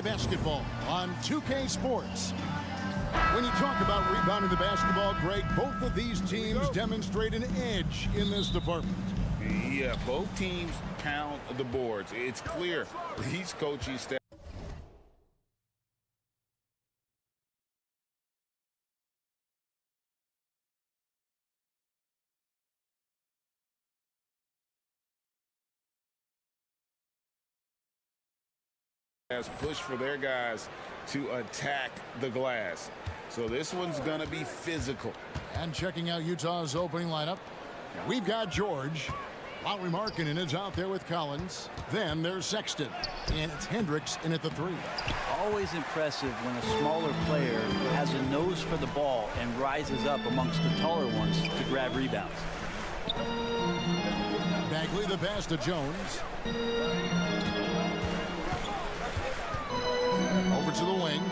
Basketball on 2K Sports. When you talk about rebounding the basketball, Greg, both of these teams demonstrate an edge in this department. Yeah, both teams pound the boards. It's clear these coaching staff has pushed for their guys to attack the glass. So this one's going to be physical. And checking out Utah's opening lineup, we've got George. Lauri Markkanen is out there with Collins. Then there's Sexton. And it's Hendricks in at the 3. Always impressive when a smaller player has a nose for the ball and rises up amongst the taller ones to grab rebounds. Bagley the pass to Jones. Over to the wing.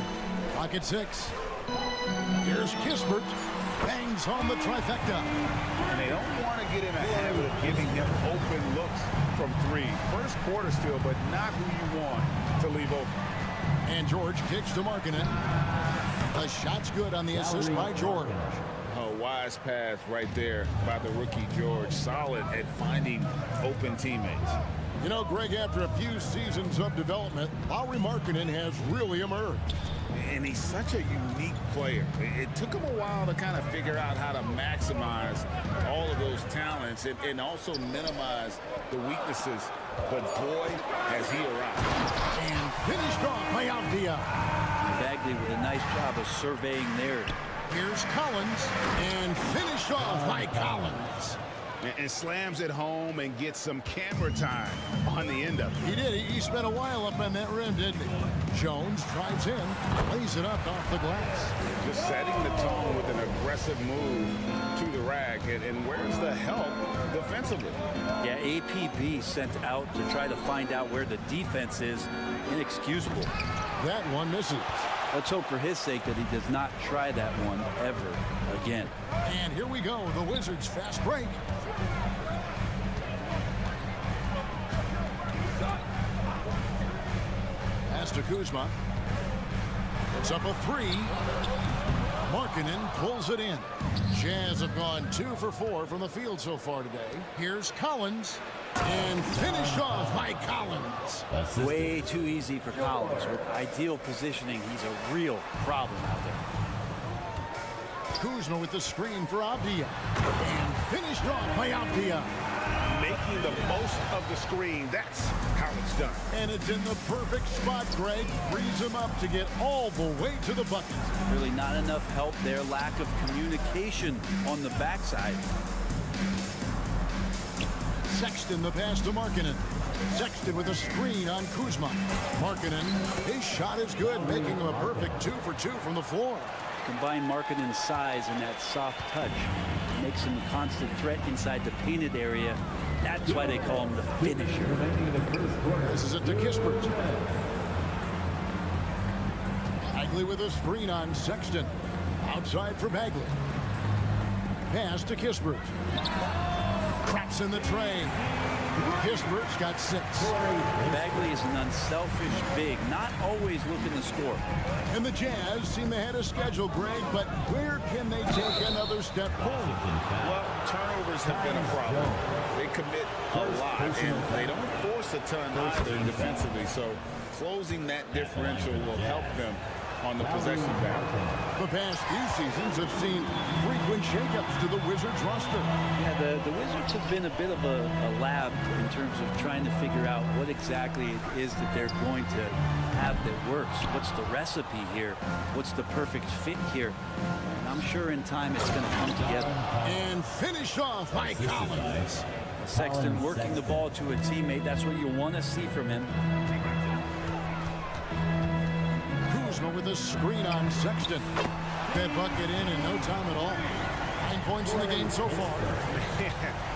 Clock at 6. Here's Kispert. Bangs home the trifecta. And they don't want to get in a habit of giving him open looks from 3. First quarter still, but not who you want to leave open. And George kicks to Markkanen. The shot's good on the assist by George. A wise pass right there by the rookie George. Solid at finding open teammates. You know, Greg, after a few seasons of development, Lauri Markkanen has really emerged. And he's such a unique player. It took him a while to kind of figure out how to maximize all of those talents and also minimize the weaknesses. But boy, has he arrived. And finished off by Avdia. Bagley with a nice job of surveying there. Here's Collins. And finished off by Collins. And slams it home and gets some camera time on the end of it. He did. He spent a while up on that rim, didn't he? Jones drives in, lays it up off the glass. Just setting the tone with an aggressive move to the rack. And where's the help defensively? Yeah, APB sent out to try to find out where the defense is. Inexcusable. That one misses. Let's hope for his sake that he does not try that one ever again. And here we go, the Wizards fast break. Pass to Kuzma. It's up a 3. Markkanen pulls it in. Jazz have gone 2 for 4 from the field so far today. Here's Collins. And finished off by Collins. Way too easy for Collins. With ideal positioning, he's a real problem out there. Kuzma with the screen for Avdia. And finished off by Avdia. Making the most of the screen. That's how it's done. And it's in the perfect spot, Greg. Frees him up to get all the way to the bucket. Really not enough help there. Lack of communication on the backside. Sexton the pass to Markkanen. Sexton with a screen on Kuzma. Markkanen, his shot is good, making him a perfect 2 for 2 from the floor. Combine Markkanen's size and that soft touch makes him a constant threat inside the painted area. That's why they call him the finisher. This is it to Kispert. Bagley with a screen on Sexton. Outside for Bagley. Pass to Kispert. Craps in the tray. Kispert's got 6. Bagley is an unselfish big, not always looking to score. And the Jazz seem ahead of schedule, Greg, but where can they take another step forward? Well, turnovers have been a problem. They commit a lot, and they don't force a ton either defensively, so closing that differential will help them on the possession battle. The past few seasons have seen frequent shakeups to the Wizards roster. Yeah, the Wizards have been a bit of a lab in terms of trying to figure out what exactly it is that they're going to have that works. What's the recipe here? What's the perfect fit here? And I'm sure in time it's going to come together. And finished off by Collins. Sexton working the ball to a teammate. That's what you want to see from him. Kuzma with a screen on Sexton. That bucket in no time at all. points in the game so far.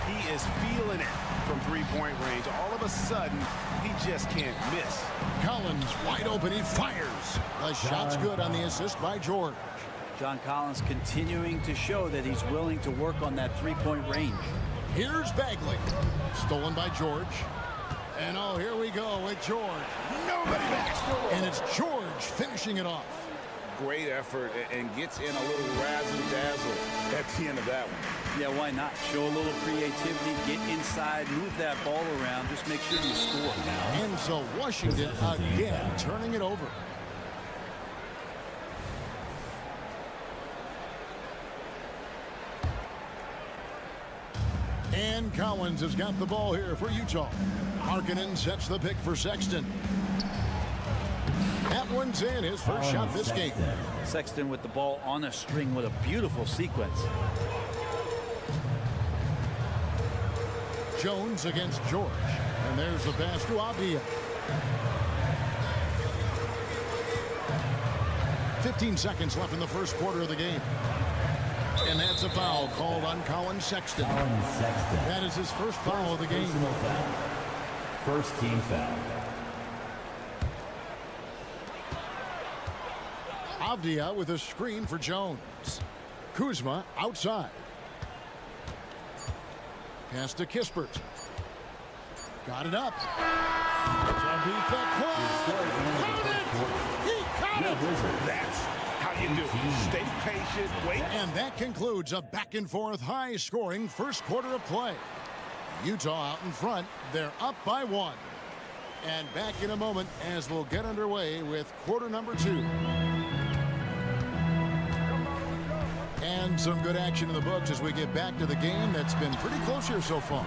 He is feeling it from three-point range. All of a sudden, he just can't miss. Collins wide open. He fires. The shot's good on the assist by George. John Collins continuing to show that he's willing to work on that three-point range. Here's Bagley. Stolen by George. And oh, here we go with George. Nobody back. And it's George finishing it off. Great effort and gets in a little razzle-dazzle at the end of that one. Yeah, why not? Show a little creativity, get inside, move that ball around, just make sure you score. And so Washington again turning it over. And Collins has got the ball here for Utah. Markkanen sets the pick for Sexton. That one's in, his first shot this game. Sexton with the ball on a string with a beautiful sequence. Jones against George. And there's the pass to Avdia. 15 seconds left in the first quarter of the game. And that's a foul called on Colin Sexton. That is his first foul of the game. First team foul. Avdia with a screen for Jones. Kuzma outside. Pass to Kispert. Got it up. Beat the clock. He caught it. That's how you do it. Stay patient, wait. And that concludes a back-and-forth, high-scoring first quarter of play. Utah out in front. They're up by 1. And back in a moment as we'll get underway with quarter number 2. And some good action in the books as we get back to the game that's been pretty close here so far.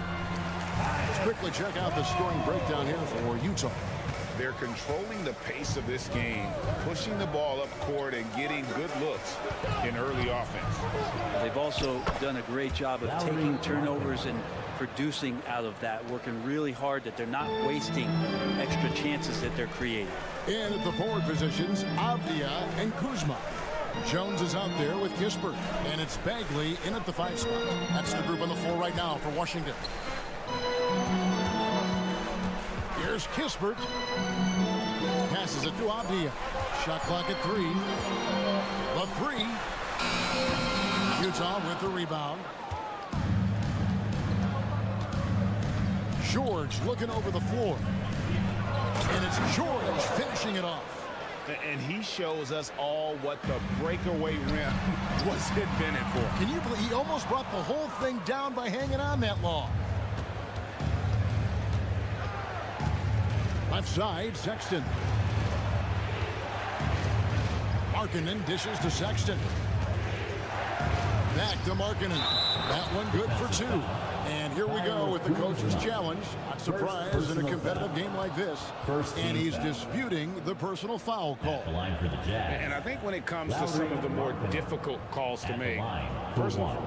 Let's quickly check out the scoring breakdown here for Utah. They're controlling the pace of this game, pushing the ball up court and getting good looks in early offense. They've also done a great job of taking turnovers and producing out of that, working really hard that they're not wasting extra chances that they're creating. And at the forward positions, Avdia and Kuzma. Jones is out there with Kispert, and it's Bagley in at the 5 spot. That's the group on the floor right now for Washington. Here's Kispert. Passes it to Avdia. Shot clock at 3. The 3. Utah with the rebound. George looking over the floor. And it's George finishing it off. And he shows us all what the breakaway rim was invented for. Can you believe he almost brought the whole thing down by hanging on that long? Left side, Sexton. Markkanen dishes to Sexton. Back to Markkanen. That one good for 2. And here we go with the coach's challenge. Not surprised in a competitive game like this. And he's disputing the personal foul call. And I think when it comes to some of the more difficult calls to make, personal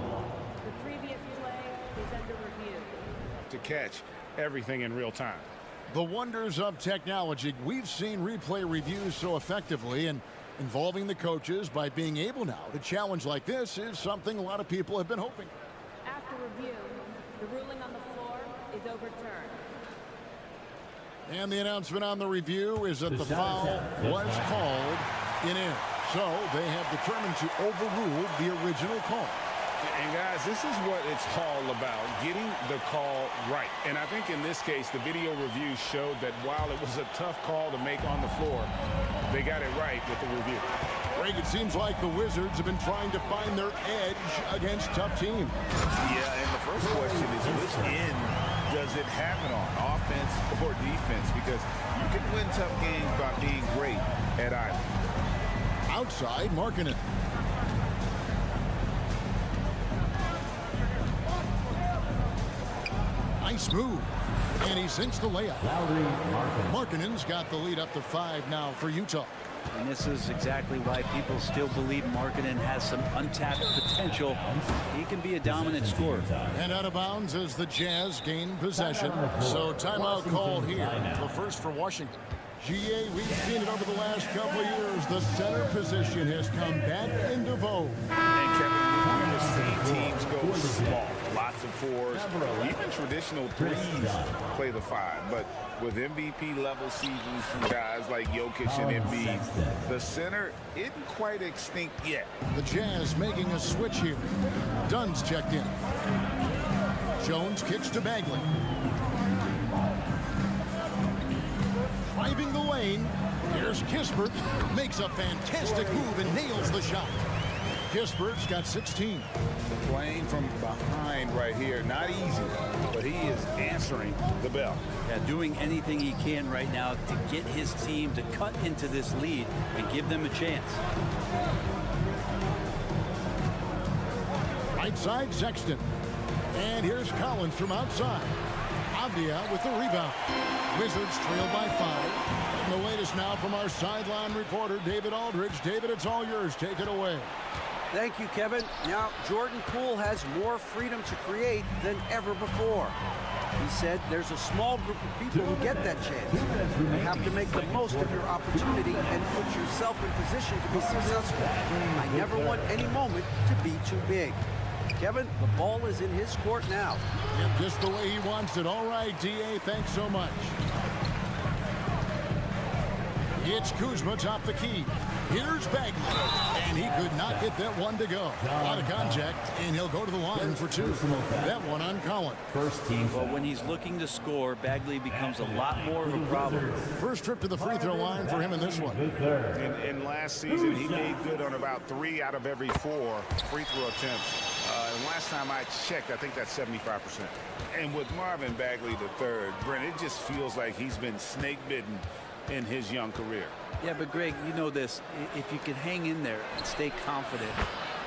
The previous play is under review. to catch everything in real time. The wonders of technology. We've seen replay reviews so effectively, and involving the coaches by being able now to challenge like this is something a lot of people have been hoping. After review, the ruling on the floor is overturned. And the announcement on the review is that the foul was called in air. So they have determined to overrule the original call. And guys, this is what it's all about, getting the call right. And I think in this case, the video review showed that while it was a tough call to make on the floor, they got it right with the review. Greg, it seems like the Wizards have been trying to find their edge against tough teams. Yeah, and the first question is which end does it happen on, offense or defense? Because you can win tough games by being great at either. Outside, Markkanen. Nice move. And he sinks the layup. Markkanen's got the lead up to 5 now for Utah. And this is exactly why people still believe Markkanen has some untapped potential. He can be a dominant scorer. And out of bounds as the Jazz gain possession. So timeout called here. The first for Washington. GA, we've seen it over the last couple of years. The center position has come back into vogue. And Kevin, we've never see teams go small. Lots of fours, even traditional threes play the five. But with MVP level seasons from guys like Jokic and Embiid, the center isn't quite extinct yet. The Jazz making a switch here. Dunn's checked in. Jones kicks to Bagley. Driving the lane. Here's Kispert. Makes a fantastic move and nails the shot. Kispert's got 16. Playing from behind right here, not easy, but he is answering the bell. Yeah, doing anything he can right now to get his team to cut into this lead and give them a chance. Right side, Sexton. And here's Collins from outside. Avdia with the rebound. Wizards trail by 5. And the latest now from our sideline reporter, David Aldridge. David, it's all yours. Take it away. Thank you, Kevin. Now, Jordan Poole has more freedom to create than ever before. He said there's a small group of people who get that chance. You have to make the most of your opportunity and put yourself in position to be successful. I never want any moment to be too big. Kevin, the ball is in his court now. Yep, just the way he wants it. All right, D.A., thanks so much. It's Kuzma top the key. Here's Bagley. And he could not get that one to go. A lot of contact, and he'll go to the line for 2. That one on Collins. First team foul. But when he's looking to score, Bagley becomes a lot more of a problem. First trip to the free throw line for him in this one. And last season, he made good on about 3 out of every 4 free throw attempts. And last time I checked, I think that's 75%. And with Marvin Bagley III, Brent, it just feels like he's been snake bitten in his young career. Yeah, but Greg, you know this. If you can hang in there and stay confident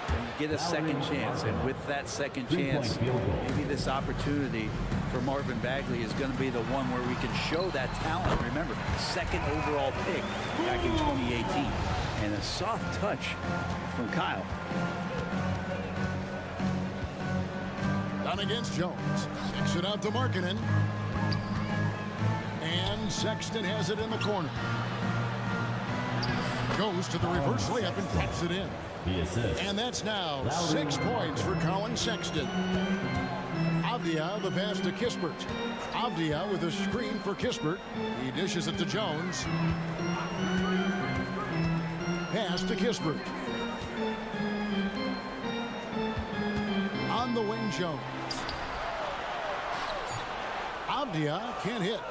and get a second chance, and with that second chance, maybe this opportunity for Marvin Bagley is going to be the one where we can show that talent. Remember, second overall pick back in 2018. And a soft touch from Kyle. Down against Jones. Kicks it out to Markkanen. And Sexton has it in the corner. Goes to the reverse layup and taps it in. And that's now 6 points for Colin Sexton. Avdia the pass to Kispert. Avdia with a screen for Kispert. He dishes it to Jones. Pass to Kispert. On the wing, Jones. Avdia can't hit.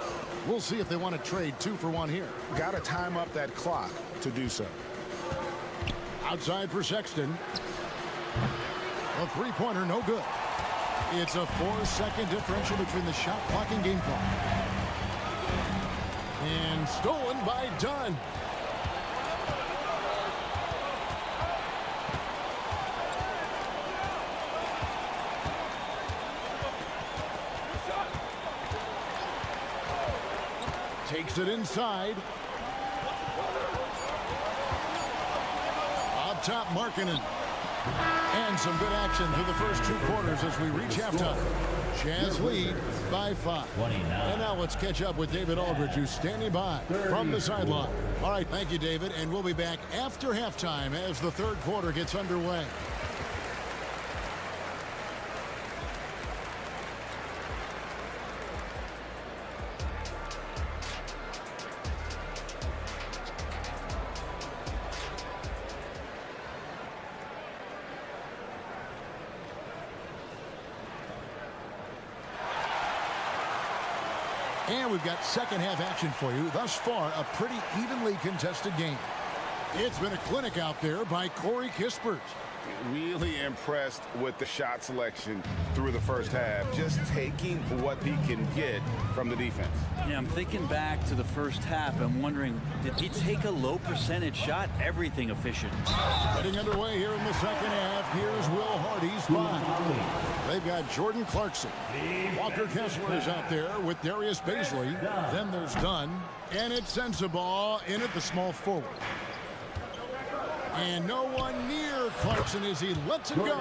We'll see if they want to trade 2 for 1 here. Got to time up that clock to do so. Outside for Sexton. A three-pointer, no good. It's a 4-second differential between the shot clock and game clock. And stolen by Dunn. Takes it inside. Up top, Markkanen. And some good action through the first 2 quarters as we reach halftime. Jazz lead by 5. And now let's catch up with David Aldridge, who's standing by from the sideline. All right, thank you, David. And we'll be back after halftime as the 3rd quarter gets underway. And we've got second half action for you. Thus far, a pretty evenly contested game. It's been a clinic out there by Corey Kispert. Really impressed with the shot selection through the first half. Just taking what he can get from the defense. Yeah, I'm thinking back to the first half. I'm wondering, did he take a low percentage shot? Everything efficient. Getting underway here in the second half. Here's Will Hardy's 5. They've got Jordan Clarkson. Walker Kessler is out there with Darius Baisley. Then there's Dunn. And it's Sensabaugh in at the small forward. And no one near Clarkson as he lets it go.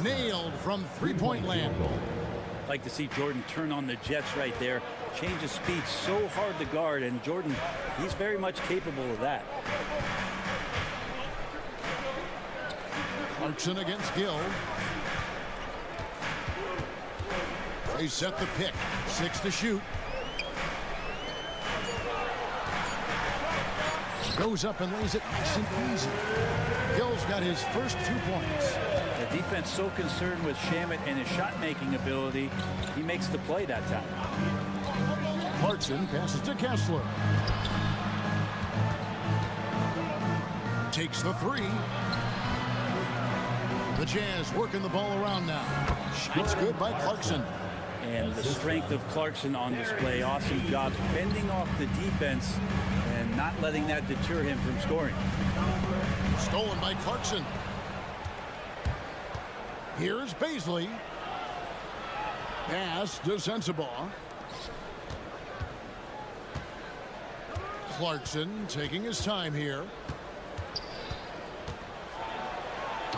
Nailed from three-point land. Like to see Jordan turn on the Jets right there. Change of speed so hard to guard, and Jordan, he's very much capable of that. Clarkson against Gill. They set the pick. 6 to shoot. Goes up and lays it nice and easy. Gill's got his first 2 points. The defense so concerned with Shamet and his shot-making ability, he makes the play that time. Clarkson passes to Kessler. Takes the 3. The Jazz working the ball around now. Shot's good by Clarkson. And the strength of Clarkson on display. Awesome job fending off the defense and not letting that deter him from scoring. Stolen by Clarkson. Here's Baisley. Pass to Sensabaugh. Clarkson taking his time here.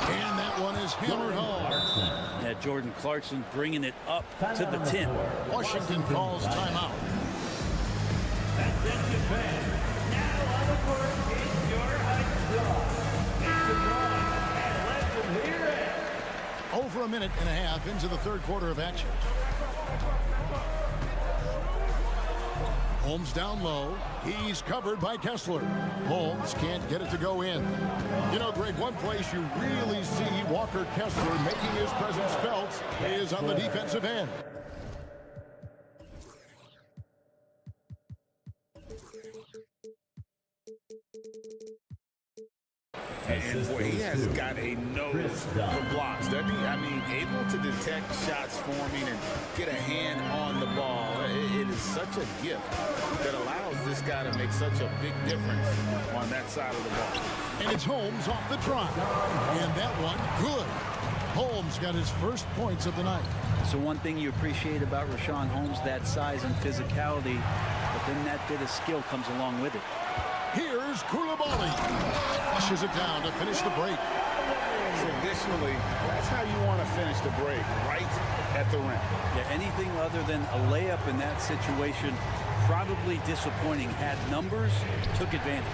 And that one is hammered home. Yeah, Jordan Clarkson bringing it up to the 10. Washington calls timeout. Attention fans, now on the court is your high star. Make some noise and let them hear it. Over a minute and a half into the third quarter of action. Holmes down low. He's covered by Kessler. Holmes can't get it to go in. You know, Greg, one place you really see Walker Kessler making his presence felt is on the defensive end. And boy, he has got a nose for blocks, doesn't he? I mean, able to detect shots forming and get a hand on the ball. It is such a gift that allows this guy to make such a big difference on that side of the ball. And it's Holmes off the trot. And that one, good. Holmes got his first points of the night. So one thing you appreciate about Rashawn Holmes, that size and physicality, but then that bit of skill comes along with it. Here's Koulibaly. Flushes it down to finish the break. Traditionally, that's how you want to finish the break, right at the rim. Yeah, anything other than a layup in that situation, probably disappointing. Had numbers, took advantage.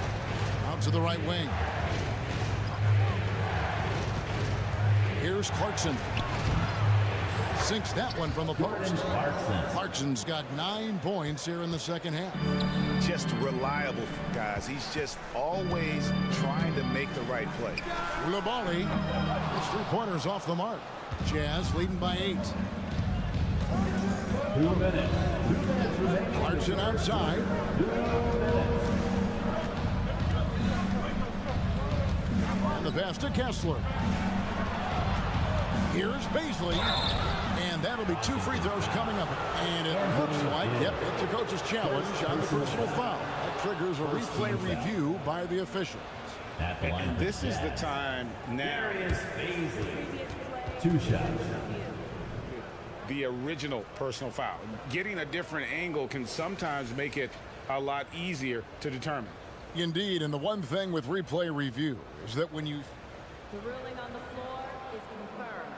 Out to the right wing. Here's Clarkson. Sinks that one from the post. Clarkson's got 9 points here in the second half. Just reliable, guys. He's just always trying to make the right play. Koulibaly, his 3-pointers off the mark. Jazz leading by 8. 2 minutes. 2 minutes remaining. Clarkson outside. 2 minutes. And the pass to Kessler. Here's Baisley. And that'll be 2 free throws coming up. And it looks like, yep, it's a coach's challenge on the personal foul. That triggers a replay review by the officials. And this is the time now. 2 shots. The original personal foul. Getting a different angle can sometimes make it a lot easier to determine. Indeed, and the one thing with replay review is that when you The ruling on the floor is confirmed.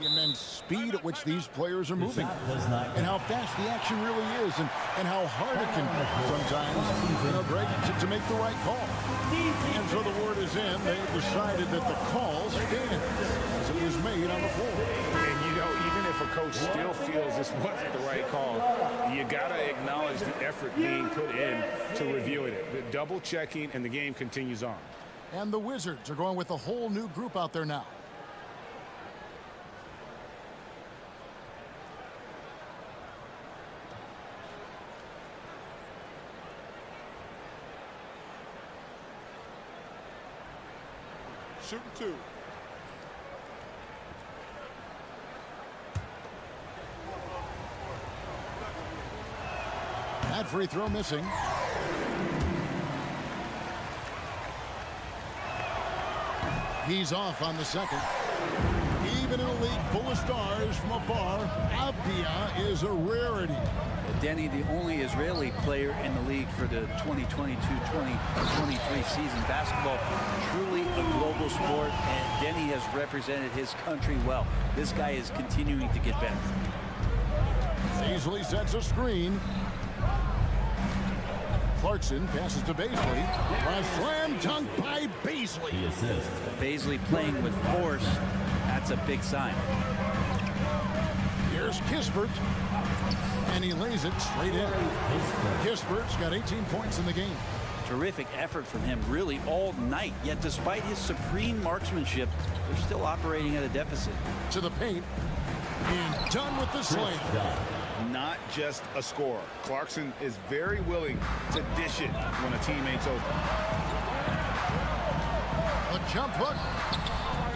the immense speed at which these players are moving Does not and how fast the action really is and how hard it can be sometimes, you know, Greg, to make the right call. And so the word is in. They decided that the call stands as it was made on the floor. And you know, even if a coach still feels this wasn't the right call, you got to acknowledge the effort being put in to reviewing it. The double checking, and the game continues on. And the Wizzards are going with a whole new group out there now. Shooting 2. That free throw missing. He's off on the second. Even in a league full of stars from afar, Avdia is a rarity. Denny, the only Israeli player in the league for the 2022-2023 season. Basketball, truly a global sport, and Denny has represented his country well. This guy is continuing to get better. Easily sets a screen. Clarkson passes to Baisley. A slam dunk by Baisley. The assist. Baisley playing with force. That's a big sign. Here's Kispert. And he lays it straight in. Kispert's got 18 points in the game. Terrific effort from him really all night. Yet despite his supreme marksmanship, they're still operating at a deficit. To the paint. And done with the slam. Not just a scorer. Clarkson is very willing to dish it when a teammate's open. A jump hook.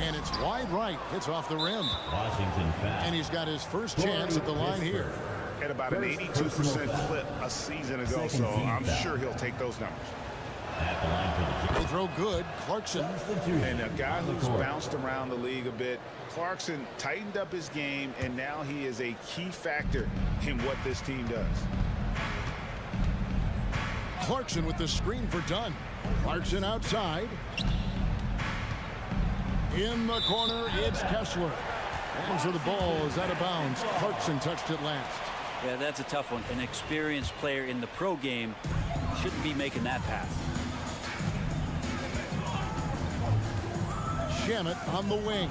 And it's wide right. Hits off the rim. Washington foul. And he's got his first chance at the line here. At about an 82% clip a season ago, so I'm sure he'll take those numbers. At the line for the They throw good. Clarkson. And a guy who's bounced around the league a bit, Clarkson tightened up his game, and now he is a key factor in what this team does. Clarkson with the screen for Dunn. Clarkson outside. In the corner, it's Kessler. And so the ball is out of bounds. Clarkson touched it last. Yeah, that's a tough one. An experienced player in the pro game shouldn't be making that pass. Shamet on the wing.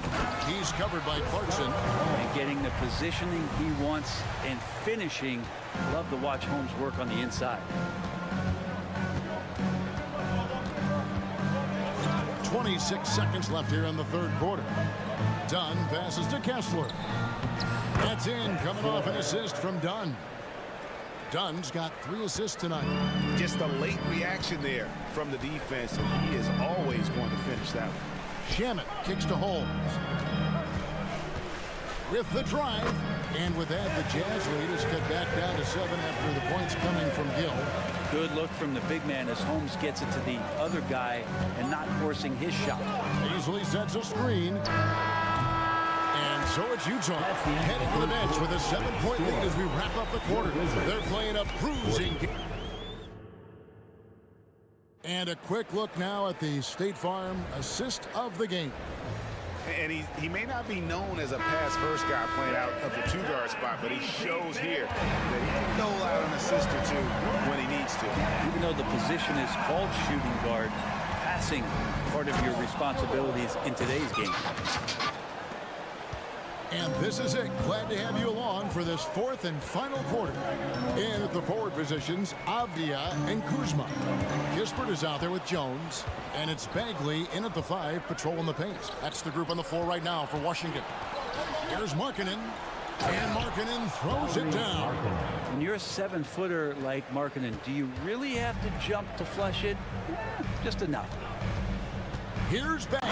He's covered by Clarkson. And getting the positioning he wants and finishing. Love to watch Holmes work on the inside. 26 seconds left here in the third quarter. Dunn passes to Kessler. That's in, coming off an assist from Dunn. Dunn's got 3 assists tonight. Just a late reaction there from the defense, and he is always going to finish that one. Shamet kicks to Holmes. With the drive, and with that, the Jazz lead is cut back down to 7 after the points coming from Gill. Good look from the big man as Holmes gets it to the other guy and not forcing his shot. Easily sets a screen. And so it's Utah heading to the bench with a 7-point lead as we wrap up the quarter. They're playing a bruising game. And a quick look now at the State Farm assist of the game. And he may not be known as a pass-first guy playing out of the 2-guard spot, but he shows here that he can dole out an assist or two when he needs to. Even though the position is called shooting guard, passing part of your responsibilities in today's game. And this is it. Glad to have you along for this 4th and final quarter. In at the forward positions, Avdia and Kuzma. Kispert is out there with Jones. And it's Bagley in at the 5, patrolling the paint. That's the group on the floor right now for Washington. Here's Markkanen. And Markkanen throws it down. When you're a 7-footer like Markkanen, do you really have to jump to flush it? Just enough. Here's Bagley.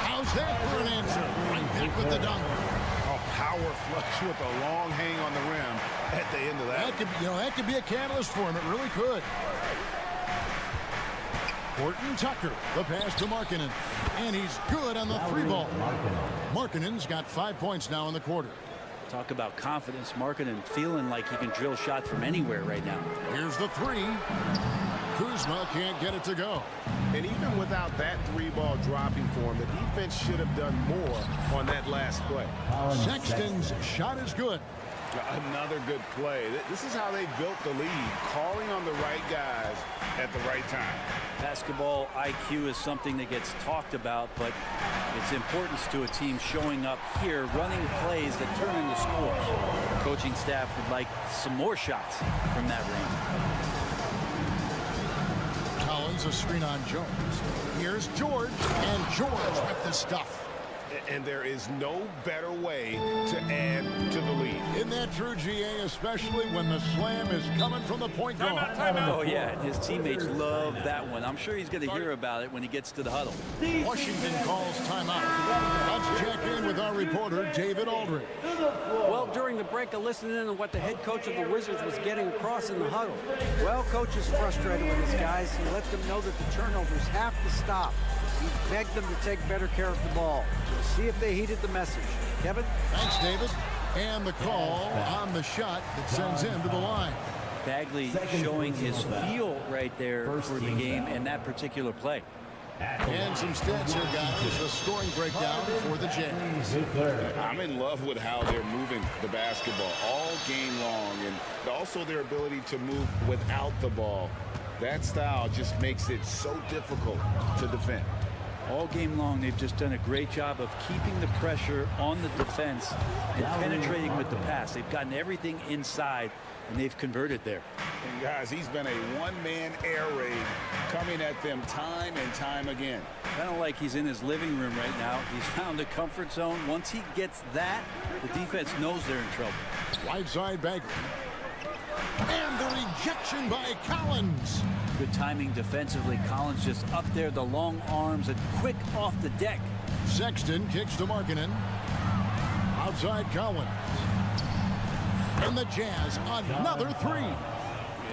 How's that for an answer? Right back with the dunk. A power flush with a long hang on the rim at the end of that. That could be a catalyst for him. It really could. Horton Tucker, the pass to Markkanen. And he's good on the 3-ball. Markkanen's got 5 points now in the quarter. Talk about confidence. Markkanen feeling like he can drill shots from anywhere right now. Here's the 3. Kuzma can't get it to go. And even without that 3-ball dropping for him, the defense should have done more on that last play. Sexton's shot is good. Another good play. This is how they built the lead, calling on the right guys at the right time. Basketball IQ is something that gets talked about, but its importance to a team showing up here, running plays that turn into scores. The coaching staff would like some more shots from that range. Collins, a screen on Jones. Here's George, and George with the stuff. And there is no better way to add to the lead. Isn't that true, GA, especially when the slam is coming from the point guard? Oh, yeah, and his teammates love that one. I'm sure he's going to hear about it when he gets to the huddle. Washington calls timeout. Let's check in with our reporter, David Aldridge. Well, during the break, I listened in on what the head coach of the Wizards was getting across in the huddle. Well, coach is frustrated with his guys. He let them know that the turnovers have to stop. He begged them to take better care of the ball. We'll see if they heeded the message. Kevin? Thanks, David. And the call on the shot that sends him to the line. Bagley showing his feel right there for the game and that particular play. And some stats here, guys. A scoring breakdown for the Jazz. I'm in love with how they're moving the basketball all game long, and also their ability to move without the ball. That style just makes it so difficult to defend. All game long, they've just done a great job of keeping the pressure on the defense and penetrating with the pass. They've gotten everything inside, and they've converted there. And guys, he's been a one-man air raid coming at them time and time again. Kind of like he's in his living room right now. He's found a comfort zone. Once he gets that, the defense knows they're in trouble. Right side Bagley. And the rejection by Collins. Good timing defensively. Collins just up there, the long arms, and quick off the deck. Sexton kicks to Markkanen. Outside Collins. And the Jazz, another three.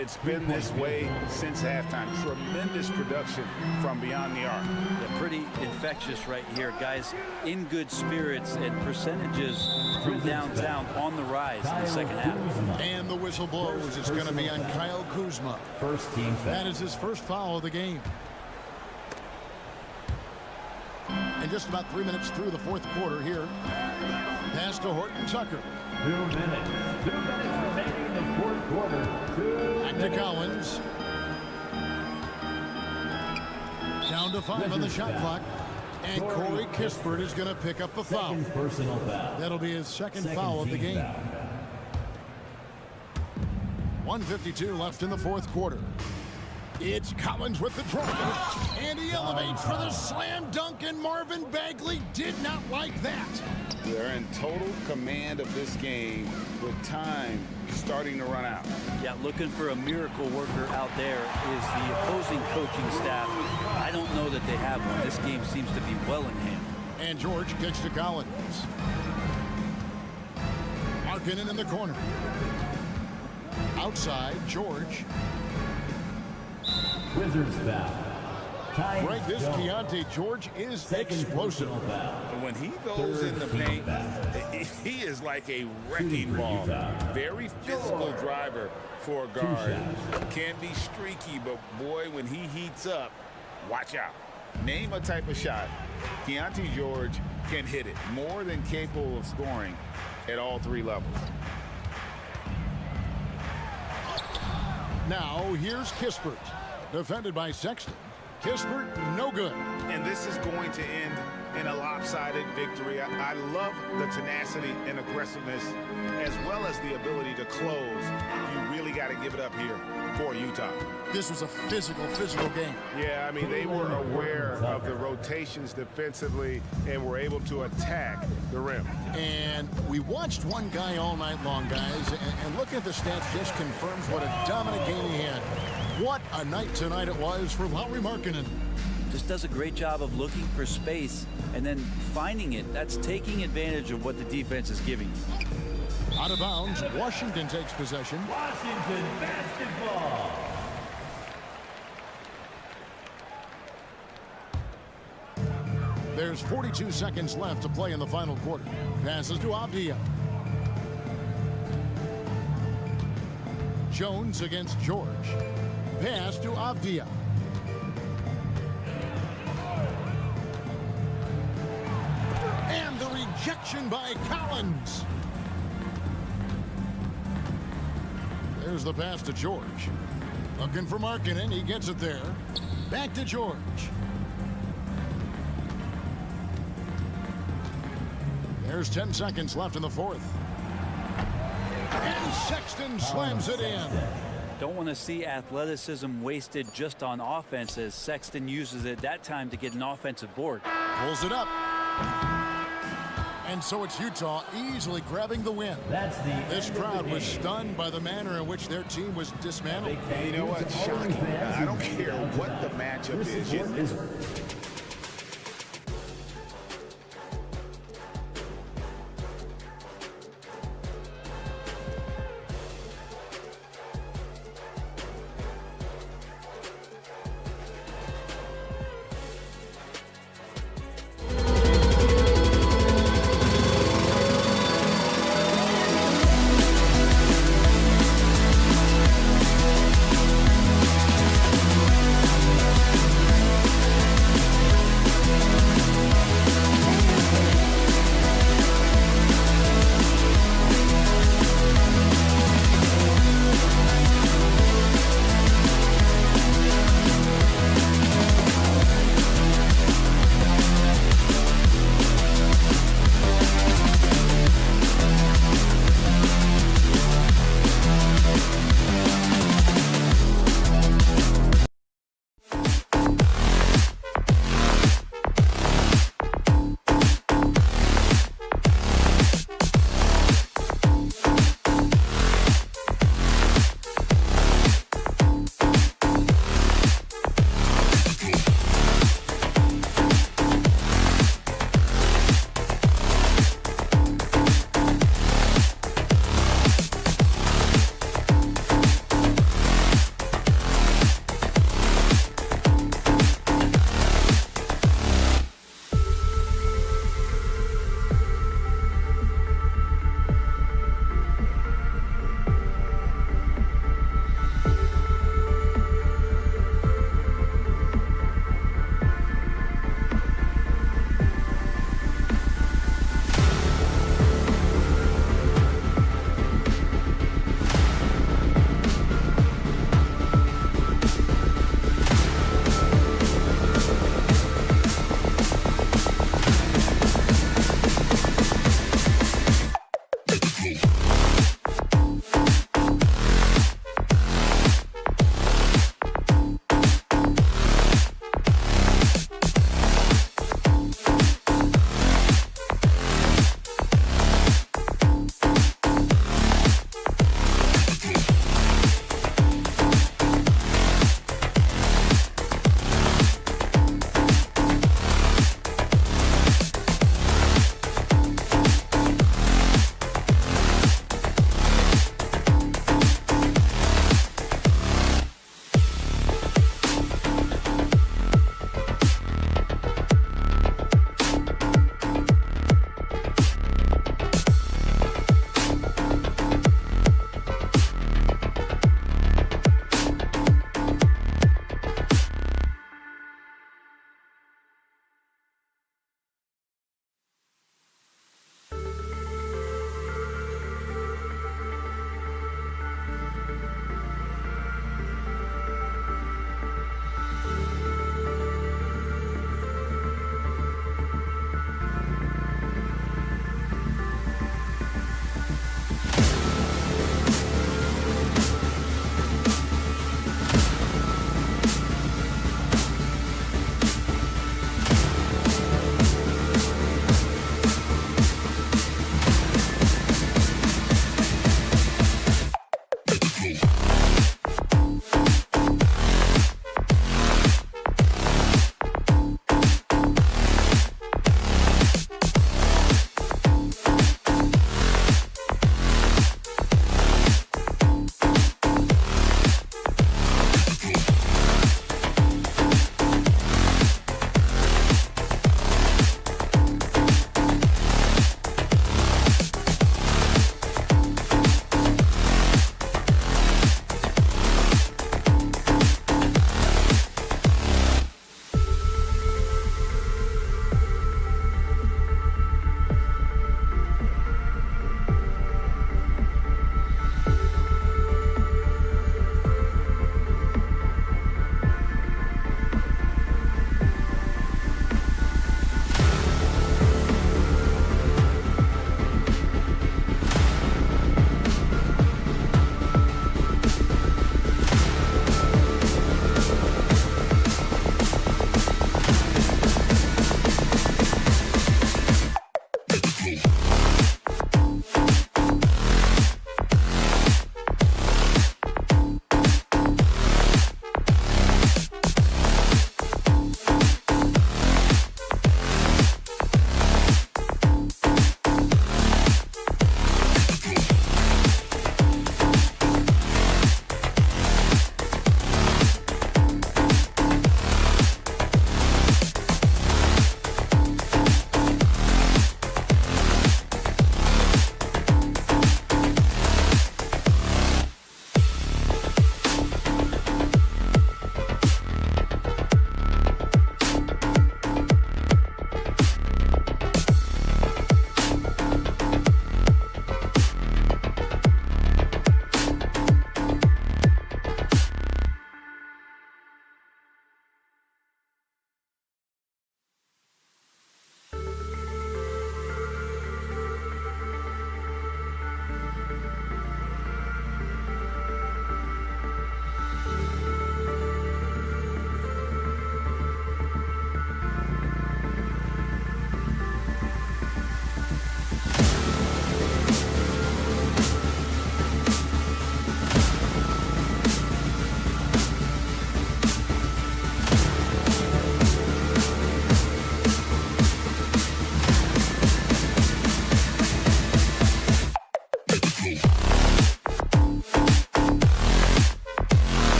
It's been this way since halftime. Tremendous production from beyond the arc. Yeah, pretty infectious right here. Guys in good spirits, and percentages from downtown on the rise in the second half. And the whistle blows. It's going to be on Kyle Kuzma. First team foul. That is his first foul of the game. And just about 3 minutes through the fourth quarter here. Pass to Horton Tucker. 2 minutes. 2 minutes remaining in the fourth quarter. Back to Collins. Down to 5 on the shot clock. And Corey Kispert is going to pick up the foul. Second personal foul. That'll be his second foul of the team game. foul. 1:52 left in the fourth quarter. It's Collins with the drive, and he elevates for the slam dunk, and Marvin Bagley did not like that. They're in total command of this game with time starting to run out. Yeah, looking for a miracle worker out there is the opposing coaching staff. I don't know that they have one. This game seems to be well in hand. And George kicks to Collins. Markkanen in the corner. Outside, George. Wizzards foul. Ty Right, this Jones. Keontae George is Second explosive. personal foul. And when he goes in the paint, he is like a wrecking ball. Very physical driver for a guard. Can be streaky, but boy, when he heats up, watch out. Name a type of shot. Keontae George can hit it. More than capable of scoring at all three levels. Now, here's Kispert. Defended by Sexton. Kispert, no good. And this is going to end in a lopsided victory. I love the tenacity and aggressiveness as well as the ability to close. You really got to give it up here for Utah. This was a physical game. Yeah, I mean, they were aware of the rotations defensively and were able to attack the rim. And we watched one guy all night long, guys, and looking at the stats just confirms what a dominant game he had. What a night tonight it was for Lauri Markkanen. Just does a great job of looking for space and then finding it. That's taking advantage of what the defense is giving you. Out of bounds, Washington takes possession. Washington basketball. There's 42 seconds left to play in the final quarter. Passes to Avdia. Jones against George. Pass to Avdia. And the rejection by Collins. There's the pass to George. Looking for Markkanen. He gets it there. Back to George. There's 10 seconds left in the fourth. And Sexton slams it in. Don't want to see athleticism wasted just on offense, as Sexton uses it that time to get an offensive board. Pulls it up. And so it's Utah easily grabbing the win. That's the This crowd was stunned by the manner in which their team was dismantled. And you know what? Shocking. I don't care what the matchup is.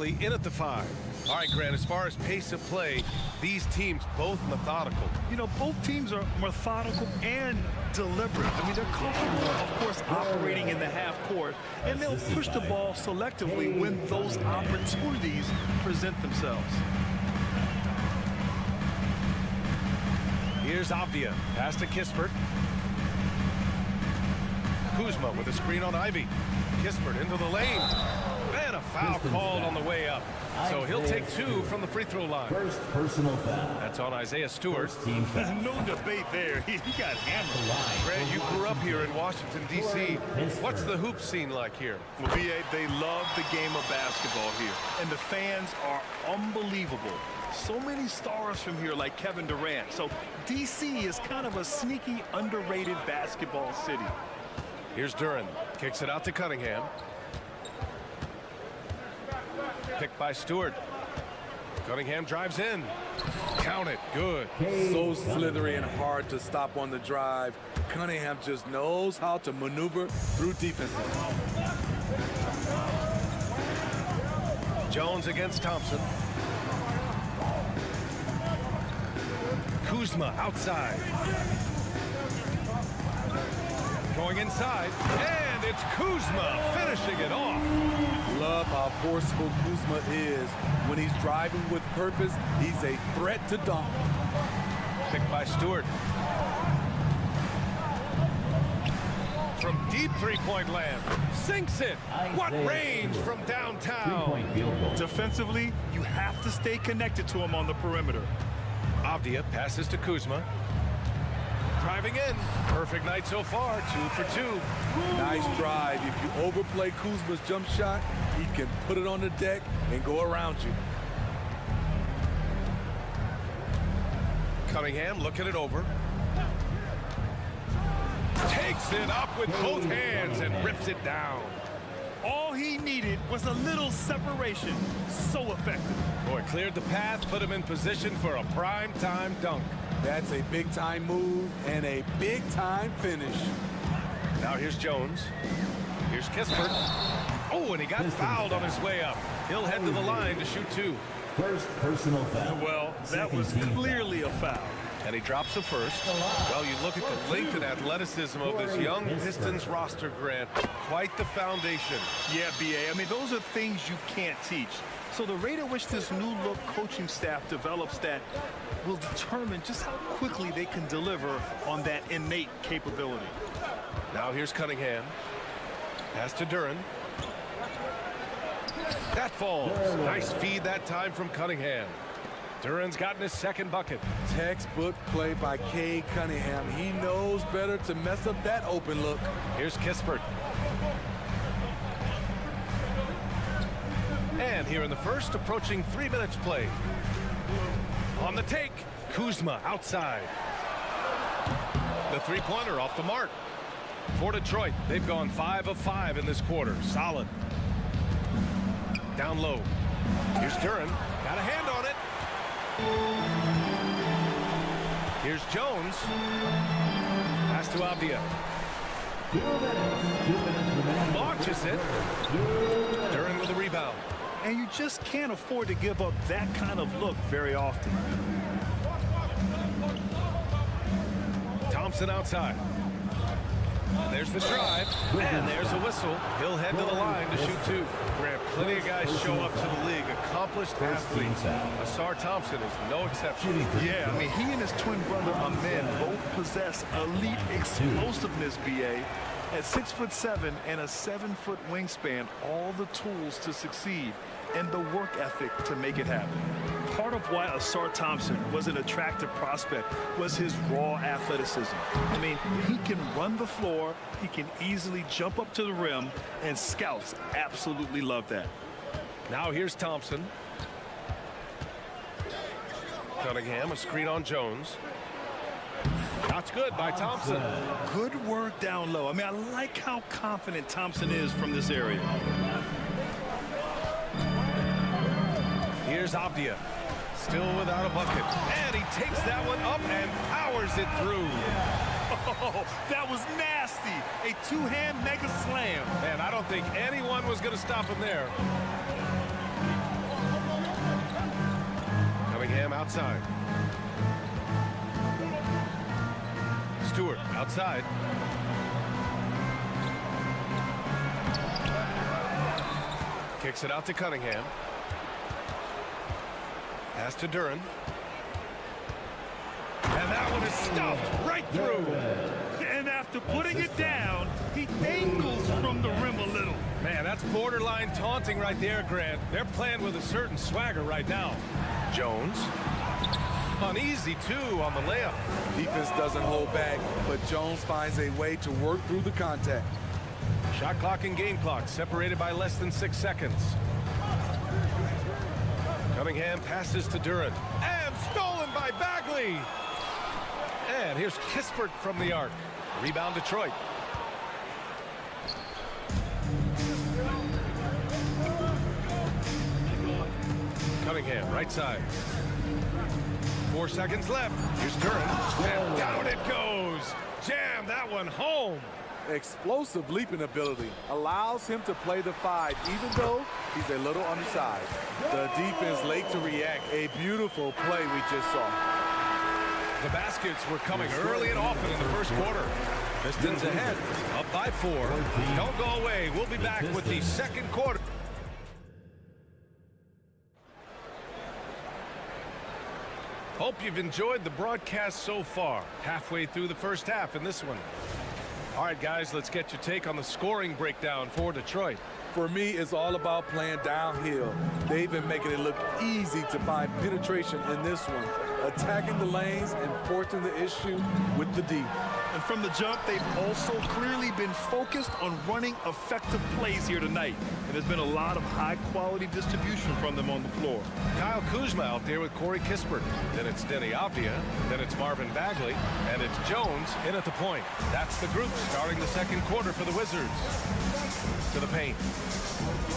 Riley in at the 5. All right, Grant, as far as pace of play, these teams both methodical. You know, both teams are methodical and deliberate. I mean, they're comfortable, of course, operating in the half court, and they'll push the ball selectively when those opportunities present themselves. Here's Avdia. Pass to Kispert. Kuzma with a screen on Ivy. Kispert into the lane. And a foul called on the way up. So he'll take 2 from the free throw line. First personal foul. That's on Isaiah Stewart. Team foul. No debate there. He got hammered. Grant, you grew up here in Washington, D.C. What's the hoop scene like here? Well, BA, they love the game of basketball here, and the fans are unbelievable. So many stars from here like Kevin Durant. So D.C. is kind of a sneaky, underrated basketball city. Here's Duran. Kicks it out to Cunningham. Picked by Stewart. Cunningham drives in. Count it. Good. So slithery and hard to stop on the drive. Cunningham just knows how to maneuver through defenses. Jones against Thompson. Kuzma outside. Going inside. And it's Kuzma finishing it off. Love how forceful Kuzma is. When he's driving with purpose, he's a threat to dunk. Picked by Stewart. From deep three-point land. Sinks it. What range from downtown. Defensively, you have to stay connected to him on the perimeter. Avdia passes to Kuzma. Driving in. Perfect night so far. 2 for 2. Nice drive. If you overplay Kuzma's jump shot, he can put it on the deck and go around you. Cunningham looking it over. Takes it up with both hands and rips it down. All he needed was a little separation. So effective. Boy, cleared the path, put him in position for a prime-time dunk. That's a big-time move and a big-time finish. Now here's Jones. Here's Kispert. Oh, and he got fouled on his way up. He'll head to the line to shoot 2. First personal foul. Well, that was clearly a foul. And he drops the first. Well, you look at the length and athleticism of this young Pistons roster, Grant. Quite the foundation. Yeah, BA. I mean, those are things you can't teach. So the rate at which this new look coaching staff develops that will determine just how quickly they can deliver on that innate capability. Now here's Cunningham. Pass to Duran. That falls. Nice feed that time from Cunningham. Duran's gotten his second bucket. Textbook play by Cade Cunningham. He knows better to mess up that open look. Here's Kispert. And here in the first, approaching 3 minutes played. On the take, Kuzma outside. The three-pointer off the mark. For Detroit, they've gone 5 of 5 in this quarter. Solid. Down low. Here's Duran. Got a hand on it. Here's Jones. Pass to Avdia. Launches it. Duran with a rebound. And you just can't afford to give up that kind of look very often. Thompson outside. And there's the drive. And there's a whistle. He'll head to the line to shoot 2. Grant, plenty of guys show up to the league. Accomplished athletes. Asar Thompson is no exception. Yeah, I mean, he and his twin brother Amen both possess elite explosiveness, BA. At 6'7" and a 7-foot wingspan, all the tools to succeed and the work ethic to make it happen. Part of why Asar Thompson was an attractive prospect was his raw athleticism. I mean, he can run the floor, he can easily jump up to the rim, and scouts absolutely love that. Now here's Thompson. Cunningham, a screen on Jones. That's good by Thompson. Good work down low. I mean, I like how confident Thompson is from this area. Here's Avdia. Still without a bucket. And he takes that one up and powers it through. Oh, that was nasty. A two-hand mega slam. Man, I don't think anyone was going to stop him there. outside. Stewart outside. Kicks it out to Cunningham. Pass to Duran. And that one is stuffed right through. And after putting it down, he dangles from the rim a little. Man, that's borderline taunting right there, Grant. They're playing with a certain swagger right now. Jones. Uneasy, too, on the layup. Defense doesn't hold back, but Jones finds a way to work through the contact. Shot clock and game clock separated by less than 6 seconds. Cunningham passes to Duran. And stolen by Bagley. And here's Kispert from the arc. Rebound Detroit. Cunningham, right side. 4 seconds left. Here's Duran. And down it goes. Jam that one home. Explosive leaping ability allows him to play the 5, even though he's a little undersized. The defense late to react. A beautiful play we just saw. The baskets were coming early and often in the first quarter. Pistons ahead, up by 4. Don't go away. We'll be back with the second quarter. Hope you've enjoyed the broadcast so far. Halfway through the first half in this one. All right, guys, let's get your take on the scoring breakdown for Detroit. For me, it's all about playing downhill. They've been making it look easy to find penetration in this one, attacking the lanes and forcing the issue with the D. And from the jump, they've also clearly been focused on running effective plays here tonight. And there's been a lot of high-quality distribution from them on the floor. Kyle Kuzma out there with Corey Kispert. Then it's Denny Avdia. Then it's Marvin Bagley. And it's Jones in at the point. That's the group starting the second quarter for the Wizards. To the paint.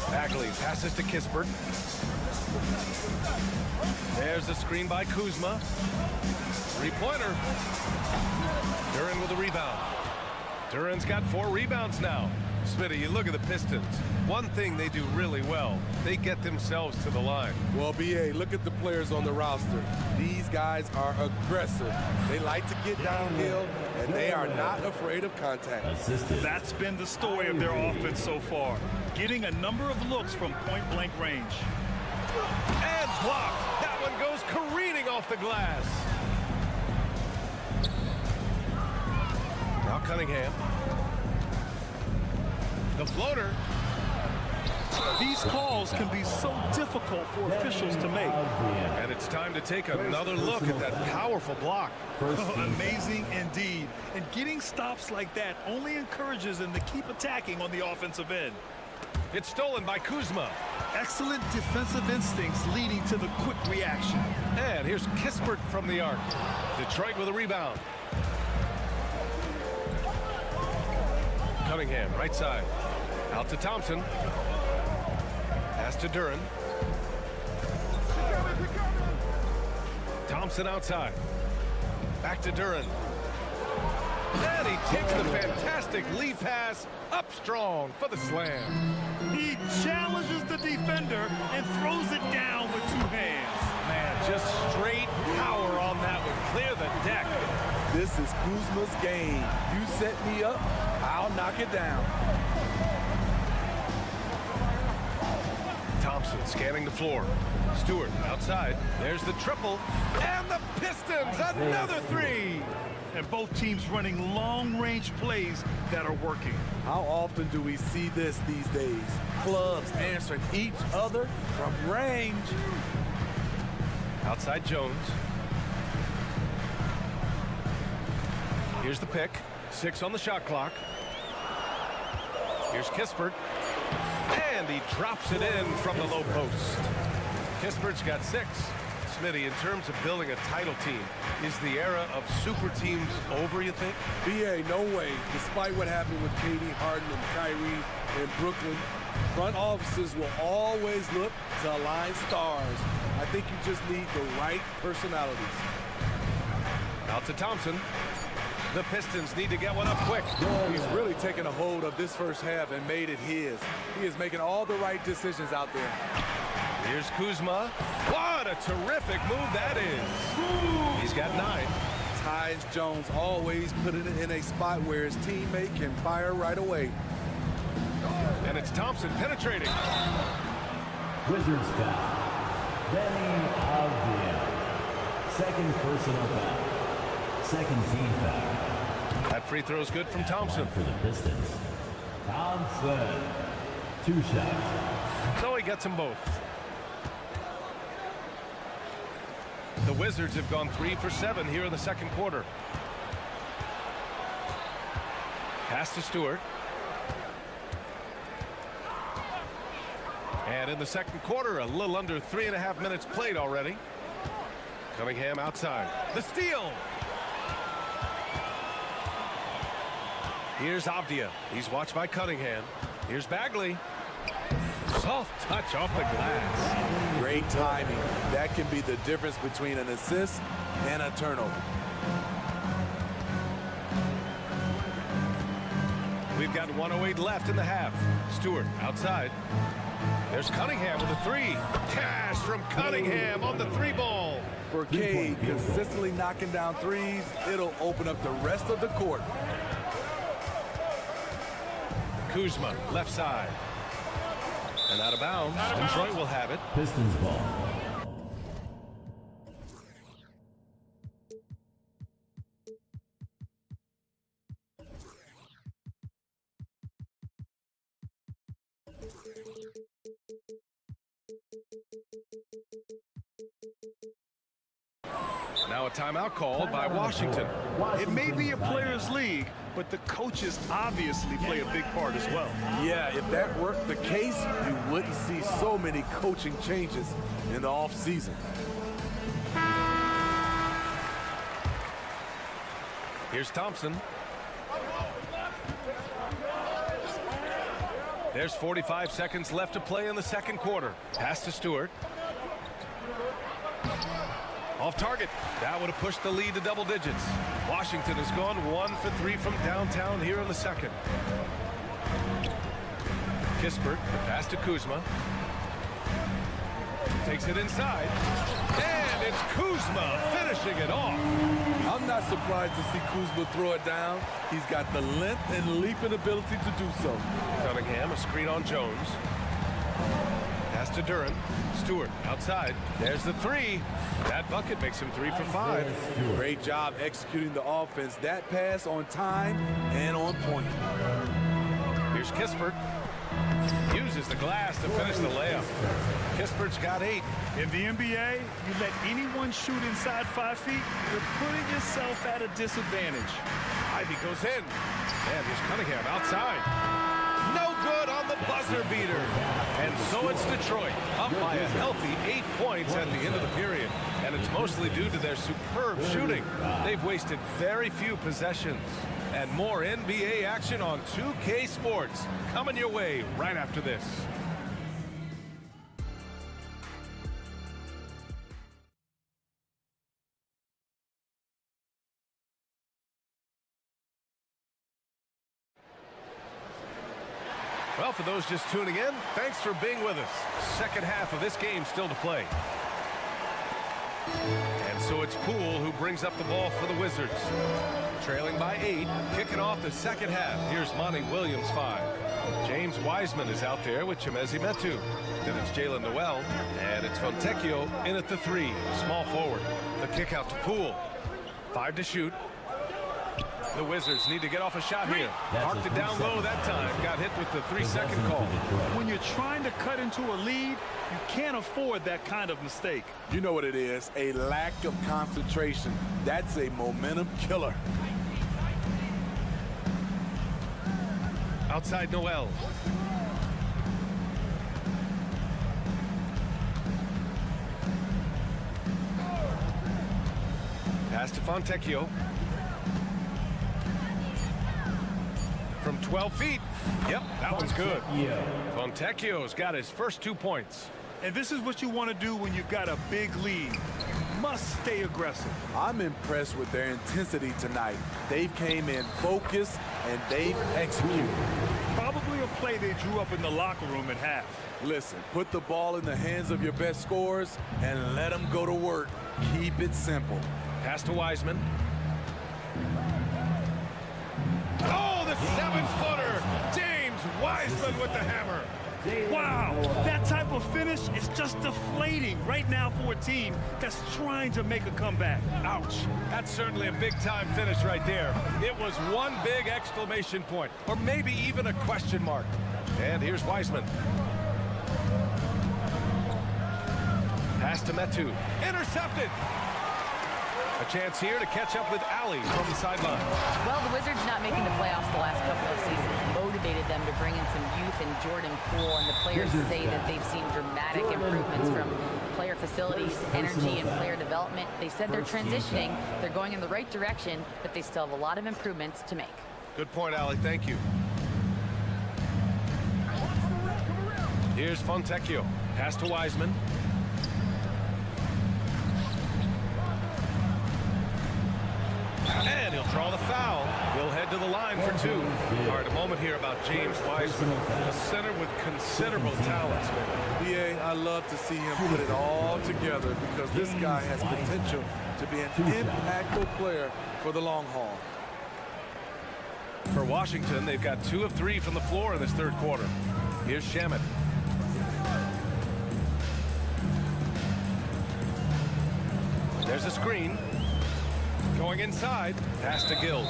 Bagley passes to Kispert. There's the screen by Kuzma. Three-pointer. Duran with a rebound. Duran's got 4 rebounds now. Smitty, you look at the Pistons. One thing they do really well, they get themselves to the line. Well, B.A., look at the players on the roster. These guys are aggressive. They like to get downhill, and they are not afraid of contact. That's been the story of their offense so far, getting a number of looks from point-blank range. And blocked. That one goes careening off the glass. Now Cunningham. The floater. These calls can be so difficult for officials to make. And it's time to take another look at that powerful block. Amazing indeed. And getting stops like that only encourages them to keep attacking on the offensive end. It's stolen by Kuzma. Excellent defensive instincts leading to the quick reaction. And here's Kispert from the arc. Detroit with a rebound. Cunningham, right side. Out to Thompson. Pass to Duran. Thompson outside. Back to Duran. And he takes the fantastic lead pass up strong for the slam. He challenges the defender and throws it down with 2 hands. Man, just straight power on that one. Clear the deck. This is Kuzma's game. You set me up, I'll knock it down. Thompson scanning the floor. Stewart outside. There's the triple. And the Pistons, another 3. And both teams running long-range plays that are working. How often do we see this these days? Clubs answering each other from range. Outside Jones. Here's the pick. 6 on the shot clock. Here's Kispert. And he drops it in from the low post. Kispert's got 6. Smitty, in terms of building a title team, is the era of super teams over, you think? B.A., no way. Despite what happened with KD, Harden, and Kyrie in Brooklyn, front offices will always look to align stars. I think you just need the right personalities. Out to Thompson. The Pistons need to get one up quick. He's really taken a hold of this first half and made it his. He is making all the right decisions out there. Here's Kuzma. What a terrific move that is. He's got 9. Tyus Jones always put it in a spot where his teammate can fire right away. And it's Thompson penetrating. Wizzards foul. Benny Avdia. Second personal foul. Second team foul. That free throw is good from Thompson. For the Pistons. Thompson. 2 shots. So he gets them both. The Wizards have gone 3 for 7 here in the second quarter. Pass to Stewart. And in the second quarter, a little under 3.5 minutes played already. Cunningham outside. The steal. Here's Avdia. He's watched by Cunningham. Here's Bagley. Soft touch off the glass. Great timing. That can be the difference between an assist and a turnover. We've got 1:08 left in the half. Stewart outside. There's Cunningham with a 3. Cash from Cunningham on the 3-ball. For Cade, consistently knocking down threes, it'll open up the rest of the court. Kuzma, left side. And out of bounds. Detroit will have it. Pistons ball. Now a timeout called by Washington. It may be a players' league, but the coaches obviously play a big part as well. Yeah, if that were the case, you wouldn't see so many coaching changes in the offseason. Here's Thompson. There's 45 seconds left to play in the second quarter. Pass to Stewart. Off target. That would have pushed the lead to double digits. Washington has gone 1 for 3 from downtown here in the second. Kispert, the pass to Kuzma. Takes it inside. And it's Kuzma finishing it off. I'm not surprised to see Kuzma throw it down. He's got the length and leaping ability to do so. Cunningham, a screen on Jones. Pass to Duran. Stewart outside. There's the 3. That bucket makes him 3 for 5. Great job executing the offense. That pass on time and on point. Here's Kispert. Uses the glass to finish the layup. Kispert's got 8. In the NBA, you let anyone shoot inside 5 feet, you're putting yourself at a disadvantage. Ivy goes in. And here's Cunningham outside. No good on the buzzer beater. And so it's Detroit, up by a healthy 8 points at the end of the period. And it's mostly due to their superb shooting. They've wasted very few possessions. And more NBA action on 2K Sports coming your way right after this. Well, for those just tuning in, thanks for being with us. Second half of this game still to play. And so it's Poole who brings up the ball for the Wizards. Trailing by 8, kicking off the second half. Here's Monty Williams 5. James Wiseman is out there with Chimezi Metu. Then it's Jalen Noel, and it's Fontecchio in at the 3, small forward. The kick out to Poole. 5 to shoot. The Wizards need to get off a shot here. Parked it down low that time. Got hit with the 3-second call. When you're trying to cut into a lead, you can't afford that kind of mistake. You know what it is, a lack of concentration. That's a momentum killer. Outside Noel. Pass to Fontecchio. From 12 feet. Yep, that one's good. Fontecchio's got his first 2 points. And this is what you want to do when you've got a big lead. You must stay aggressive. I'm impressed with their intensity tonight. They've came in focused and they've executed. Probably probably a play they drew up in the locker room at half. Listen, put the ball in the hands of your best scorers and let them go to work. Keep it simple. Pass to Wiseman. Oh, the 7-footer! James Wiseman with the hammer. Wow, that type of finish is just deflating right now for a team that's trying to make a comeback. Ouch. That's certainly a big-time finish right there. It was one big exclamation point, or maybe even a question mark. And here's Wiseman. Pass to Metu. Intercepted. A chance here to catch up with Ali from the sideline. Well, the Wizards not making the playoffs the last couple of seasons motivated them to bring in some youth in Jordan Poole, and the players say that they've seen dramatic improvements from player facilities, energy, and player development. They said they're transitioning, they're going in the right direction, but they still have a lot of improvements to make. Good point, Ali. Thank you. Here's Fontecchio. Pass to Wiseman. And he'll draw the foul. He'll head to the line for two. All right, a moment here about James Wiseman, a center with considerable talents. BA, I love to see him put it all together because this guy has potential to be an impactful player for the long haul. For Washington, they've got 2 of 3 from the floor in this third quarter. Here's Shamet. There's a screen. Going inside, pass to Gill.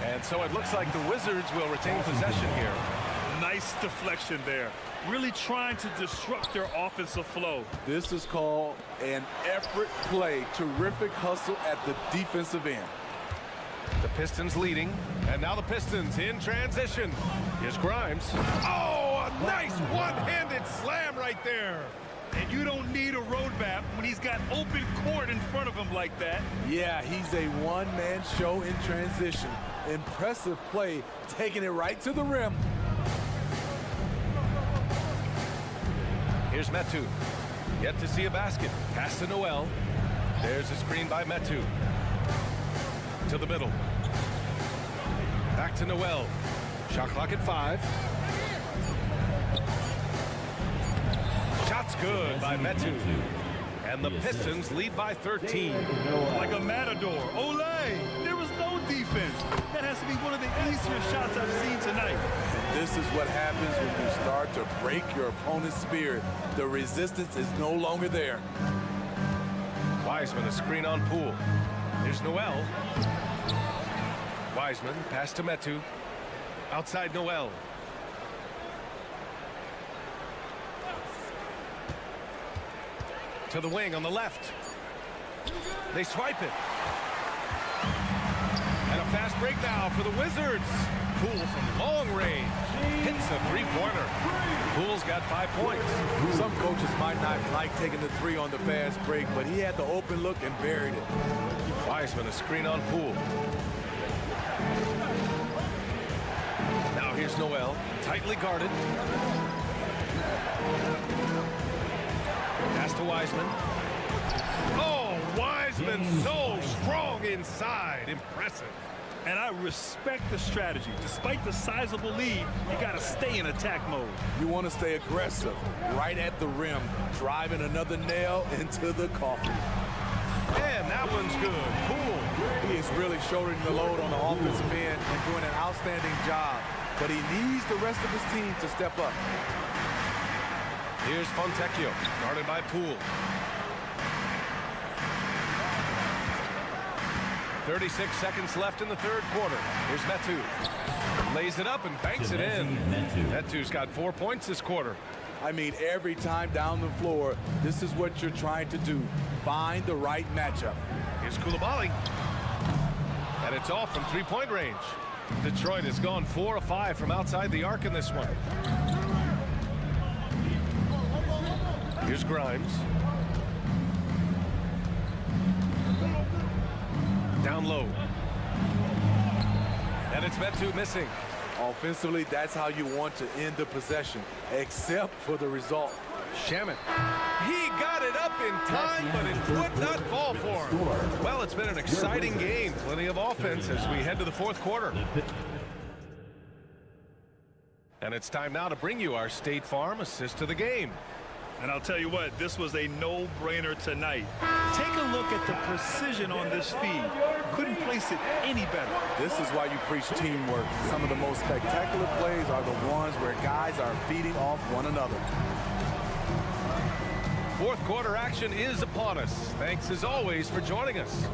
And so it looks like the Wizards will retain possession here. Nice deflection there. Really trying to disrupt their offensive flow. This is called an effort play. Terrific hustle at the defensive end. The Pistons leading, and now the Pistons in transition. Here's Grimes. Oh, a nice one-handed slam right there. And you don't need a roadmap when he's got open court in front of him like that. Yeah, he's a one-man show in transition. Impressive play, taking it right to the rim. Here's Metu. Yet to see a basket. Pass to Noel. There's a screen by Metu. To the middle. Back to Noel. Shot clock at 5. Shot's good by Metu. And the Pistons lead by 13. Like a matador. Olay! There was no defense. That has to be one of the easier shots I've seen tonight. This is what happens when you start to break your opponent's spirit. The resistance is no longer there. Wiseman, a screen on Poole. Here's Noel. Wiseman, pass to Metu. Outside Noel. To the wing on the left. They swipe it. And a fast break now for the Wizards. Poole from long range hits a three-pointer. Poole's got 5 points. Some coaches might not like taking the 3 on the fast break, but he had the open look and buried it. Wiseman, a screen on Poole. Now here's Noel, tightly guarded. Pass to Wiseman. Oh, Wiseman so strong inside. Impressive. And I respect the strategy. Despite the sizable lead, you got to stay in attack mode. You want to stay aggressive, right at the rim, driving another nail into the coffin. And that one's good. Poole. He is really shouldering the load on the offensive end and doing an outstanding job. But he needs the rest of his team to step up. Here's Fontecchio, guarded by Poole. 36 seconds left in the third quarter. Here's Metu. Lays it up and banks it in. Metu's got 4 points this quarter. I mean, every time down the floor, this is what you're trying to do. Find the right matchup. Here's Coulibaly. And it's off from three-point range. Detroit has gone 4 of 5 from outside the arc in this one. Here's Grimes. Down low. And it's Metu missing. Offensively, that's how you want to end the possession, except for the result. Shamet. He got it up in time, but it would not fall for him. Well, it's been an exciting game. Plenty of offense as we head to the fourth quarter. And it's time now to bring you our State Farm assist of the game. And I'll tell you what, this was a no-brainer tonight. Take a look at the precision on this feed. Couldn't place it any better. This is why you preach teamwork. Some of the most spectacular plays are the ones where guys are feeding off one another. Fourth quarter action is upon us. Thanks as always for joining us.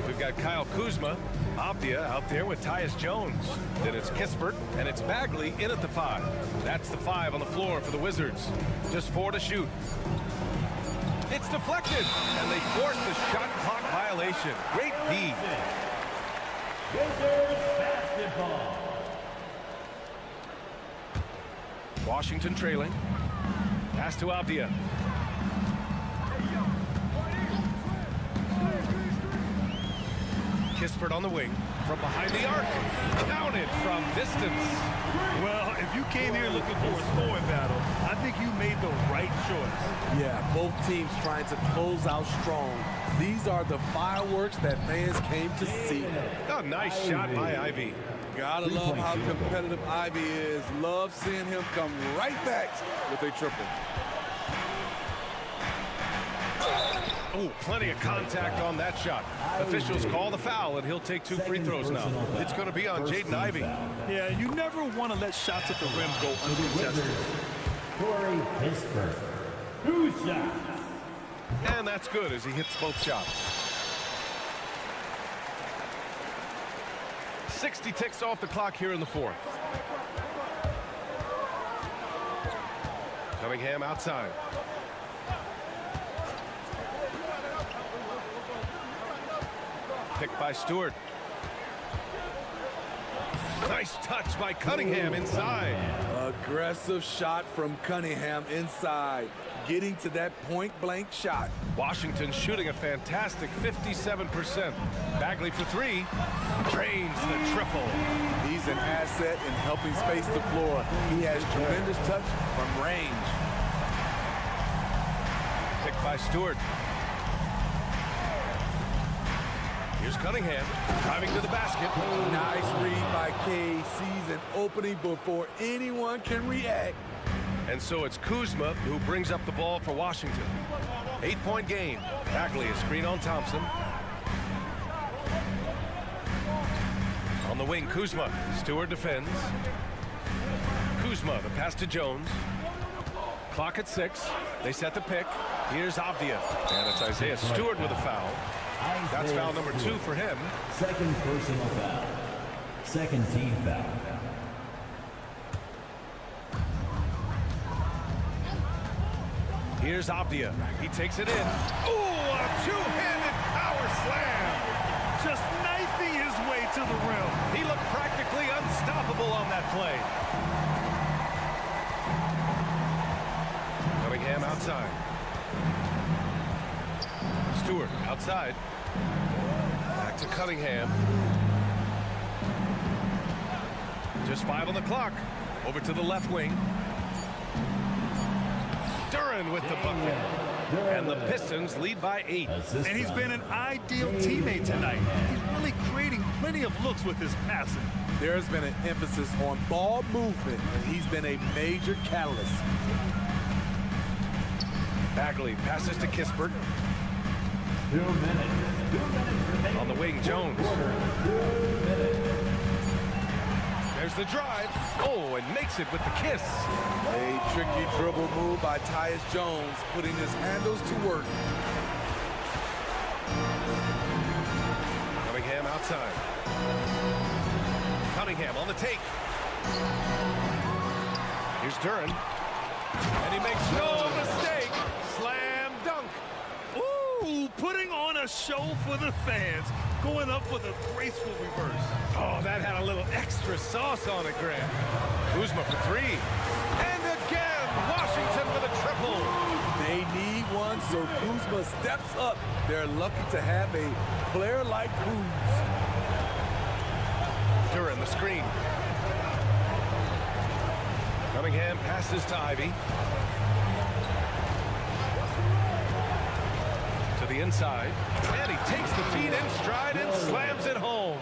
We've got Kyle Kuzma, Avdia out there with Tyus Jones. Then it's Kispert and it's Bagley in at the 5. That's the 5 on the floor for the Wizards. Just 4 to shoot. It's deflected and they force the shot clock violation. Great D. Wizards basketball. Washington trailing. Pass to Avdia. Kispert on the wing from behind the arc. Counted from distance. Well, if you came here looking for a scoring battle, I think you made the right choice. Yeah, both teams trying to close out strong. These are the fireworks that fans came to see. A nice shot by Ivy. Gotta love how competitive Ivy is. Love seeing him come right back with a triple. Oh, plenty of contact on that shot. Officials call the foul, and he'll take 2 free throws now. It's going to be on Jaden Ivey. Yeah, you never want to let shots at the rim go uncontested. Corey Kispert. 2 shots. And that's good as he hits both shots. 60 ticks off the clock here in the 4th. Cunningham outside. Picked by Stewart. Nice touch by Cunningham inside. Aggressive shot from Cunningham inside, getting to that point-blank shot. Washington shooting a fantastic 57%. Bagley for 3. Drains the triple. He's an asset in helping space the floor. He has tremendous touch from range. Picked by Stewart. Here's Cunningham driving to the basket. Nice read by K. Sees an opening before anyone can react. And so it's Kuzma who brings up the ball for Washington. 8-point game. Bagley a screen on Thompson. On the wing, Kuzma. Stewart defends. Kuzma, the pass to Jones. Clock at 6. They set the pick. Here's Avdia. And it's Isaiah Stewart with a foul. That's foul number 2 for him. Second personal foul. Second team foul. Here's Avdia. He takes it in. Ooh, a 2-handed power slam. Just knifing his way to the rim. He looked practically unstoppable on that play. Cunningham outside. Stewart outside. Back to Cunningham. Just 5 on the clock. Over to the left wing. Duren with the bucket. And the Pistons lead by 8. And he's been an ideal teammate tonight. He's really creating plenty of looks with his passing. There's been an emphasis on ball movement, and he's been a major catalyst. Bagley passes to Kispert. 2 minutes. On the wing, Jones. 2 minutes. There's the drive. Oh, and makes it with the kiss. A tricky dribble move by Tyus Jones, putting his handles to work. Cunningham outside. Cunningham on the take. Here's Duren. And he makes no mistake. Slam dunk. Ooh, putting on a show for the fans. Going up with a graceful reverse. Oh, that had a little extra sauce on it, Grant. Kuzma for 3. And again, Washington with a triple. They need one, so Kuzma steps up. They're lucky to have a player like Kuz. Duren the screen. Cunningham passes to Ivy. To the inside. And he takes the feed in stride and slams it home.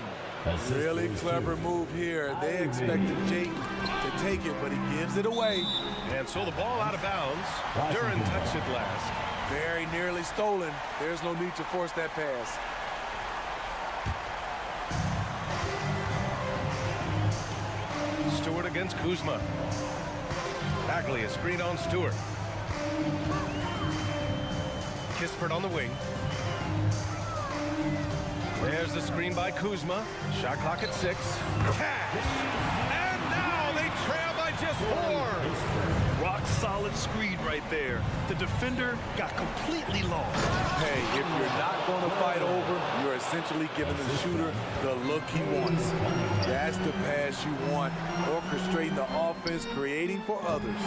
Really clever move here. They expected Jayton to take it, but he gives it away. And so the ball out of bounds. Duren touched it last. Very nearly stolen. There's no need to force that pass. Stewart against Kuzma. Bagley, a screen on Stewart. Kispert on the wing. There's the screen by Kuzma. Shot clock at 6. Cash! And now they trail by just 4. Rock solid screen right there. The defender got completely lost. Hey, if you're not going to fight over, you're essentially giving the shooter the look he wants. That's the pass you want. Orchestrating the offense, creating for others.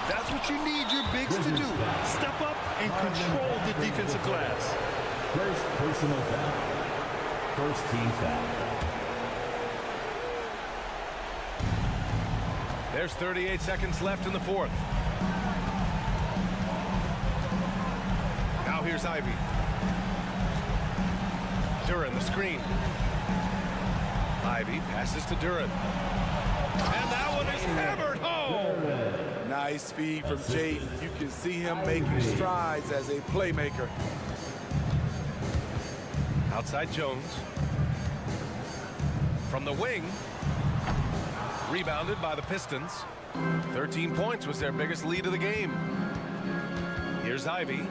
That's what you need your bigs to do. Step up and control the defensive glass. First personal foul. First team foul. There's 38 seconds left in the fourth. Now here's Ivy. Duren, the screen. Ivy passes to Duren. And that one is hammered home. Nice feed from Jayton. You can see him making strides as a playmaker. Outside Jones. From the wing. Rebounded by the Pistons. 13 points was their biggest lead of the game. Here's Ivy.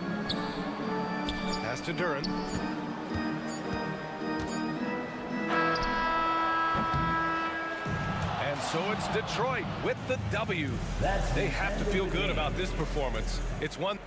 Pass to Duren. And so it's Detroit with the W. They have to feel good about this performance. It's one.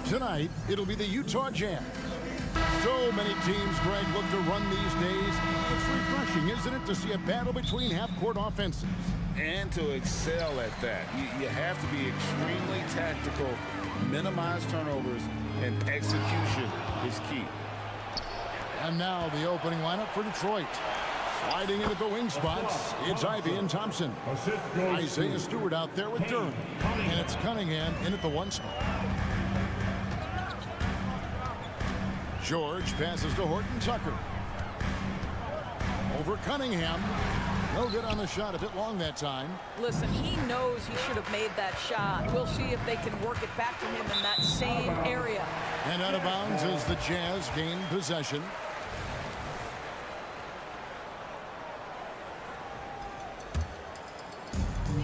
Tonight, it'll be the Utah Jazz. So many teams, Greg, look to run these days. It's refreshing, isn't it, to see a battle between half-court offenses? And to excel at that. You have to be extremely tactical, minimize turnovers, and execution is key. And now the opening lineup for Detroit. Sliding into the wing spots, it's Ivey and Thompson. Isaiah Stewart out there with Durham. And it's Cunningham in at the 1 spot. George passes to Horton Tucker. Over Cunningham. No good on the shot, a bit long that time. Listen, he knows he should have made that shot. We'll see if they can work it back to him in that same area. And out of bounds as the Jazz gain possession.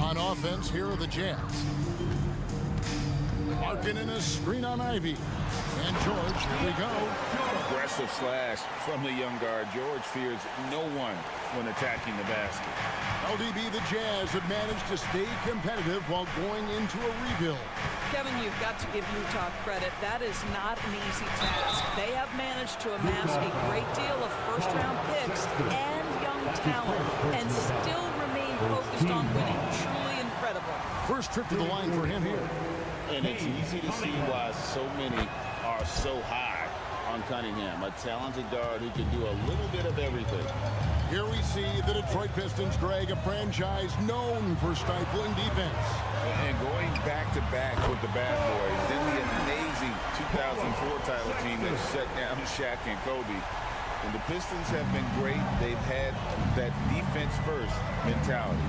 On offense, here are the Jazz. Markin a screen on Ivey. And George, here we go. Aggressive slash from the young guard. George fears no one when attacking the basket. LDB, the Jazz have managed to stay competitive while going into a rebuild. Kevin, you've got to give Utah credit. That is not an easy task. They have managed to amass a great deal of first-round picks and young talent and still remain focused on winning. Truly incredible. First trip to the line for him here. And it's easy to see why so many are so high on Cunningham, a talented guard who can do a little bit of everything. Here we see the Detroit Pistons, Greg, a franchise known for stifling defense. And going back-to-back with the bad boys, then the amazing 2004 title team that shut down Shaq and Kobe. And the Pistons have been great. They've had that defense-first mentality.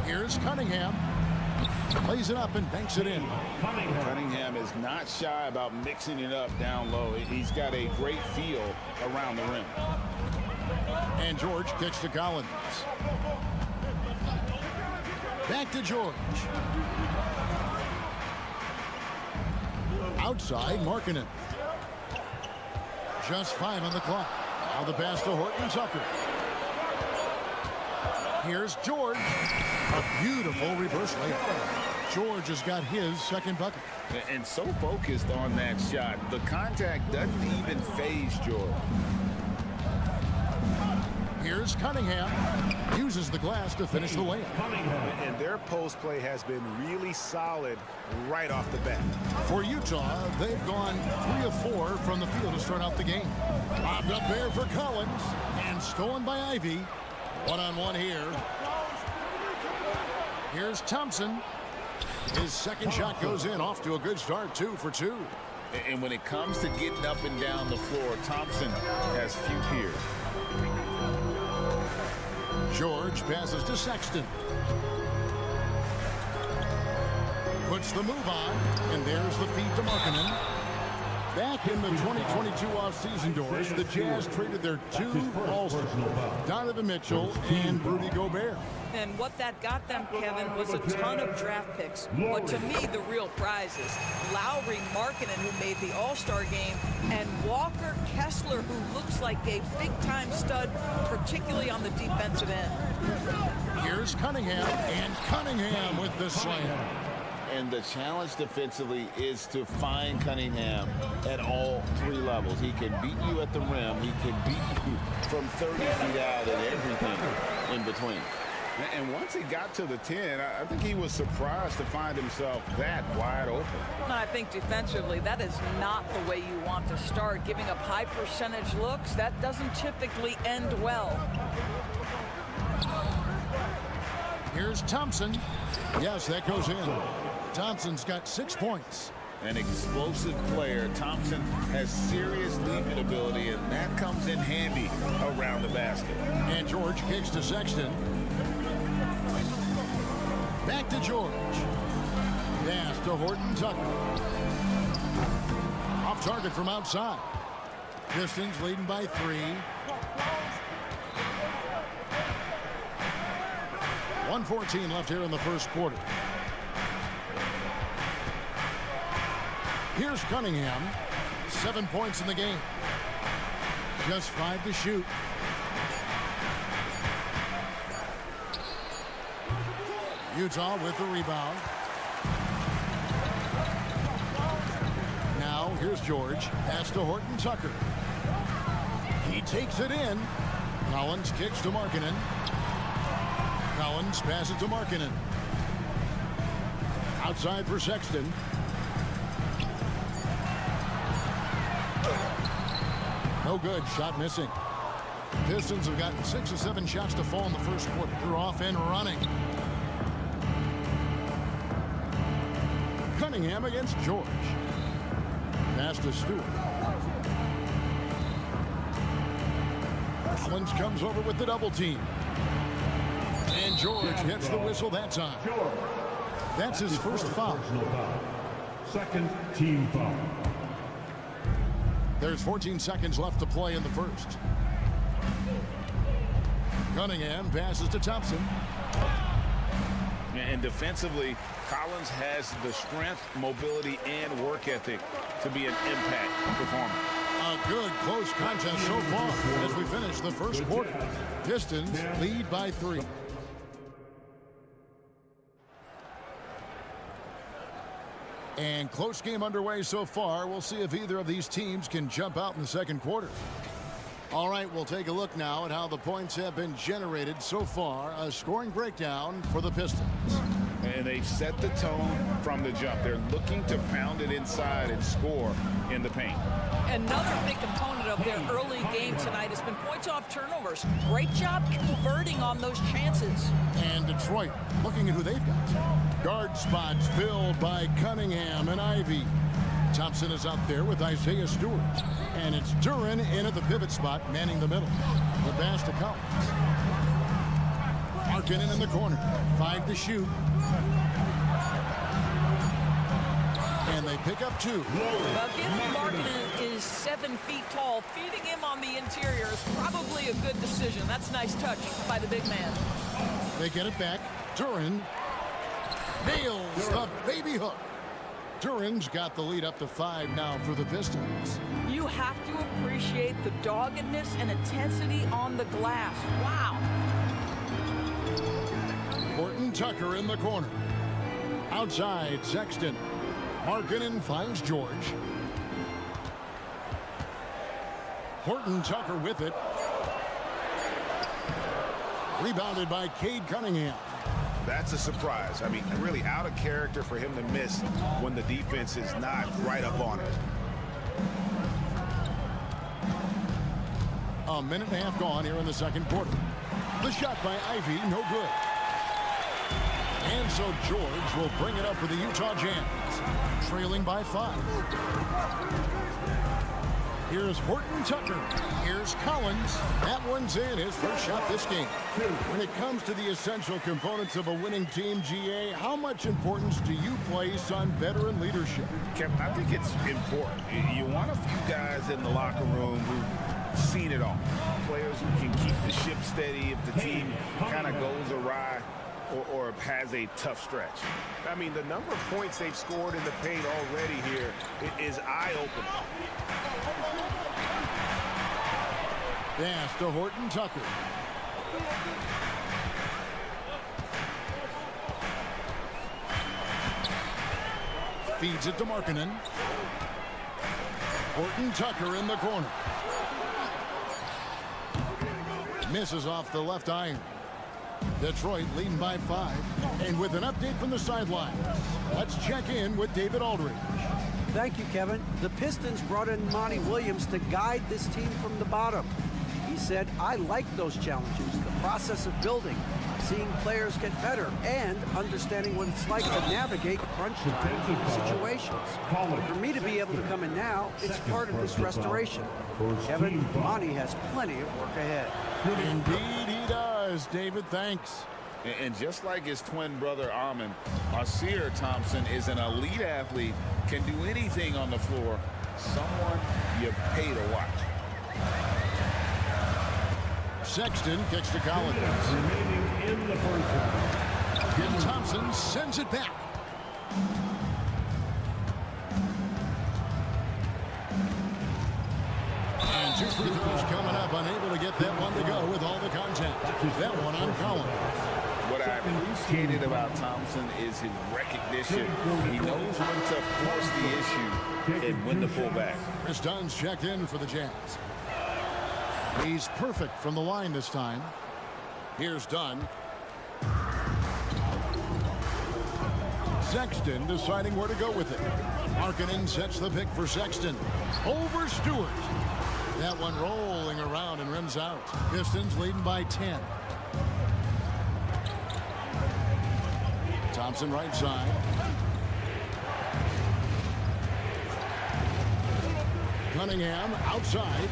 Here's Cunningham. Plays it up and banks it in. Cunningham is not shy about mixing it up down low. He's got a great feel around the rim. And George kicks to Collins. Back to George. Outside, Markkanen. Just 5 on the clock. Now the pass to Horton Tucker. Here's George. A beautiful reverse layup. George has got his second bucket. And so focused on that shot. The contact doesn't even faze George. Here's Cunningham. Uses the glass to finish the layup. And their post play has been really solid right off the bat. For Utah, they've gone 3 of 4 from the field to start out the game. Bobbed up there for Collins. And stolen by Ivey. One-on-one here. Here's Thompson. His second shot goes in, off to a good start, 2 for 2. And when it comes to getting up and down the floor, Thompson has few peers. George passes to Sexton. Puts the move on, and there's the feed to Markkanen. Back in the 2022 offseason doors, the Jazz traded their 2 All-Stars, Donovan Mitchell and Rudy Gobert. And what that got them, Kevin, was a ton of draft picks. But to me, the real prize is Lowry Markkanen, who made the All-Star game, and Walker Kessler, who looks like a big-time stud, particularly on the defensive end. Here's Cunningham, and Cunningham with the slam. And the challenge defensively is to find Cunningham at all 3 levels. He can beat you at the rim. He can beat you from 30 feet out and everything in between. And once he got to the 10, I think he was surprised to find himself that wide open. I think defensively, that is not the way you want to start. Giving up high percentage looks, that doesn't typically end well. Here's Thompson. Yes, that goes in. Thompson's got 6 points. An explosive player. Thompson has serious leaping ability, and that comes in handy around the basket. And George kicks to Sexton. Back to George. Pass to Horton Tucker. Off target from outside. Pistons leading by 3. 1:14 left here in the first quarter. Here's Cunningham. 7 points in the game. Just 5 to shoot. Utah with the rebound. Now here's George. Pass to Horton Tucker. He takes it in. Collins kicks to Markkanen. Collins passes to Markkanen. Outside for Sexton. No good. Shot missing. Pistons have gotten 6 or 7 shots to fall in the first quarter. They're off and running. Cunningham against George. Pass to Stewart. Collins comes over with the double team. And George gets the whistle that time. That's his first foul. Second team foul. There's 14 seconds left to play in the first. Cunningham passes to Thompson. And defensively, Collins has the strength, mobility, and work ethic to be an impact performer. A good close contest so far as we finish the first quarter. Pistons lead by 3. And close game underway so far. We'll see if either of these teams can jump out in the second quarter. All right, we'll take a look now at how the points have been generated so far. A scoring breakdown for the Pistons. And they've set the tone from the jump. They're looking to pound it inside and score in the paint. Another big component of their early game tonight has been points off turnovers. Great job converting on those chances. And Detroit looking at who they've got. Guard spots filled by Cunningham and Ivy. Thompson is out there with Isaiah Stewart. And it's Duren in at the pivot spot, manning the middle. The pass to Collins. Markkanen in the corner. 5 to shoot. And they pick up 2. Well, given Markkanen is 7 feet tall, feeding him on the interior is probably a good decision. That's a nice touch by the big man. They get it back. Duren nails the baby hook. Duren's got the lead up to 5 now for the Pistons. You have to appreciate the doggedness and intensity on the glass. Wow. Horton Tucker in the corner. Outside, Sexton. Markkanen finds George. Horton Tucker with it. Rebounded by Cade Cunningham. That's a surprise. I mean, really out of character for him to miss when the defense is not right up on it. A minute and a half gone here in the second quarter. The shot by Ivy, no good. And so George will bring it up for the Utah Jazz, trailing by 5. Here's Horton Tucker. Here's Collins. That one's in, his first shot this game. When it comes to the essential components of a winning team, GA, how much importance do you place on veteran leadership? Kevin, I think it's important. You want a few guys in the locker room who've seen it all. Players who can keep the ship steady if the team kind of goes awry or has a tough stretch. I mean, the number of points they've scored in the paint already here is eye-opening. Pass to Horton Tucker. Feeds it to Markkanen. Horton Tucker in the corner. Misses off the left iron. Detroit leading by 5. And with an update from the sideline, let's check in with David Aldridge. Thank you, Kevin. The Pistons brought in Monty Williams to guide this team from the bottom. He said, I like those challenges, the process of building, seeing players get better, and understanding what it's like to navigate crunch time situations. For me to be able to come in now, it's part of this restoration. Kevin, Monty has plenty of work ahead. Indeed he does, David. Thanks. And just like his twin brother Armin, Asir Thompson is an elite athlete, can do anything on the floor. Someone you pay to watch. Sexton kicks to Collins. Remaining in the first round. And Thompson sends it back. And 2 free throws coming up. Unable to get that one to go with all the contact. That one on Collins. What I appreciated about Thompson is his recognition. He knows when to force the issue and when to pull back. Chris Dunn's checked in for the Jazz. He's perfect from the line this time. Here's Dunn. Sexton deciding where to go with it. Markkanen sets the pick for Sexton. Over Stewart. That one rolling around and rims out. Pistons leading by 10. Thompson right side. Cunningham outside.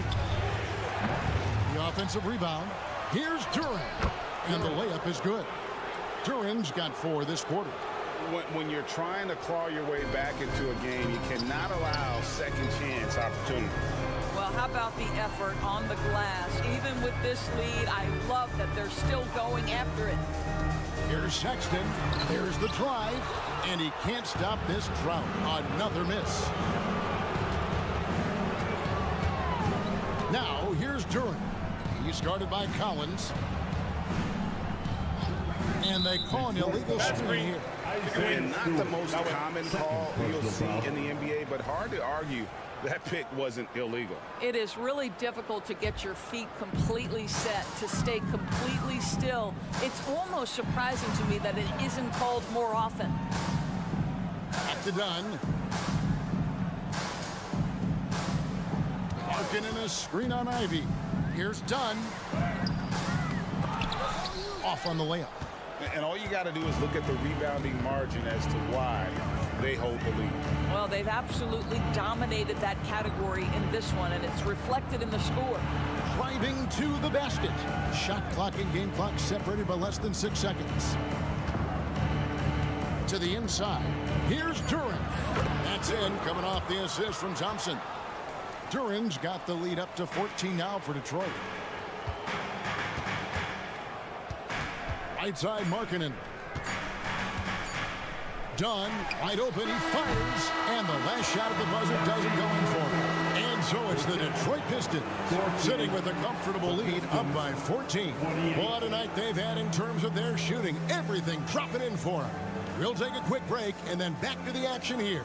The offensive rebound. Here's Duren. And the layup is good. Duren's got 4 this quarter. When you're trying to claw your way back into a game, you cannot allow second chance opportunities. Well, how about the effort on the glass? Even with this lead, I love that they're still going after it. Here's Sexton. Here's the drive. And he can't stop this drought. Another miss. Now, here's Duren. He's guarded by Collins. And they call an illegal screen here. And not the most common call you'll see in the NBA, but hard to argue that pick wasn't illegal. It is really difficult to get your feet completely set, to stay completely still. It's almost surprising to me that it isn't called more often. Back to Dunn. Markkanen a screen on Ivy. Here's Dunn. Off on the layup. And all you got to do is look at the rebounding margin as to why they hold the lead. Well, they've absolutely dominated that category in this one, and it's reflected in the score. Driving to the basket. Shot clock and game clock separated by less than 6 seconds. To the inside. Here's Duren. That's in, coming off the assist from Thompson. Duren's got the lead up to 14 now for Detroit. Right side, Markkanen. Dunn, wide open, he fires, and the last shot at the buzzer doesn't go in for him. And so it's the Detroit Pistons sitting with a comfortable lead up by 14. What a night they've had in terms of their shooting. Everything dropping in for them. We'll take a quick break and then back to the action here.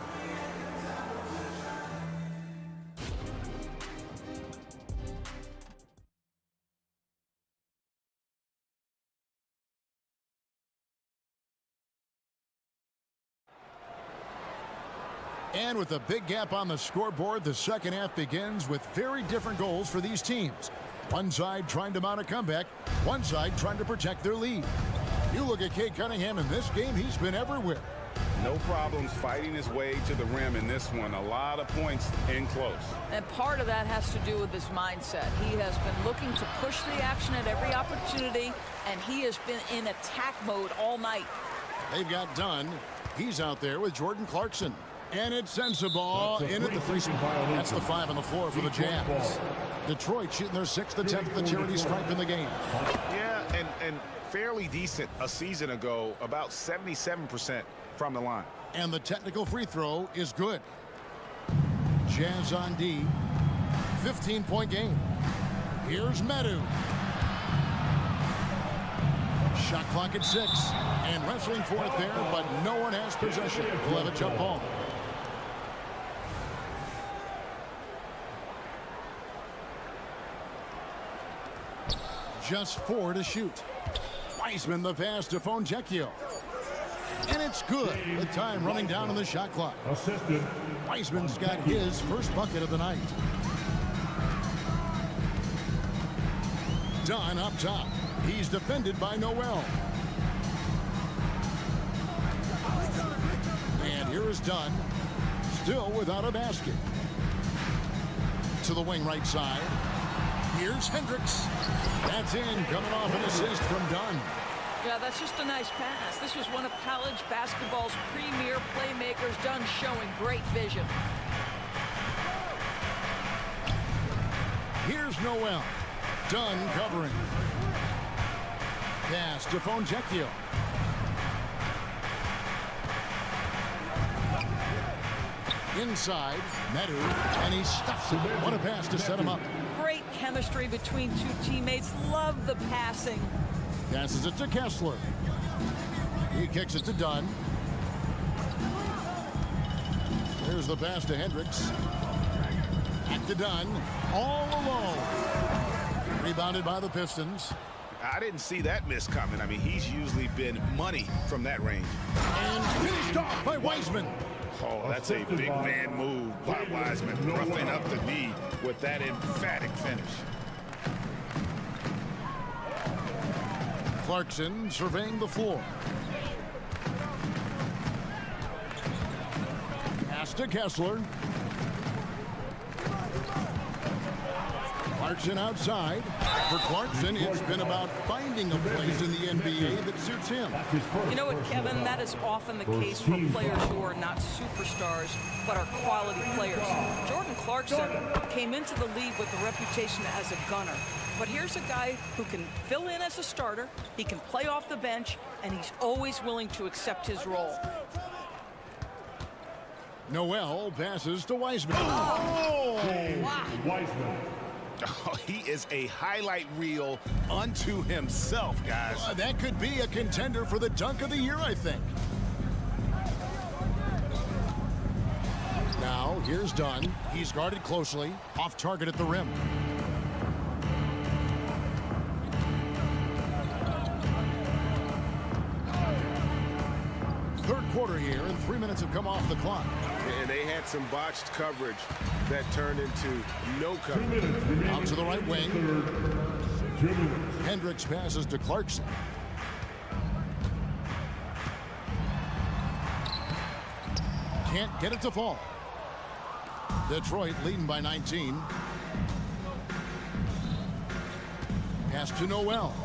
And with a big gap on the scoreboard, the second half begins with very different goals for these teams. One side trying to mount a comeback, one side trying to protect their lead. You look at Cade Cunningham in this game, he's been everywhere. No problems fighting his way to the rim in this one. A lot of points in close. And part of that has to do with his mindset. He has been looking to push the action at every opportunity, and he has been in attack mode all night. They've got Dunn. He's out there with Jordan Clarkson. And it's Sensabaugh in at the free spot. That's the 5 on the floor for the Jazz. Detroit shooting their 6th attempt at the charity stripe in the game. Yeah, and fairly decent a season ago, about 77% from the line. And the technical free throw is good. Jazz on D. 15-point game. Here's Medu. Shot clock at 6. And wrestling for it there, but no one has possession. We'll have a jump ball. Just 4 to shoot. Wiseman the pass to Fontecchio. And it's good with time running down on the shot clock. Assisted. Wiseman's got his first bucket of the night. Dunn up top. He's defended by Noel. And here is Dunn. Still without a basket. To the wing right side. Here's Hendricks. That's in, coming off an assist from Dunn. Yeah, that's just a nice pass. This was one of college basketball's premier playmakers. Dunn showing great vision. Here's Noel. Dunn covering. Pass to Fontecchio. Inside, Medu, and he stuffs it. What a pass to set him up. Great chemistry between two teammates. Love the passing. Passes it to Kessler. He kicks it to Dunn. Here's the pass to Hendricks. Back to Dunn. All alone. Rebounded by the Pistons. I didn't see that miss coming. I mean, he's usually been money from that range. And finished off by Wiseman. Oh, that's a big man move by Wiseman. Roughing up the knee with that emphatic finish. Clarkson surveying the floor. Pass to Kessler. Clarkson outside. For Clarkson, it's been about finding a place in the NBA that suits him. You know what, Kevin? That is often the case for players who are not superstars, but are quality players. Jordan Clarkson came into the league with a reputation as a gunner. But here's a guy who can fill in as a starter, he can play off the bench, and he's always willing to accept his role. Noel passes to Wiseman. Oh! Wow. Wiseman. Oh, he is a highlight reel unto himself, guys. That could be a contender for the dunk of the year, I think. Now, here's Dunn. He's guarded closely. Off target at the rim. Third quarter here, and 3 minutes have come off the clock. And they had some botched coverage that turned into no coverage. Out to the right wing. Hendricks passes to Clarkson. Can't get it to fall. Detroit leading by 19. Pass to Noel.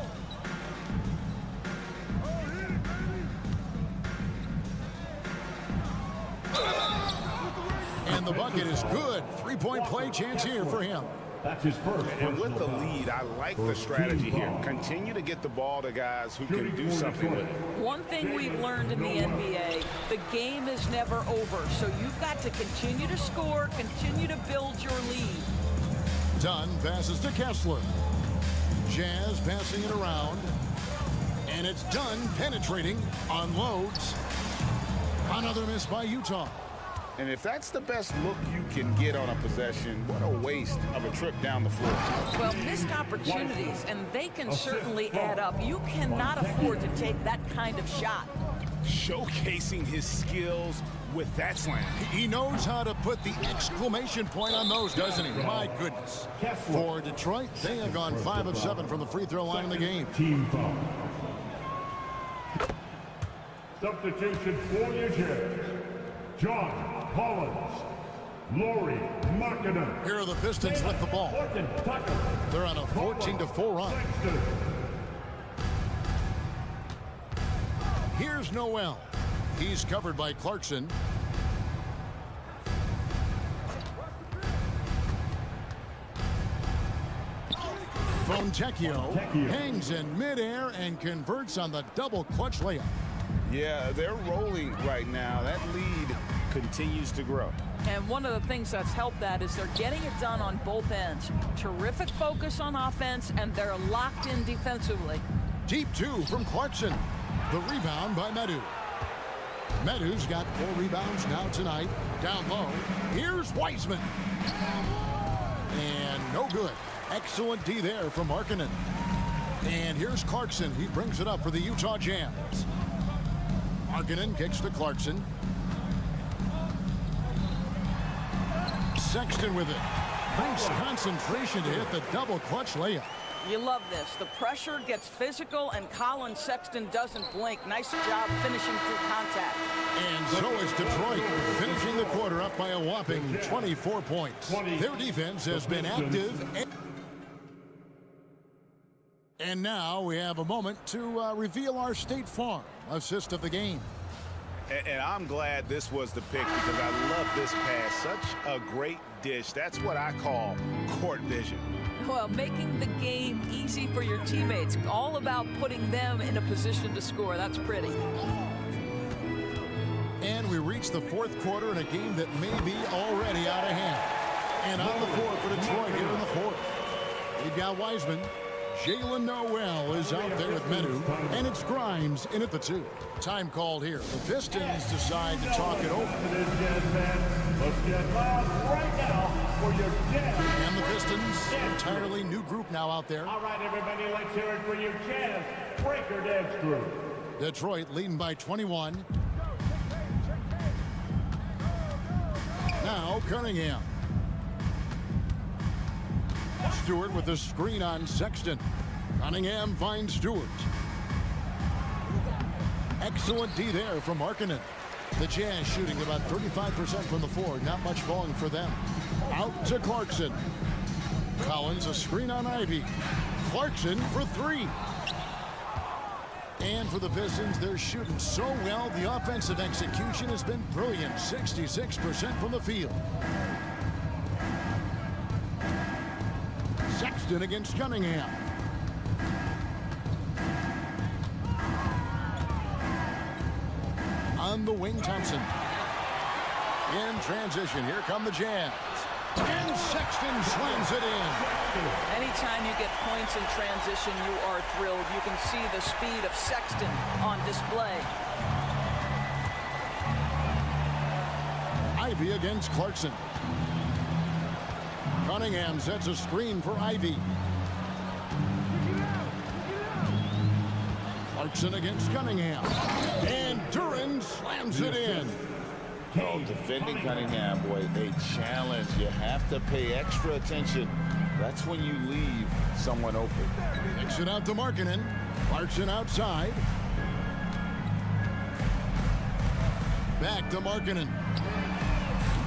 And the bucket is good. Three-point play chance here for him. That's his first. And with the lead, I like the strategy here. Continue to get the ball to guys who can do something with it. One thing we've learned in the NBA, the game is never over. So you've got to continue to score, continue to build your lead. Dunn passes to Kessler. Jazz passing it around. And it's Dunn penetrating, unloads. Another miss by Utah. And if that's the best look you can get on a possession, what a waste of a trip down the floor. Well, missed opportunities, and they can certainly add up. You cannot afford to take that kind of shot. Showcasing his skills with that slam. He knows how to put the exclamation point on those, doesn't he? My goodness. For Detroit, they have gone 5 of 7 from the free throw line in the game. Team foul. Substitution for New Jersey. John Collins, Laurie Markkinen. Here are the Pistons with the ball. They're on a 14-4 run. Here's Noel. He's covered by Clarkson. Fontecchio hangs in midair and converts on the double clutch layup. Yeah, they're rolling right now. That lead continues to grow. And one of the things that's helped that is they're getting it done on both ends. Terrific focus on offense, and they're locked in defensively. Deep two from Clarkson. The rebound by Medu. Medu's got 4 rebounds now tonight. Down low. Here's Wiseman. And no good. Excellent D there from Markkinen. And here's Clarkson. He brings it up for the Utah Jazz. Markkinen kicks to Clarkson. Sexton with it. Nice concentration to hit the double clutch layup. You love this. The pressure gets physical, and Colin Sexton doesn't blink. Nice job finishing through contact. And so is Detroit, finishing the quarter up by a whopping 24 points. Their defense has been active. And now we have a moment to reveal our State Farm assist of the game. And I'm glad this was the pick because I love this pass. Such a great dish. That's what I call court vision. Well, making the game easy for your teammates. All about putting them in a position to score. That's pretty. And we reach the fourth quarter in a game that may be already out of hand. And on the floor for Detroit here in the fourth. We've got Wiseman. Jalen Noel is out there with Medu, and it's Grimes in at the 2. Time called here. The Pistons decide to talk it over. Let's get loud right now for your Jazz. And the Pistons, entirely new group now out there. All right, everybody, let's hear it for your Jazz Breaker Dance group. Detroit leading by 21. Now Cunningham. Stewart with a screen on Sexton. Cunningham finds Stewart. Excellent D there from Markkanen. The Jazz shooting about 35% from the floor. Not much falling for them. Out to Clarkson. Collins a screen on Ivy. Clarkson for 3. And for the Pistons, they're shooting so well. The offensive execution has been brilliant. 66% from the field. Sexton against Cunningham. On the wing, Thompson. In transition, here come the Jazz. And Sexton slams it in. Anytime you get points in transition, you are thrilled. You can see the speed of Sexton on display. Ivy against Clarkson. Cunningham sets a screen for Ivy. Clarkson against Cunningham. And Duran slams it in. Oh, defending Cunningham, boy, a challenge. You have to pay extra attention. That's when you leave someone open. Kicks it out to Markkanen. Clarkson outside. Back to Markkanen.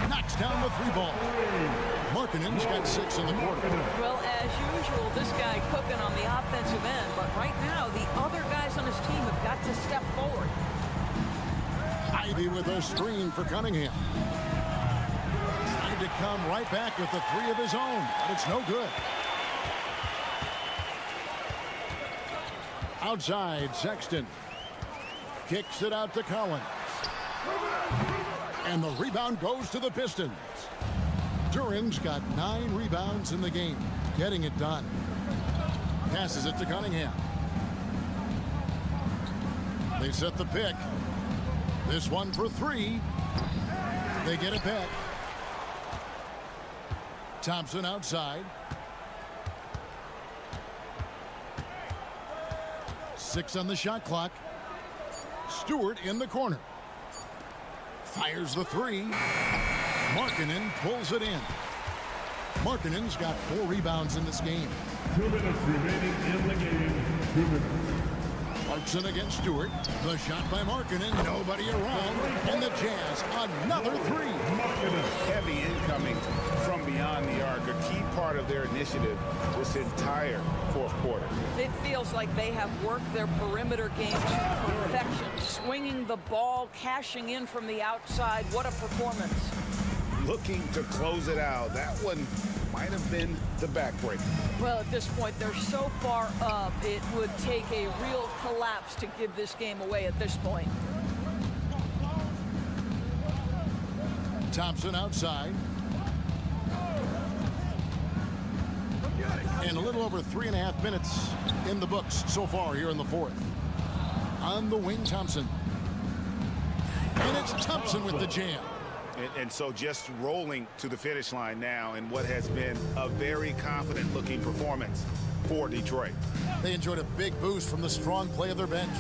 Knocks down the 3-ball. Markkanen's got 6 in the quarter. Well, as usual, this guy cooking on the offensive end, but right now the other guys on his team have got to step forward. Ivy with a screen for Cunningham. Trying to come right back with the 3 of his own, but it's no good. Outside, Sexton. Kicks it out to Collins. And the rebound goes to the Pistons. Duran's got 9 rebounds in the game, getting it done. Passes it to Cunningham. They set the pick. This one for 3. They get it back. Thompson outside. 6 on the shot clock. Stewart in the corner. Fires the 3. Markkanen pulls it in. Markkanen's got 4 rebounds in this game. 2 minutes remaining in the game. 2 minutes. Clarkson against Stewart. The shot by Markkanen. Nobody around. And the Jazz, another 3. Heavy incoming from beyond the arc. A key part of their initiative this entire 4th quarter. It feels like they have worked their perimeter game to perfection. Swinging the ball, cashing in from the outside. What a performance. Looking to close it out. That one might have been the backbreaker. Well, at this point, they're so far up, it would take a real collapse to give this game away at this point. Thompson outside. And a little over 3.5 minutes in the books so far here in the 4th. On the wing, Thompson. And it's Thompson with the jam. And so just rolling to the finish line now in what has been a very confident-looking performance for Detroit. They enjoyed a big boost from the strong play of their bench.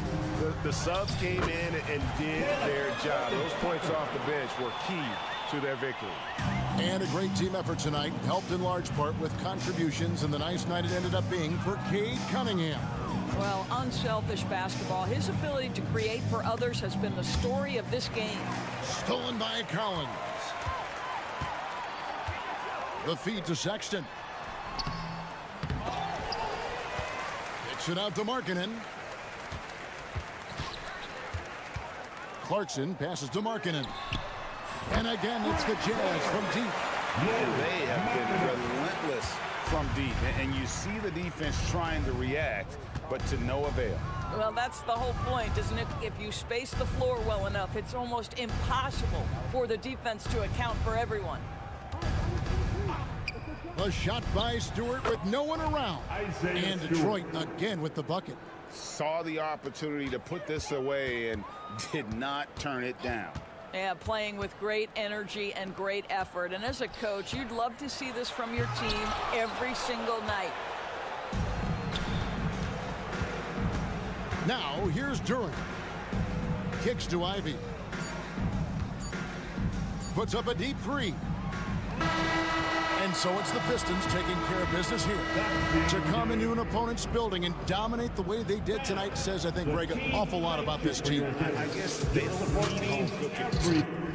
The subs came in and did their job. Those points off the bench were key to their victory. And a great team effort tonight, helped in large part with contributions, and the nice night it ended up being for Cade Cunningham. Well, unselfish basketball. His ability to create for others has been the story of this game. Stolen by Collins. The feed to Sexton. Kicks it out to Markkanen. Clarkson passes to Markkanen. And again, it's the Jazz from deep. And they have been relentless from deep. And you see the defense trying to react, but to no avail. Well, that's the whole point, isn't it? If you space the floor well enough, it's almost impossible for the defense to account for everyone. A shot by Stewart with no one around. And Detroit again with the bucket. Saw the opportunity to put this away and did not turn it down. Yeah, playing with great energy and great effort. And as a coach, you'd love to see this from your team every single night. Now, here's Durant. Kicks to Ivy. Puts up a deep three. And so it's the Pistons taking care of business here. To come into an opponent's building and dominate the way they did tonight says, I think, Greg, an awful lot about this team. I guess they don't need home cooking.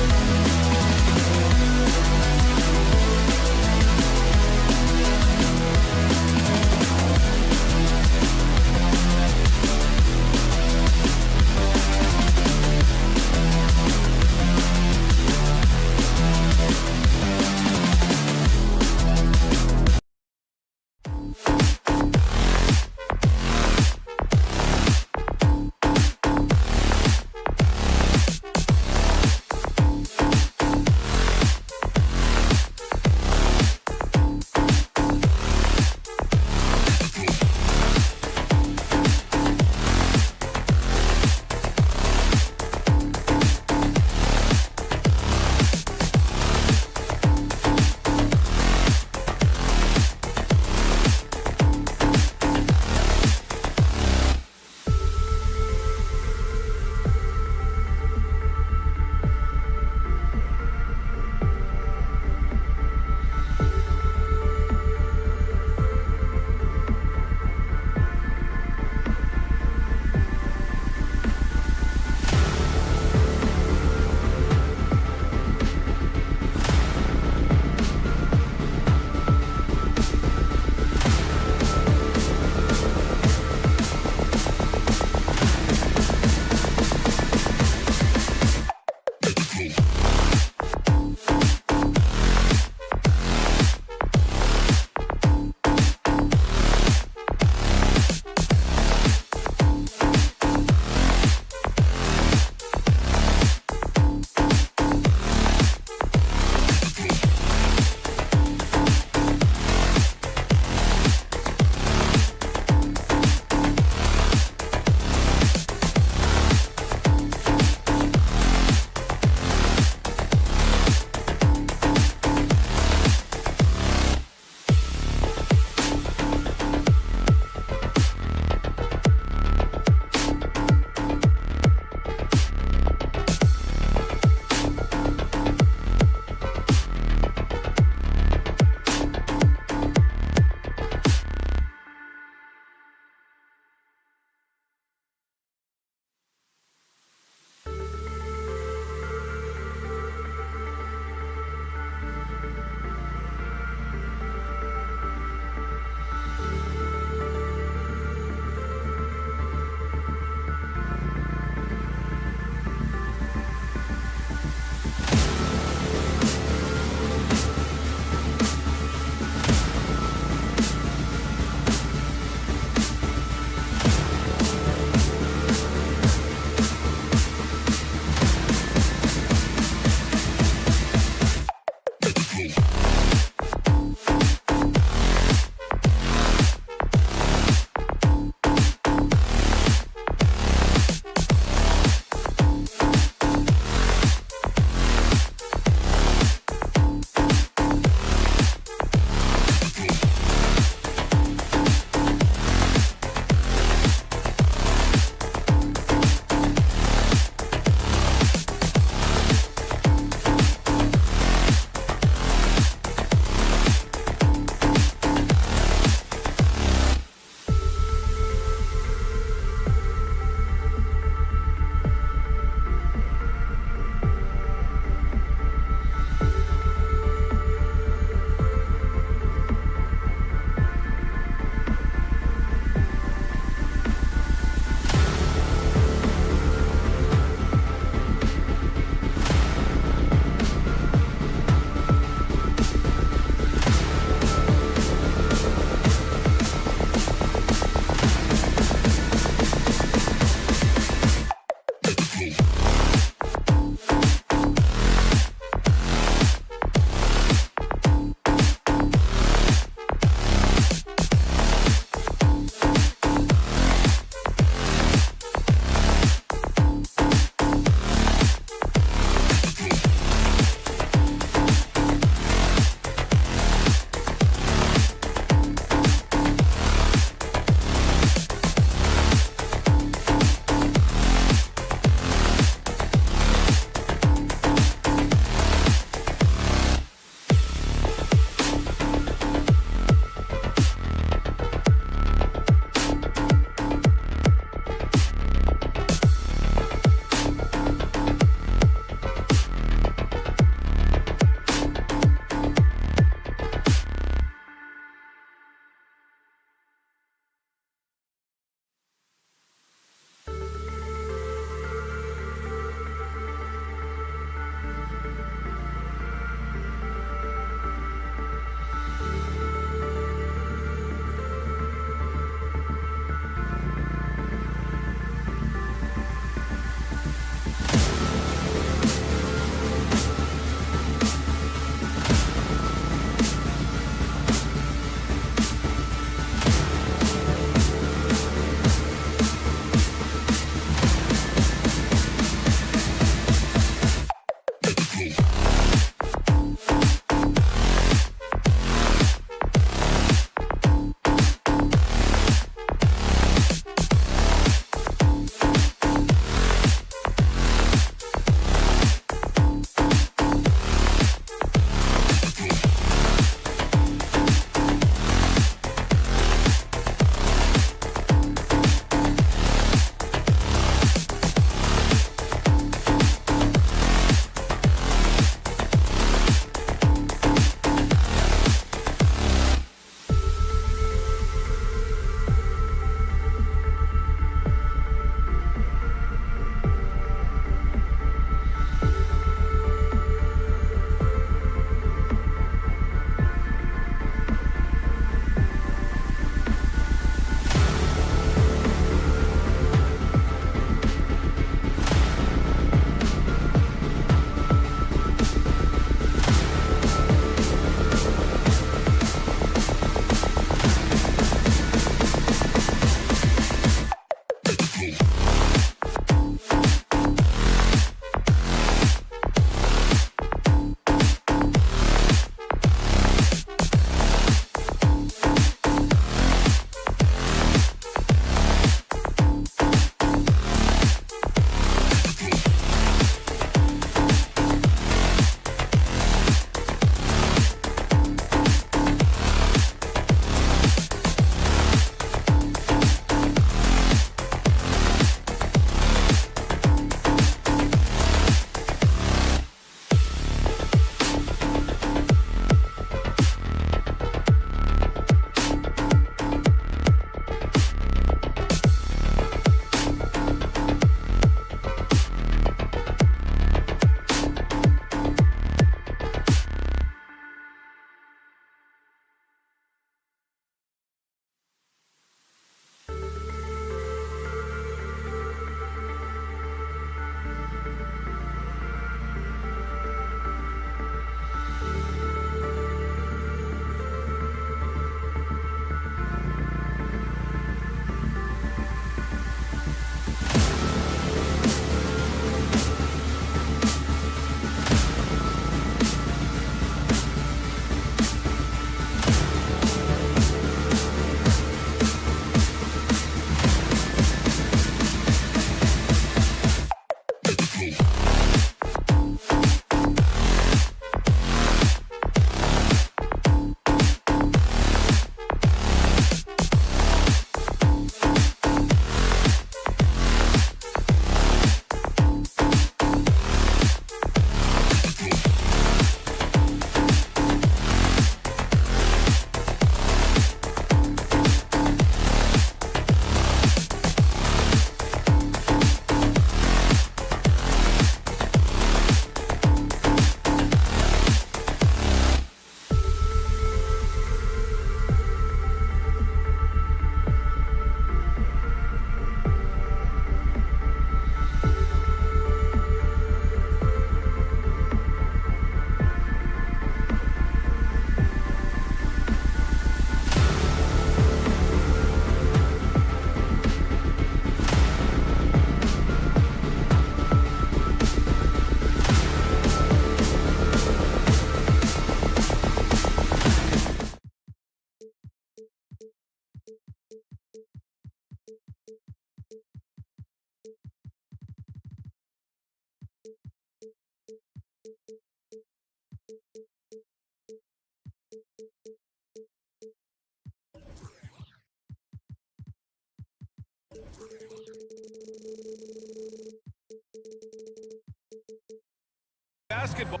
Basketball.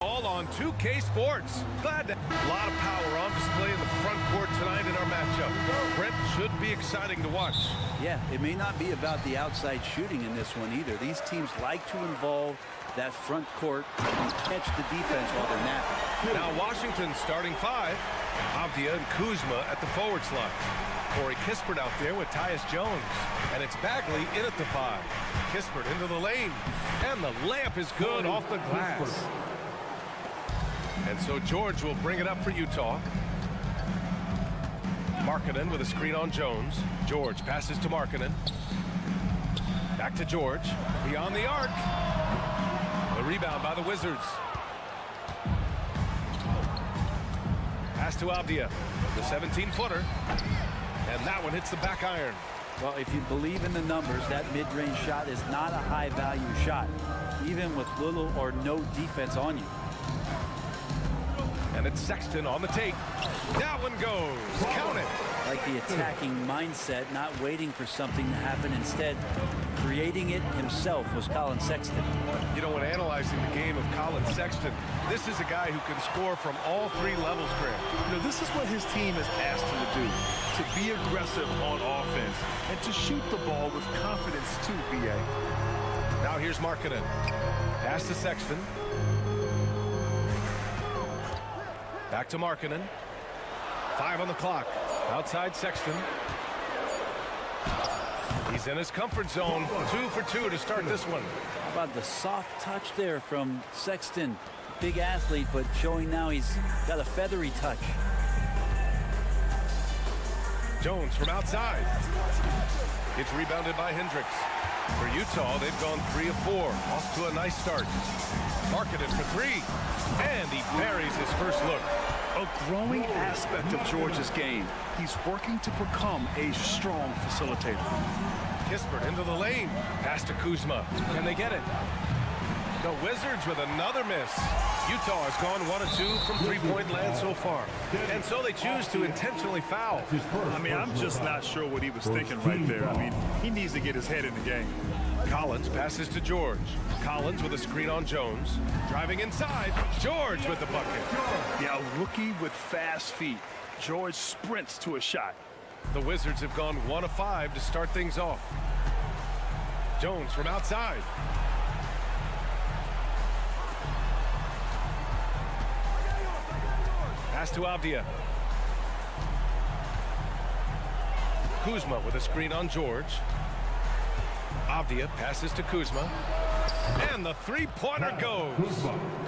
All on 2K Sports. Glad to a lot of power on display in the front court tonight in our matchup. Brent, should be exciting to watch. Yeah, it may not be about the outside shooting in this one either. These teams like to involve that front court and catch the defense while they're napping. Now Washington starting five. Avdia and Kuzma at the forward slot. Corey Kispert out there with Tyus Jones. And it's Bagley in at the five. Kispert into the lane. And the layup is good off the glass. And so George will bring it up for Utah. Markkanen with a screen on Jones. George passes to Markkanen. Back to George. Beyond the arc. The rebound by the Wizards. Pass to Avdia. The 17-footer. And that one hits the back iron. Well, if you believe in the numbers, that mid-range shot is not a high-value shot, even with little or no defense on you. And it's Sexton on the take. That one goes. Count it. Like the attacking mindset, not waiting for something to happen. Instead, creating it himself was Colin Sexton. You know, when analyzing the game of Colin Sexton, this is a guy who can score from all three levels, Grant. You know, this is what his team has asked him to do, to be aggressive on offense and to shoot the ball with confidence too, B.A. Now here's Markkanen. Pass to Sexton. Back to Markkanen. 5 on the clock. Outside Sexton. He's in his comfort zone. 2 for 2 to start this one. How about the soft touch there from Sexton? Big athlete, but showing now he's got a feathery touch. Jones from outside. It's rebounded by Hendricks. For Utah, they've gone 3 of 4. Off to a nice start. Markkanen for 3. And he buries his first look. A growing aspect of George's game. He's working to become a strong facilitator. Kispert into the lane. Pass to Kuzma. Can they get it? The Wizards with another miss. Utah has gone 1 of 2 from three-point land so far. And so they choose to intentionally foul. I mean, I'm just not sure what he was thinking right there. I mean, he needs to get his head in the game. Collins passes to George. Collins with a screen on Jones. Driving inside. George with the bucket. Yeah, a rookie with fast feet. George sprints to a shot. The Wizards have gone 1 of 5 to start things off. Jones from outside. Pass to Avdia. Kuzma with a screen on George. Avdia passes to Kuzma. And the three-pointer goes.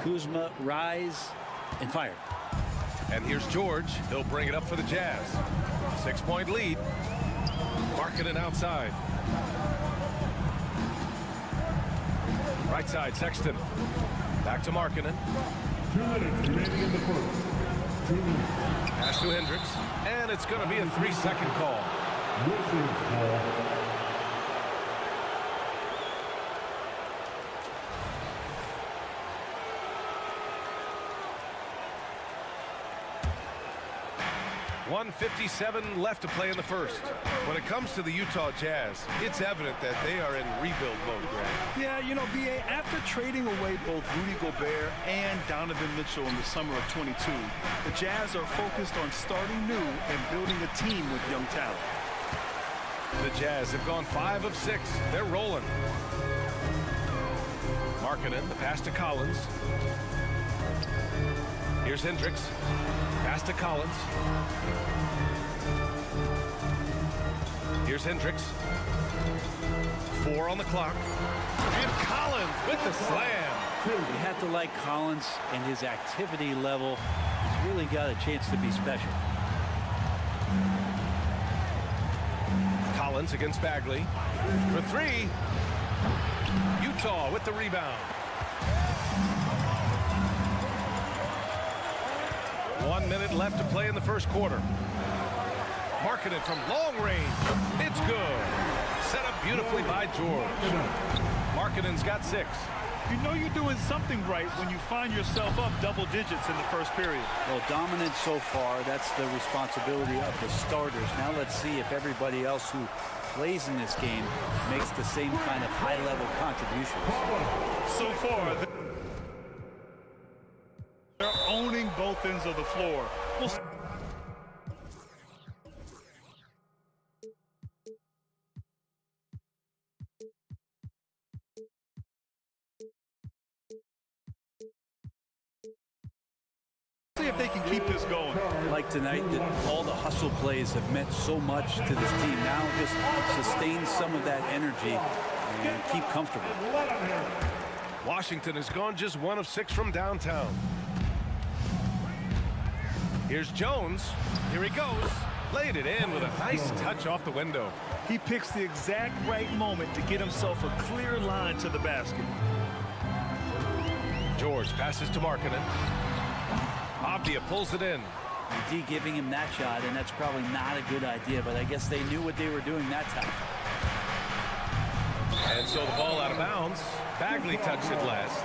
Kuzma rise and fire. And here's George. He'll bring it up for the Jazz. 6-point lead. Markkanen outside. Right side, Sexton. Back to Markkanen. 2 minutes remaining in the first. 2 minutes. Pass to Hendricks. And it's going to be a 3-second call. Wizards ball. .157 left to play in the first. When it comes to the Utah Jazz, it's evident that they are in rebuild mode, Grant. Yeah, you know, B.A., after trading away both Rudy Gobert and Donovan Mitchell in the summer of 22, the Jazz are focused on starting new and building a team with young talent. The Jazz have gone 5 of 6. They're rolling. Markkanen, the pass to Collins. Here's Hendricks. Pass to Collins. Here's Hendricks. 4 on the clock. And Collins with the slam. You have to like Collins and his activity level. He's really got a chance to be special. Collins against Bagley. For 3. Utah with the rebound. 1 minute left to play in the first quarter. Marketed from long range. It's good. Set up beautifully by George. Marketing's got 6. You know you're doing something right when you find yourself up double digits in the first period. Well, dominant so far. That's the responsibility of the starters. Now let's see if everybody else who plays in this game makes the same kind of high-level contributions. So far, they're owning both ends of the floor. We'll see if they can keep this going. Like tonight, that all the hustle plays have meant so much to this team. Now just sustain some of that energy and keep comfortable. Washington has gone just 1 of 6 from downtown. Here's Jones. Here he goes. Laid it in with a nice touch off the window. He picks the exact right moment to get himself a clear line to the basket. George passes to Markkanen. Avdia pulls it in. D giving him that shot, and that's probably not a good idea, but I guess they knew what they were doing that time. And so the ball out of bounds. Bagley touched it last.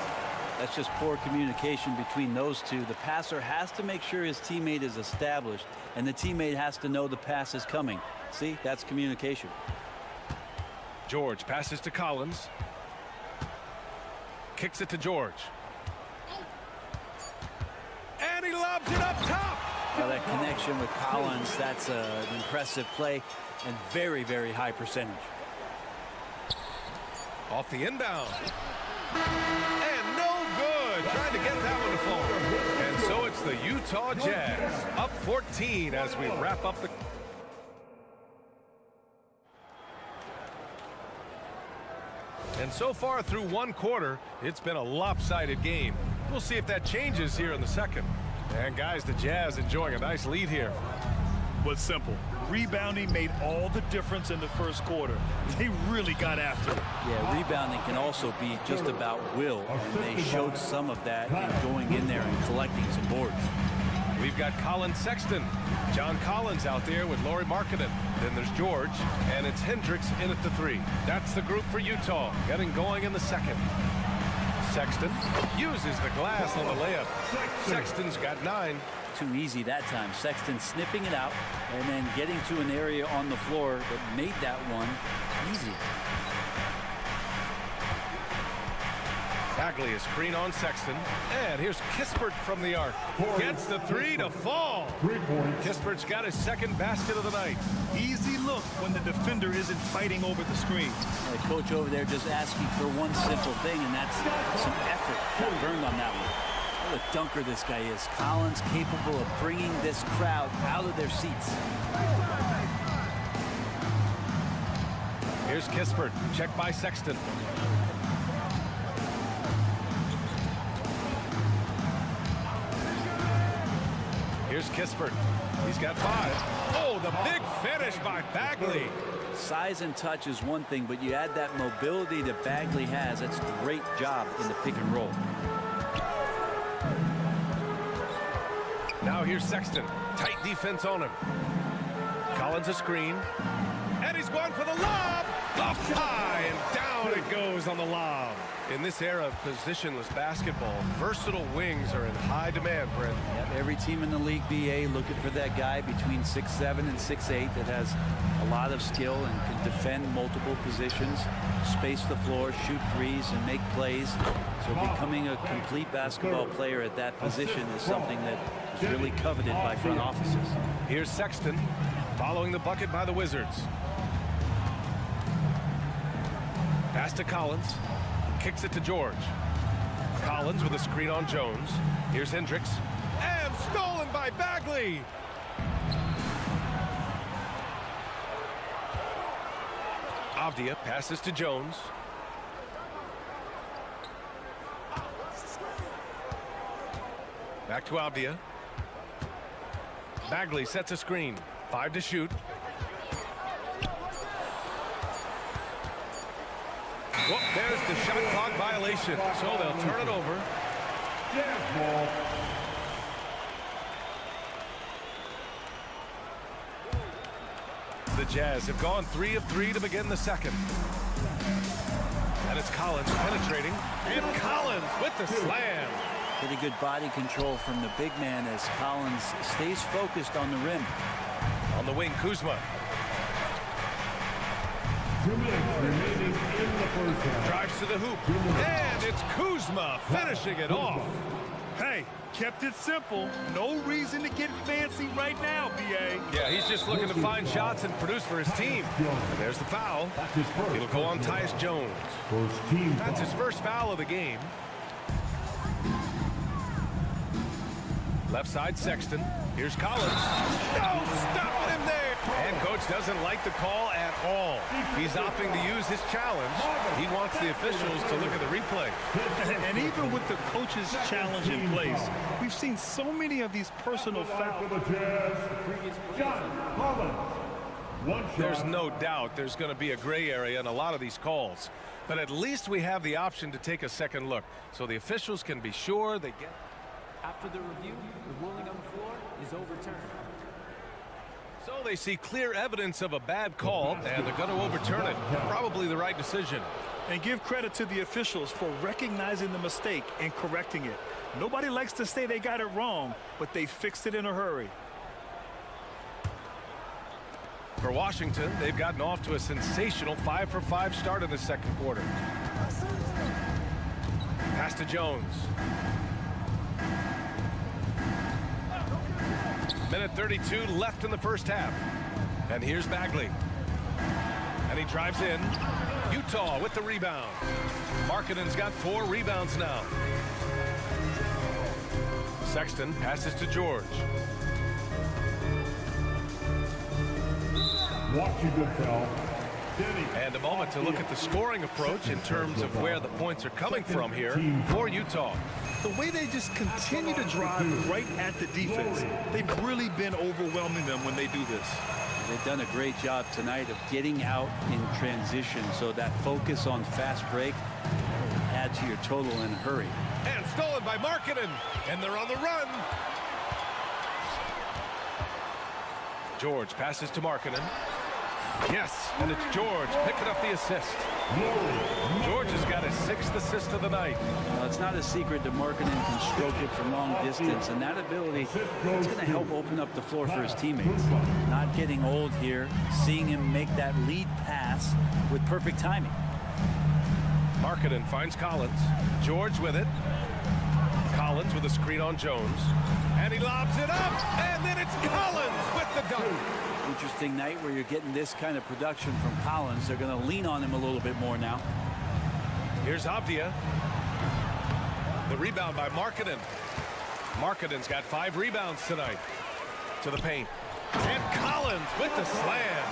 That's just poor communication between those two. The passer has to make sure his teammate is established, and the teammate has to know the pass is coming. See, that's communication. George passes to Collins. Kicks it to George. And he lobs it up top. Well, that connection with Collins, that's an impressive play and very, very high percentage. Off the inbound. And no good. Trying to get that one to fall. And so it's the Utah Jazz up 14 as we wrap up the... And so far through 1 quarter, it's been a lopsided game. We'll see if that changes here in the second. And guys, the Jazz enjoying a nice lead here. Was simple. Rebounding made all the difference in the first quarter. They really got after it. Yeah, rebounding can also be just about will, and they showed some of that in going in there and collecting some boards. We've got Colin Sexton. John Collins out there with Lauri Markkanen. Then there's George, and it's Hendricks in at the 3. That's the group for Utah, getting going in the second. Sexton uses the glass on the layup. Sexton's got 9. Too easy that time. Sexton sniffing it out and then getting to an area on the floor that made that one easy. Bagley is screen on Sexton. And here's Kispert from the arc. Gets the 3 to fall. Kispert's got his second basket of the night. Easy look when the defender isn't fighting over the screen. The coach over there just asking for one simple thing, and that's some effort. Got burned on that one. What a dunker this guy is. Collins capable of bringing this crowd out of their seats. Here's Kispert. Checked by Sexton. Here's Kispert. He's got 5. Oh, the big finish by Bagley. Size and touch is one thing, but you add that mobility that Bagley has. That's a great job in the pick and roll. Now here's Sexton. Tight defense on him. Collins a screen. And he's going for the lob. Up high and down it goes on the lob. In this era of positionless basketball, versatile wings are in high demand, Brent. Yep, every team in the league BA looking for that guy between 6'7" and 6'8" that has a lot of skill and can defend multiple positions, space the floor, shoot threes, and make plays. So becoming a complete basketball player at that position is something that is really coveted by front offices. Here's Sexton following the bucket by the Wizzards. Pass to Collins. Kicks it to George. Collins with a screen on Jones. Here's Hendricks. And Bagley. Avdia passes to Jones. Back to Avdia. Bagley sets a screen. 5 to shoot. Well, there's the shot clock violation, so they'll turn it over. Jazz ball. The Jazz have gone 3 of 3 to begin the second. And it's Collins penetrating. And Collins with the slam. Pretty good body control from the big man as Collins stays focused on the rim. On the wing, Kuzma. 2 minutes remaining in the first half. Drives to the hoop. And it's Kuzma finishing it off. Hey, kept it simple. No reason to get fancy right now, B.A. Yeah, he's just looking to find shots and produce for his team. And there's the foul. It'll go on Tyus Jones. That's his first foul of the game. Left side, Sexton. Here's Collins. No, stopping him there. And coach doesn't like the call at all. He's opting to use his challenge. He wants the officials to look at the replay. And even with the coach's challenge in place, we've seen so many of these personal fouls. There's no doubt there's going to be a gray area in a lot of these calls. But at least we have the option to take a second look so the officials can be sure they get. After the review, the ruling on the floor is overturned. So they see clear evidence of a bad call, and they're going to overturn it. Probably the right decision. And give credit to the officials for recognizing the mistake and correcting it. Nobody likes to say they got it wrong, but they fixed it in a hurry. For Washington, they've gotten off to a sensational 5-for-5 start in the second quarter. Pass to Jones. Minute 32 left in the first half. And here's Bagley. And he drives in. Utah with the rebound. Markkanen's got 4 rebounds now. Sexton passes to George. Washington foul. And a moment to look at the scoring approach in terms of where the points are coming from here for Utah. The way they just continue to drive right at the defense, they've really been overwhelming them when they do this. They've done a great job tonight of getting out in transition, so that focus on fast break adds to your total in a hurry. And stolen by Markkanen, and they're on the run. George passes to Markkanen. Yes, and it's George picking up the assist. George has got his 6th assist of the night. Well, it's not a secret that Markkanen can stroke it from long distance, and that ability is going to help open up the floor for his teammates. Not getting old here, seeing him make that lead pass with perfect timing. Markkanen finds Collins. George with it. Collins with a screen on Jones. And he lobs it up, and then it's Collins with the dunk. Interesting night where you're getting this kind of production from Collins. They're going to lean on him a little bit more now. Here's Avdia. The rebound by Markkanen. Markkanen's got 5 rebounds tonight. To the paint. And Collins with the slam.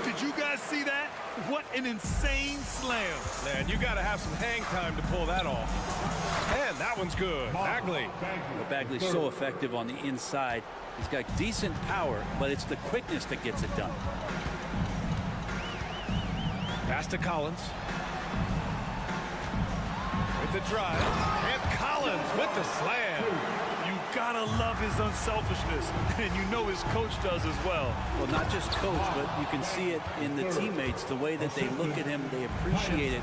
Did you guys see that? What an insane slam. Man, you got to have some hang time to pull that off. And that one's good. Bagley. Well, Bagley's so effective on the inside. He's got decent power, but it's the quickness that gets it done. Pass to Collins. With the drive. And Collins with the slam. You gotta love his unselfishness, and you know his coach does as well. Well, not just coach, but you can see it in the teammates, the way that they look at him. They appreciate it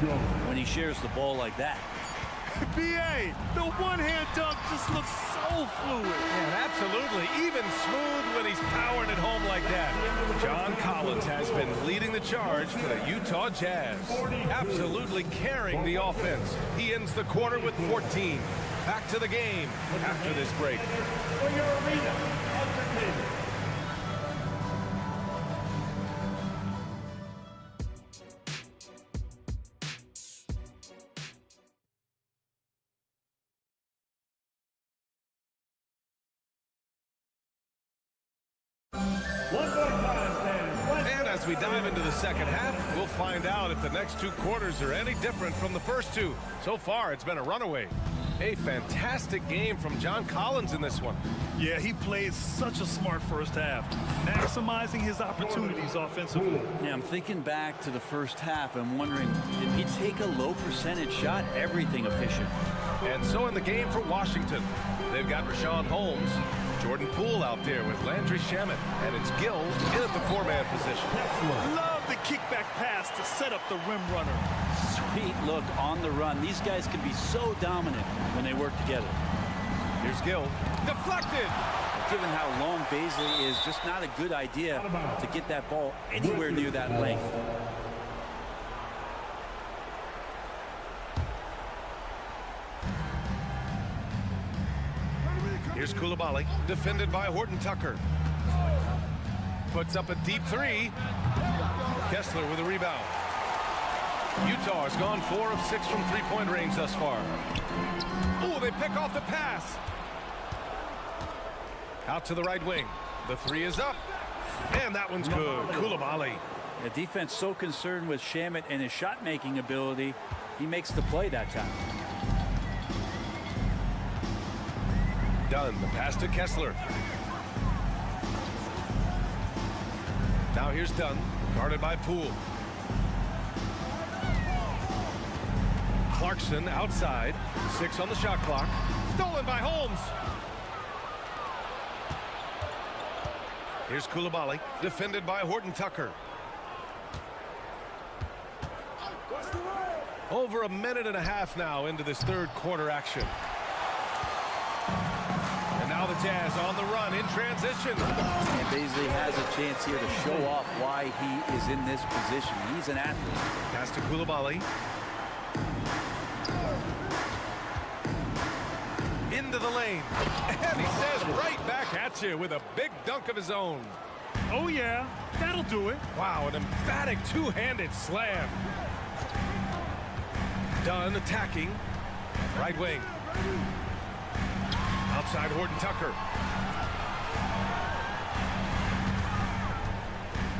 when he shares the ball like that. B.A., the one-hand dunk just looks so fluid. Yeah, absolutely. Even smooth when he's powering it home like that. John Collins has been leading the charge for the Utah Jazz. Absolutely carrying the offense. He ends the quarter with 14. Back to the game after this break. For your arena entertainment. One more contest. And as we dive into the second half, we'll find out if the next 2 quarters are any different from the first 2. So far, it's been a runaway. A fantastic game from John Collins in this one. Yeah, he played such a smart first half, maximizing his opportunities offensively. Yeah, I'm thinking back to the first half and wondering, did he take a low percentage shot? Everything efficient. And so in the game for Washington, they've got Rashawn Holmes, Jordan Poole out there with Landry Shamet, and it's Gill in at the 4-man position. Love the kickback pass to set up the rim runner. Sweet look on the run. These guys can be so dominant when they work together. Here's Gill. Deflected! Given how long Baisley is, just not a good idea to get that ball anywhere near that length. Here's Coulibaly, defended by Horton Tucker. Puts up a deep 3. Kessler with a rebound. Utah has gone 4 of 6 from 3-point range thus far. Oh, they pick off the pass. Out to the right wing. The 3 is up. And that one's good. Coulibaly. The defense so concerned with Shamet and his shot-making ability, he makes the play that time. Dunn, the pass to Kessler. Now here's Dunn, guarded by Poole. Clarkson outside, 6 on the shot clock. Stolen by Holmes. Here's Coulibaly, defended by Horton Tucker. Over a minute and a half now into this third quarter action. And now the Jazz on the run in transition. And Baisley has a chance here to show off why he is in this position. He's an athlete. Pass to Coulibaly. Into the lane. And he says right back at you with a big dunk of his own. Oh, yeah, that'll do it. Wow, an emphatic two-handed slam. Dunn attacking. Right wing. Outside Horton Tucker.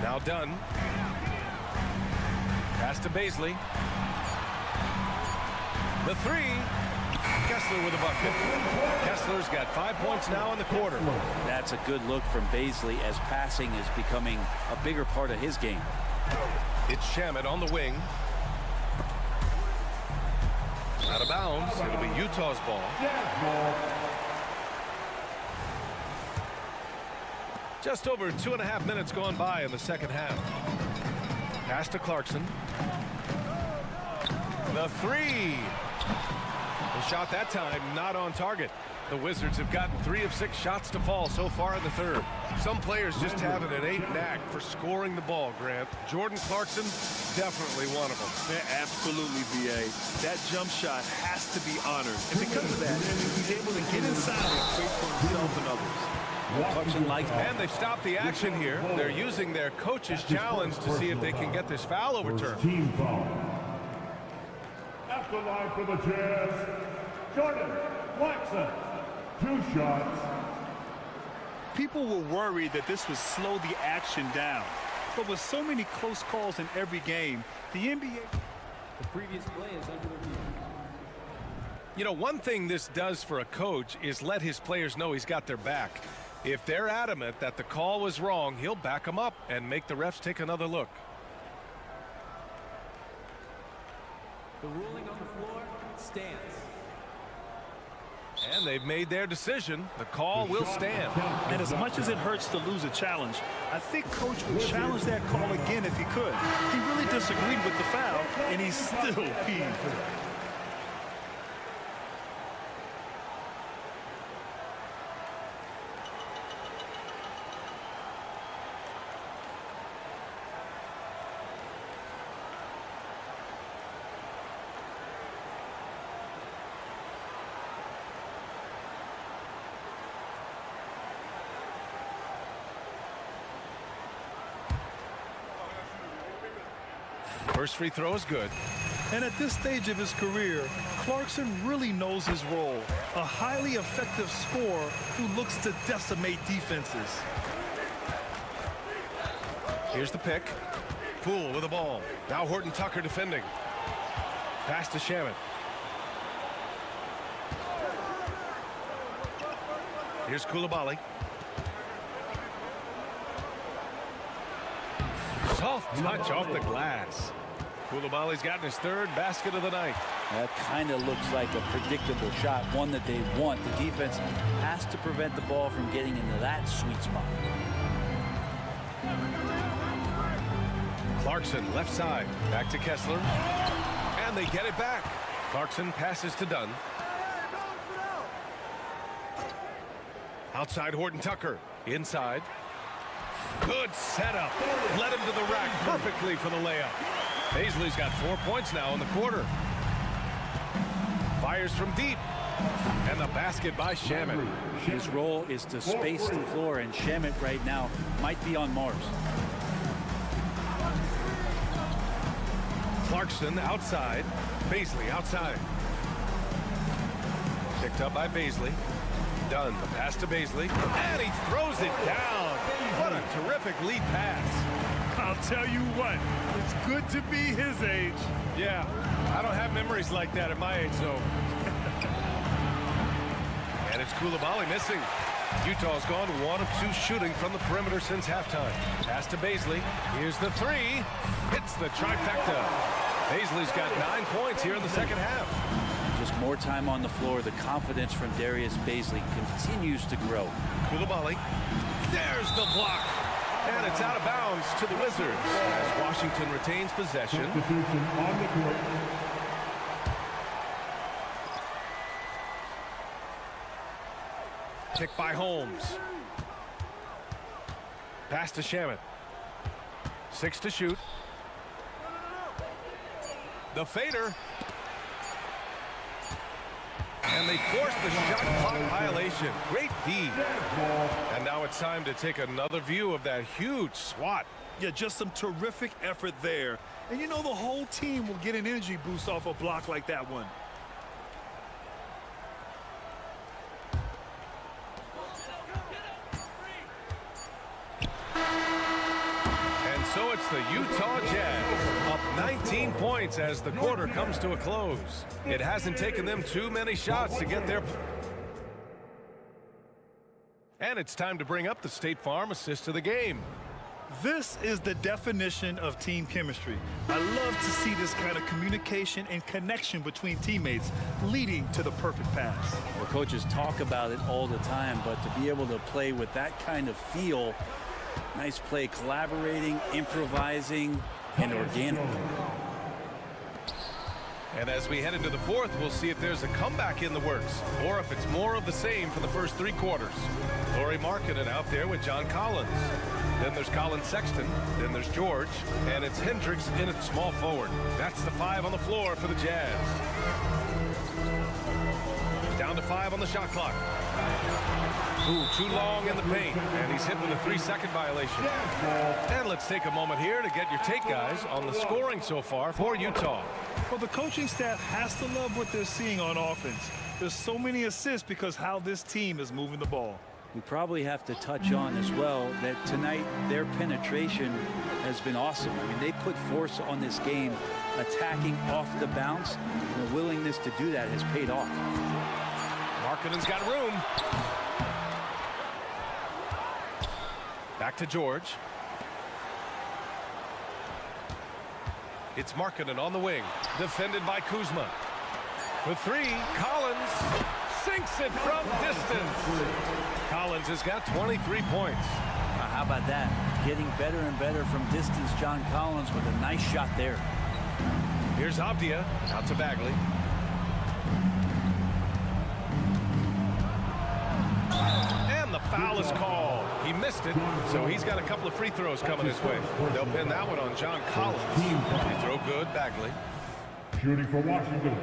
Now Dunn. Pass to Baisley. The 3. Kessler with a bucket. Kessler's got 5 points now in the quarter. That's a good look from Baisley as passing is becoming a bigger part of his game. It's Shamet on the wing. Out of bounds. It'll be Utah's ball. Just over 2.5 minutes gone by in the second half. Pass to Clarkson. The 3. The shot that time not on target. The Wizards have gotten 3 of 6 shots to fall so far in the third. Some players just have an innate knack for scoring the ball, Grant. Jordan Clarkson, definitely one of them. Yeah, absolutely, B.A. That jump shot has to be honored. And because of that, he's able to get inside and create for himself and others. Clarkson likes that. And they've stopped the action here. They're using their coach's challenge to see if they can get this foul overturned. Team foul. At the line for the Jazz, Jordan Clarkson. 2 shots. People were worried that this would slow the action down. But with so many close calls in every game, the NBA... The previous play is under review. You know, one thing this does for a coach is let his players know he's got their back. If they're adamant that the call was wrong, he'll back them up and make the refs take another look. The ruling on the floor stands. And they've made their decision. The call will stand. And as much as it hurts to lose a challenge, I think Coach would challenge that call again if he could. He really disagreed with the foul, and he's still peeved. First free throw is good. And at this stage of his career, Clarkson really knows his role. A highly effective scorer who looks to decimate defenses. Here's the pick. Poole with the ball. Now Horton Tucker defending. Pass to Shaman. Here's Koulibaly. Soft touch off the glass. Koulibaly's gotten his third basket of the night. That kind of looks like a predictable shot, one that they want. The defense has to prevent the ball from getting into that sweet spot. Clarkson left side. Back to Kessler. And they get it back. Clarkson passes to Dunn. Outside Horton Tucker. Inside. Good setup. Led him to the rack perfectly for the layup. Paisley's got 4 points now in the quarter. Fires from deep. And the basket by Shaman. His role is to space the floor, and Shaman right now might be on Mars. Clarkson outside. Paisley outside. Picked up by Paisley. Dunn, the pass to Paisley. And he throws it down. What a terrific lead pass. I'll tell you what, it's good to be his age. Yeah, I don't have memories like that at my age, though. And it's Koulibaly missing. Utah's gone 1 of 2 shooting from the perimeter since halftime. Pass to Paisley. Here's the three. Hits the trifecta. Paisley's got 9 points here in the second half. Just more time on the floor. The confidence from Darius Paisley continues to grow. Koulibaly. There's the block. And it's out of bounds to the Wizards as Washington retains possession. Substitution on the court. Pick by Holmes. Pass to Shaman. 6 to shoot. The fader. And they force the shot clock violation. Great D. And now it's time to take another view of that huge swat. Yeah, just some terrific effort there. And you know the whole team will get an energy boost off a block like that one. And so it's the Utah Jazz up 19 points as the quarter comes to a close. It hasn't taken them too many shots to get there. And it's time to bring up the State Farm assist of the game. This is the definition of team chemistry. I love to see this kind of communication and connection between teammates leading to the perfect pass. The coaches talk about it all the time, but to be able to play with that kind of feel, nice play, collaborating, improvising, and organic. And as we head into the fourth, we'll see if there's a comeback in the works or if it's more of the same for the first 3 quarters. Lauri Markkanen out there with John Collins. Then there's Colin Sexton. Then there's George. And it's Hendricks in at small forward. That's the 5 on the floor for the Jazz. Down to 5 on the shot clock. Ooh, too long in the paint. And he's hit with a 3-second violation. And let's take a moment here to get your take, guys, on the scoring so far for Utah. Well, the coaching staff has to love what they're seeing on offense. There's so many assists because how this team is moving the ball. We probably have to touch on as well that tonight their penetration has been awesome. I mean, they put force on this game, attacking off the bounce, and the willingness to do that has paid off. Markkanen's got room. Back to George. It's Markkanen on the wing, defended by Kuzma. For 3, Collins sinks it from distance. Collins has got 23 points. How about that? Getting better and better from distance, John Collins with a nice shot there. Here's Avdia, out to Bagley. And the foul is called. He missed it, so he's got a couple of free throws coming his way. They'll pin that one on John Collins. Free throw good, Bagley. Shooting for Washington,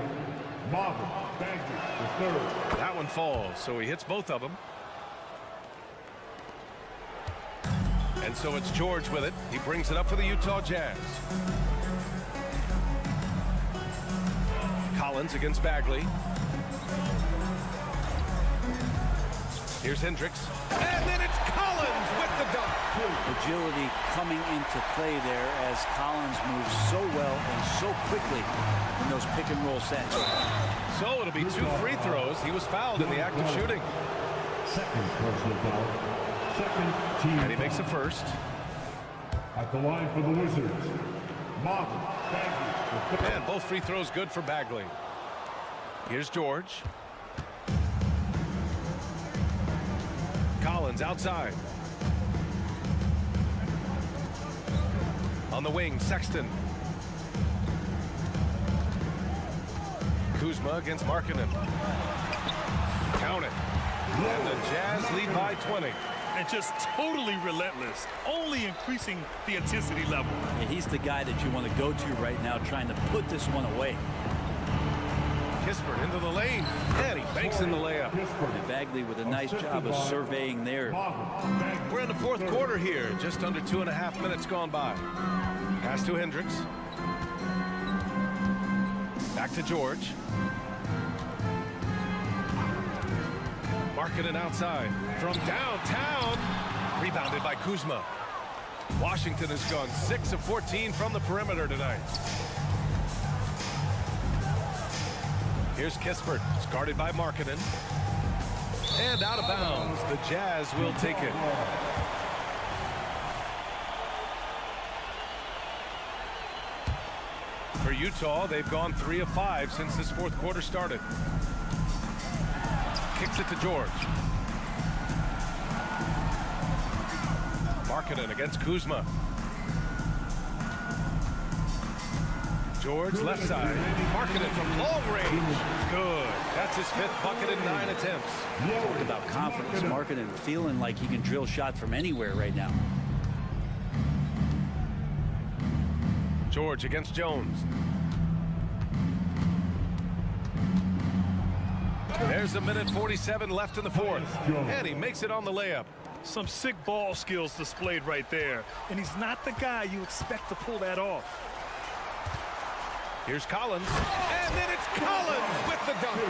Marvin Bagley, the 3rd. That one falls, so he hits both of them. And so it's George with it. He brings it up for the Utah Jazz. Collins against Bagley. Here's Hendricks. And then it's Collins with the dunk. agility coming into play there as Collins moves so well and so quickly in those pick and roll sets. So it'll be 2 free throws. He was fouled in the act of shooting. Second personal foul. Second team. And he makes the first. At the line for the Wizards, Marvin Bagley. And both free throws good for Bagley. Here's George. Collins outside. On the wing, Sexton. Kuzma against Markkanen. Count it. And the Jazz lead by 20. And just totally relentless, only increasing the intensity level. Yeah, he's the guy that you want to go to right now, trying to put this one away. Kispert into the lane, and he banks in the layup. And Bagley with a nice job of surveying there. We're in the fourth quarter here, just under 2.5 minutes gone by. Pass to Hendricks. Back to George. Markkanen outside from downtown. Rebounded by Kuzma. Washington has gone 6 of 14 from the perimeter tonight. Here's Kispert. It's guarded by Markkanen. And out of bounds. The Jazz will take it. For Utah, they've gone 3 of 5 since this fourth quarter started. Kicks it to George. Markkanen against Kuzma. George left side. Markkanen from long range. Good. That's his 5th bucket in 9 attempts. Talk about confidence. Markkanen feeling like he can drill shots from anywhere right now. George against Jones. There's 1:47 left in the fourth. And he makes it on the layup. Some sick ball skills displayed right there. And he's not the guy you expect to pull that off. Here's Collins. And then it's Collins with the dunk.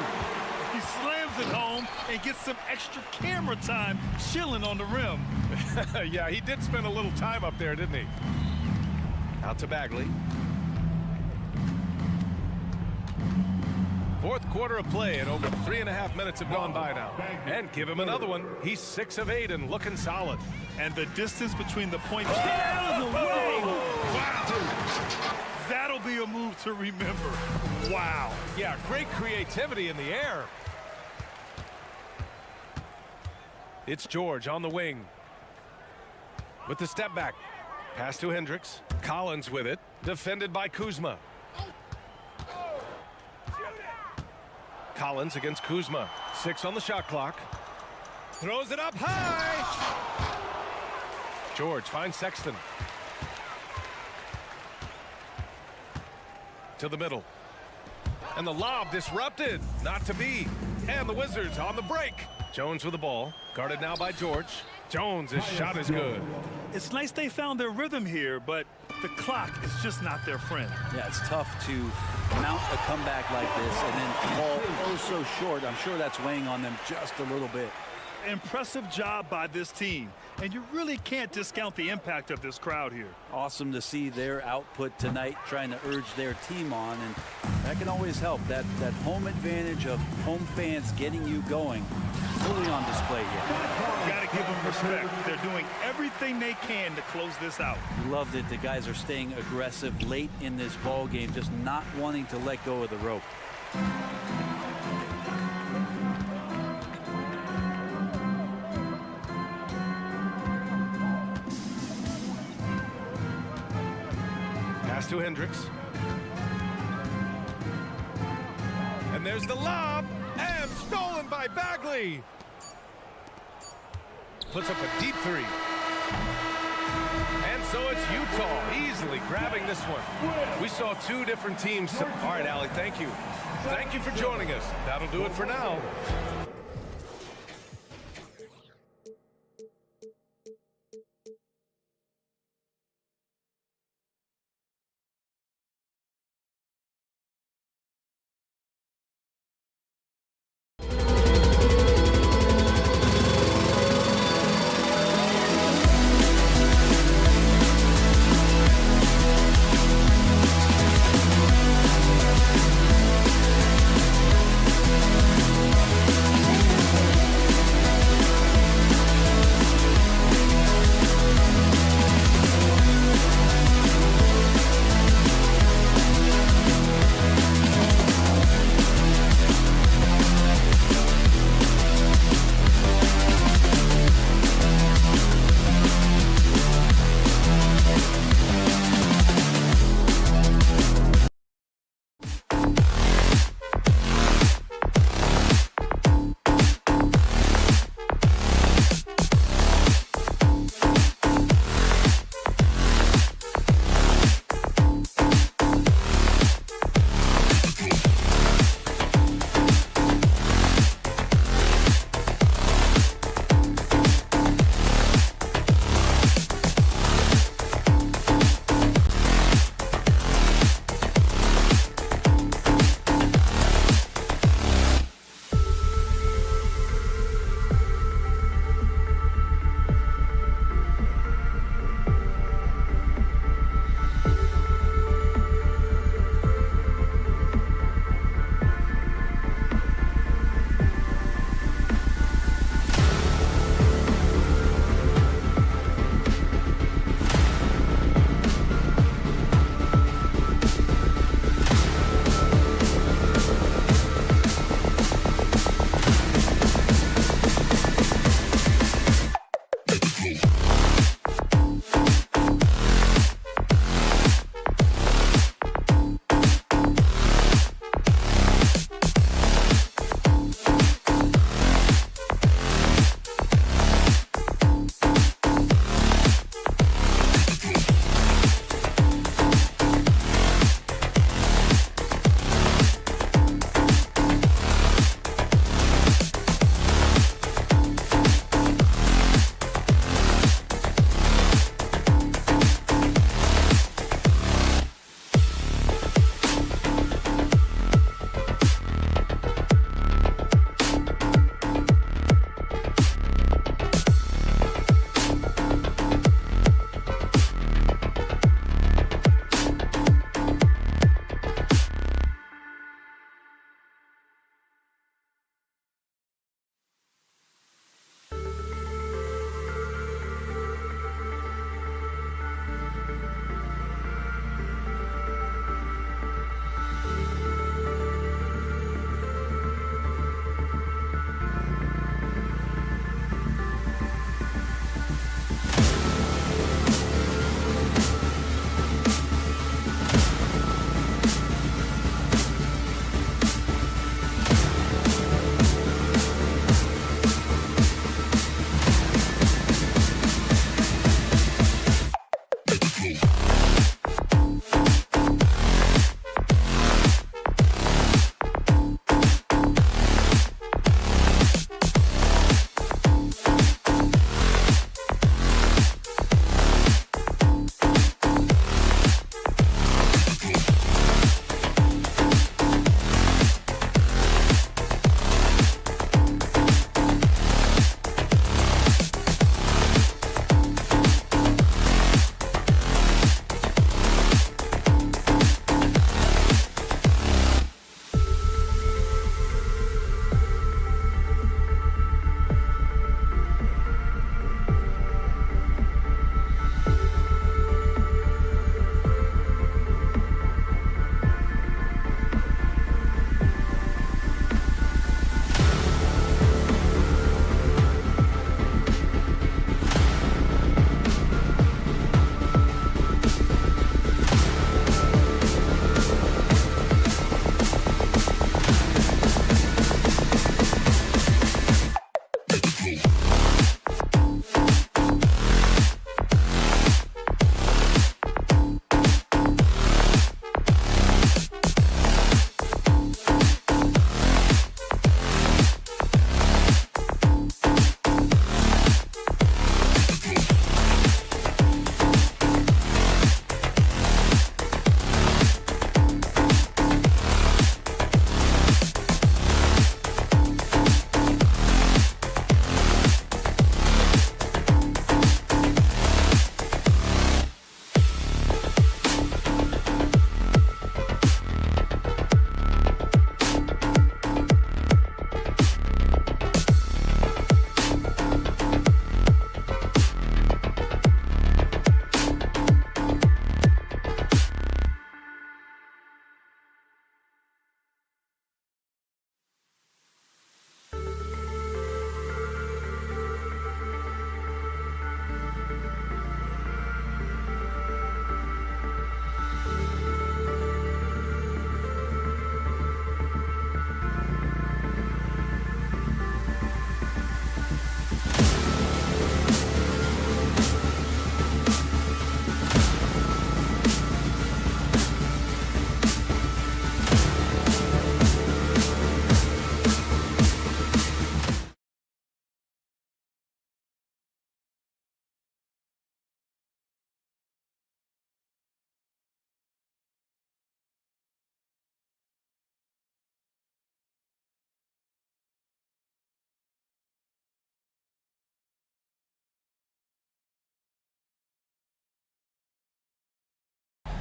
He slams it home and gets some extra camera time chilling on the rim. Yeah, he did spend a little time up there, didn't he? Out to Bagley. Fourth quarter of play, and over 3.5 minutes have gone by now. And give him another one. He's 6 of 8 and looking solid. And the distance between the points. Get out of the way! Wow! That'll be a move to remember. Wow. Yeah, great creativity in the air. It's George on the wing. With the step back. Pass to Hendricks. Collins with it. Defended by Kuzma. Collins against Kuzma. 6 on the shot clock. Throws it up high. George finds Sexton. To the middle. And the lob disrupted. Not to be. And the Wizards on the break. Jones with the ball. Guarded now by George. Jones, his shot is good. It's nice they found their rhythm here, but the clock is just not their friend. Yeah, it's tough to mount a comeback like this and then fall oh so short. I'm sure that's weighing on them just a little bit. Impressive job by this team, and you really can't discount the impact of this crowd here. Awesome to see their output tonight, trying to urge their team on, and that can always help. That home advantage of home fans getting you going, fully on display here. Got to give them respect. They're doing everything they can to close this out. Loved it. The guys are staying aggressive late in this ball game, just not wanting to let go of the rope. Pass to Hendricks. And there's the lob. And stolen by Bagley. Puts up a deep 3. And so it's Utah easily grabbing this one. We saw 2 different teams. All right, Allie, thank you. Thank you for joining us. That'll do it for now.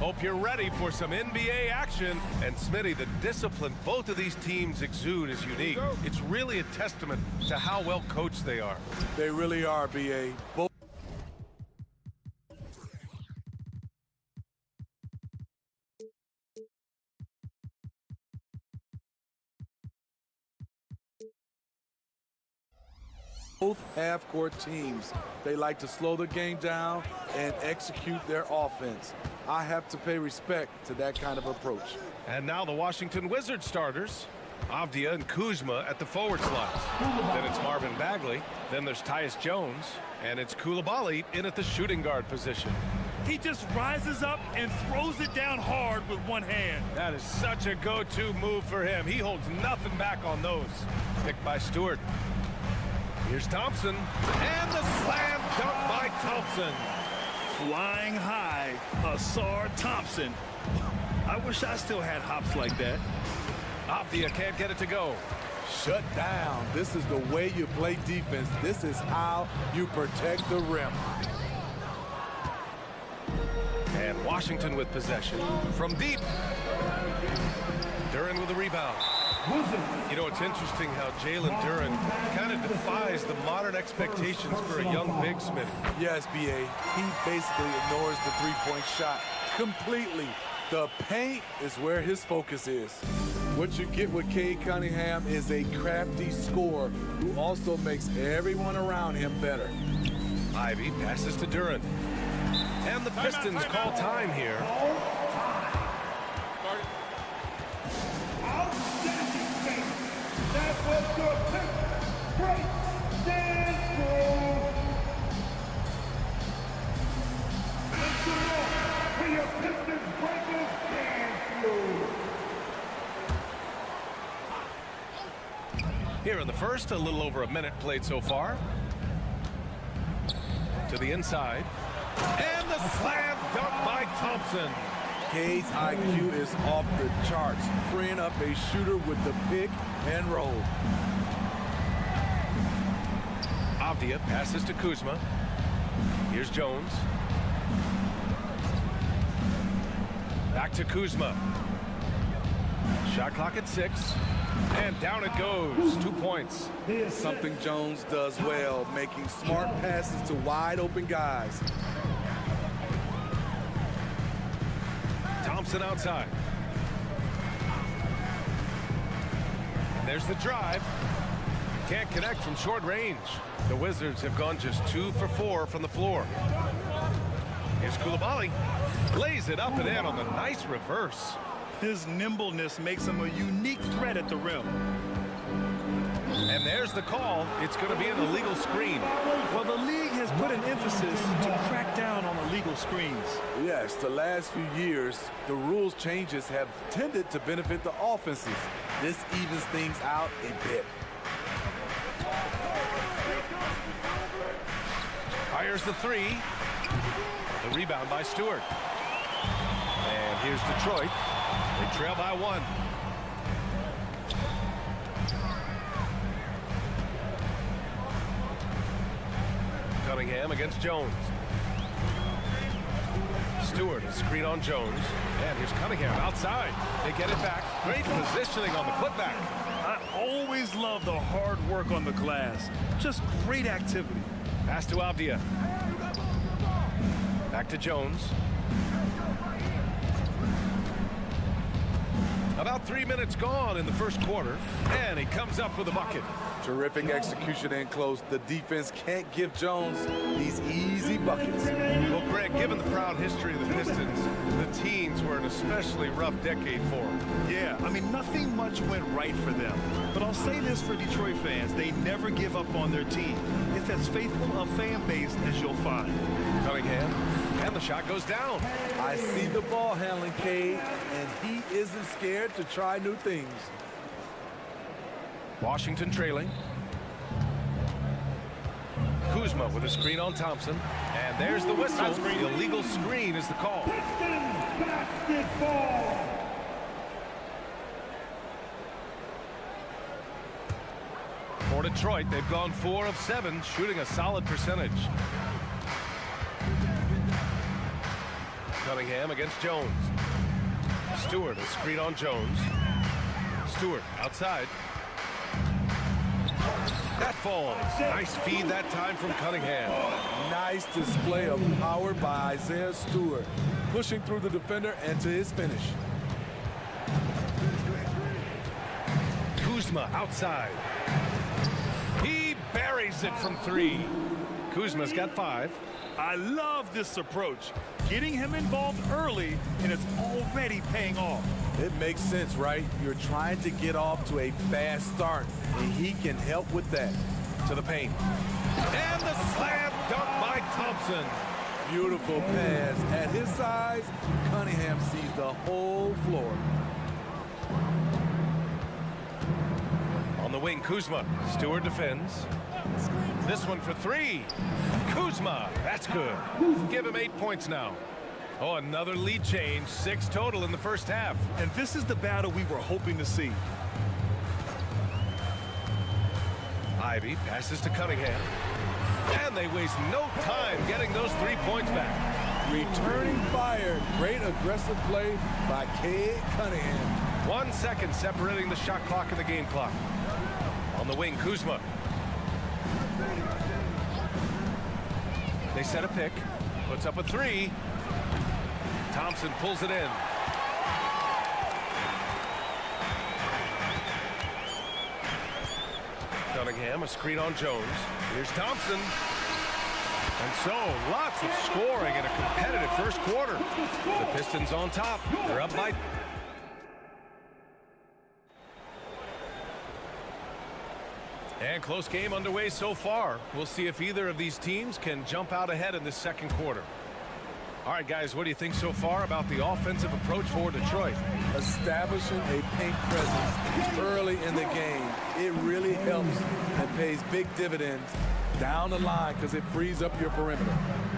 Hope you're ready for some NBA action. And Smitty, the discipline both of these teams exude is unique. It's really a testament to how well coached they are. They really are, B.A. Both half-court teams. They like to slow the game down and execute their offense. I have to pay respect to that kind of approach. And now the Washington Wizards starters. Avdia and Kuzma at the forward slots. Then it's Marvin Bagley. Then there's Tyus Jones. And it's Coulibaly in at the shooting guard position. He just rises up and throws it down hard with one hand. That is such a go-to move for him. He holds nothing back on those. Picked by Stewart. Here's Thompson. And the slam dunk by Thompson. Flying high, Asar Thompson. I wish I still had hops like that. Avdia can't get it to go. Shut down. This is the way you play defense. This is how you protect the rim. And Washington with possession from deep. Duren with the rebound. You know, it's interesting how Jalen Duren kind of defies the modern expectations for a young big Smith. Yes, B.A. He basically ignores the three-point shot completely. The paint is where his focus is. What you get with Cade Cunningham is a crafty scorer who also makes everyone around him better. Ivy passes to Duren. And the Pistons call time here. That was your pick. Great dance move. Let's go for your Pistons breakers dance move. Here in the first, a little over a minute played so far. To the inside. And the slam dunk by Thompson. Cade's IQ is off the charts, freeing up a shooter with the pick and roll. Avdia passes to Kuzma. Here's Jones. Back to Kuzma. Shot clock at 6. And down it goes. 2 points. Something Jones does well, making smart passes to wide open guys. Thompson outside. And there's the drive. Can't connect from short range. The Wizards have gone just 2 for 4 from the floor. Here's Coulibaly. Lays it up and in on the nice reverse. His nimbleness makes him a unique threat at the rim. And there's the call. It's going to be an illegal screen. Well, the league has put an emphasis to crack down on illegal screens. Yes, the last few years, the rules changes have tended to benefit the offenses. This evens things out a bit. Fires the 3. The rebound by Stewart. And here's Detroit. They trail by 1. Cunningham against Jones. Stewart, a screen on Jones. And here's Cunningham outside. They get it back. Great positioning on the putback. I always love the hard work on the glass. Just great activity. Pass to Avdia. Back to Jones. About 3 minutes gone in the first quarter, and he comes up with a bucket. Terrific execution in close. The defense can't give Jones these easy buckets. Well, Greg, given the proud history of the Pistons, the teens were an especially rough decade for them. Yeah, I mean, nothing much went right for them. But I'll say this for Detroit fans, they never give up on their team. It's as faithful a fan base as you'll find. Cunningham, and the shot goes down. I see the ball handling, Cade, and he isn't scared to try new things. Washington trailing. Kuzma with a screen on Thompson. And there's the whistle. The illegal screen is the call. Pistons basketball. For Detroit, they've gone 4 of 7, shooting a solid percentage. Cunningham against Jones. Stewart, a screen on Jones. Stewart outside. That falls. Nice feed that time from Cunningham. Nice display of power by Isaiah Stewart, pushing through the defender and to his finish. Kuzma outside. He buries it from 3. Kuzma's got 5. I love this approach. Getting him involved early, and it's already paying off. It makes sense, right? You're trying to get off to a fast start, and he can help with that. To the paint. And the slam dunk by Thompson. Beautiful pass. At his size, Cunningham sees the whole floor. On the wing, Kuzma. Stewart defends. This one for 3. Kuzma, that's good. Give him 8 points now. Oh, another lead change. 6 total in the first half. And this is the battle we were hoping to see. Ivy passes to Cunningham. And they waste no time getting those 3 points back. Returning fire. Great aggressive play by Cade Cunningham. 1 second separating the shot clock and the game clock. On the wing, Kuzma. They set a pick. Puts up a 3. Thompson pulls it in. Cunningham, a screen on Jones. Here's Thompson. And so, lots of scoring in a competitive first quarter. The Pistons on top. They're up by... And close game underway so far. We'll see if either of these teams can jump out ahead in this second quarter. All right, guys, what do you think so far about the offensive approach for Detroit? Establishing a paint presence early in the game. It really helps and pays big dividends down the line because it frees up your perimeter.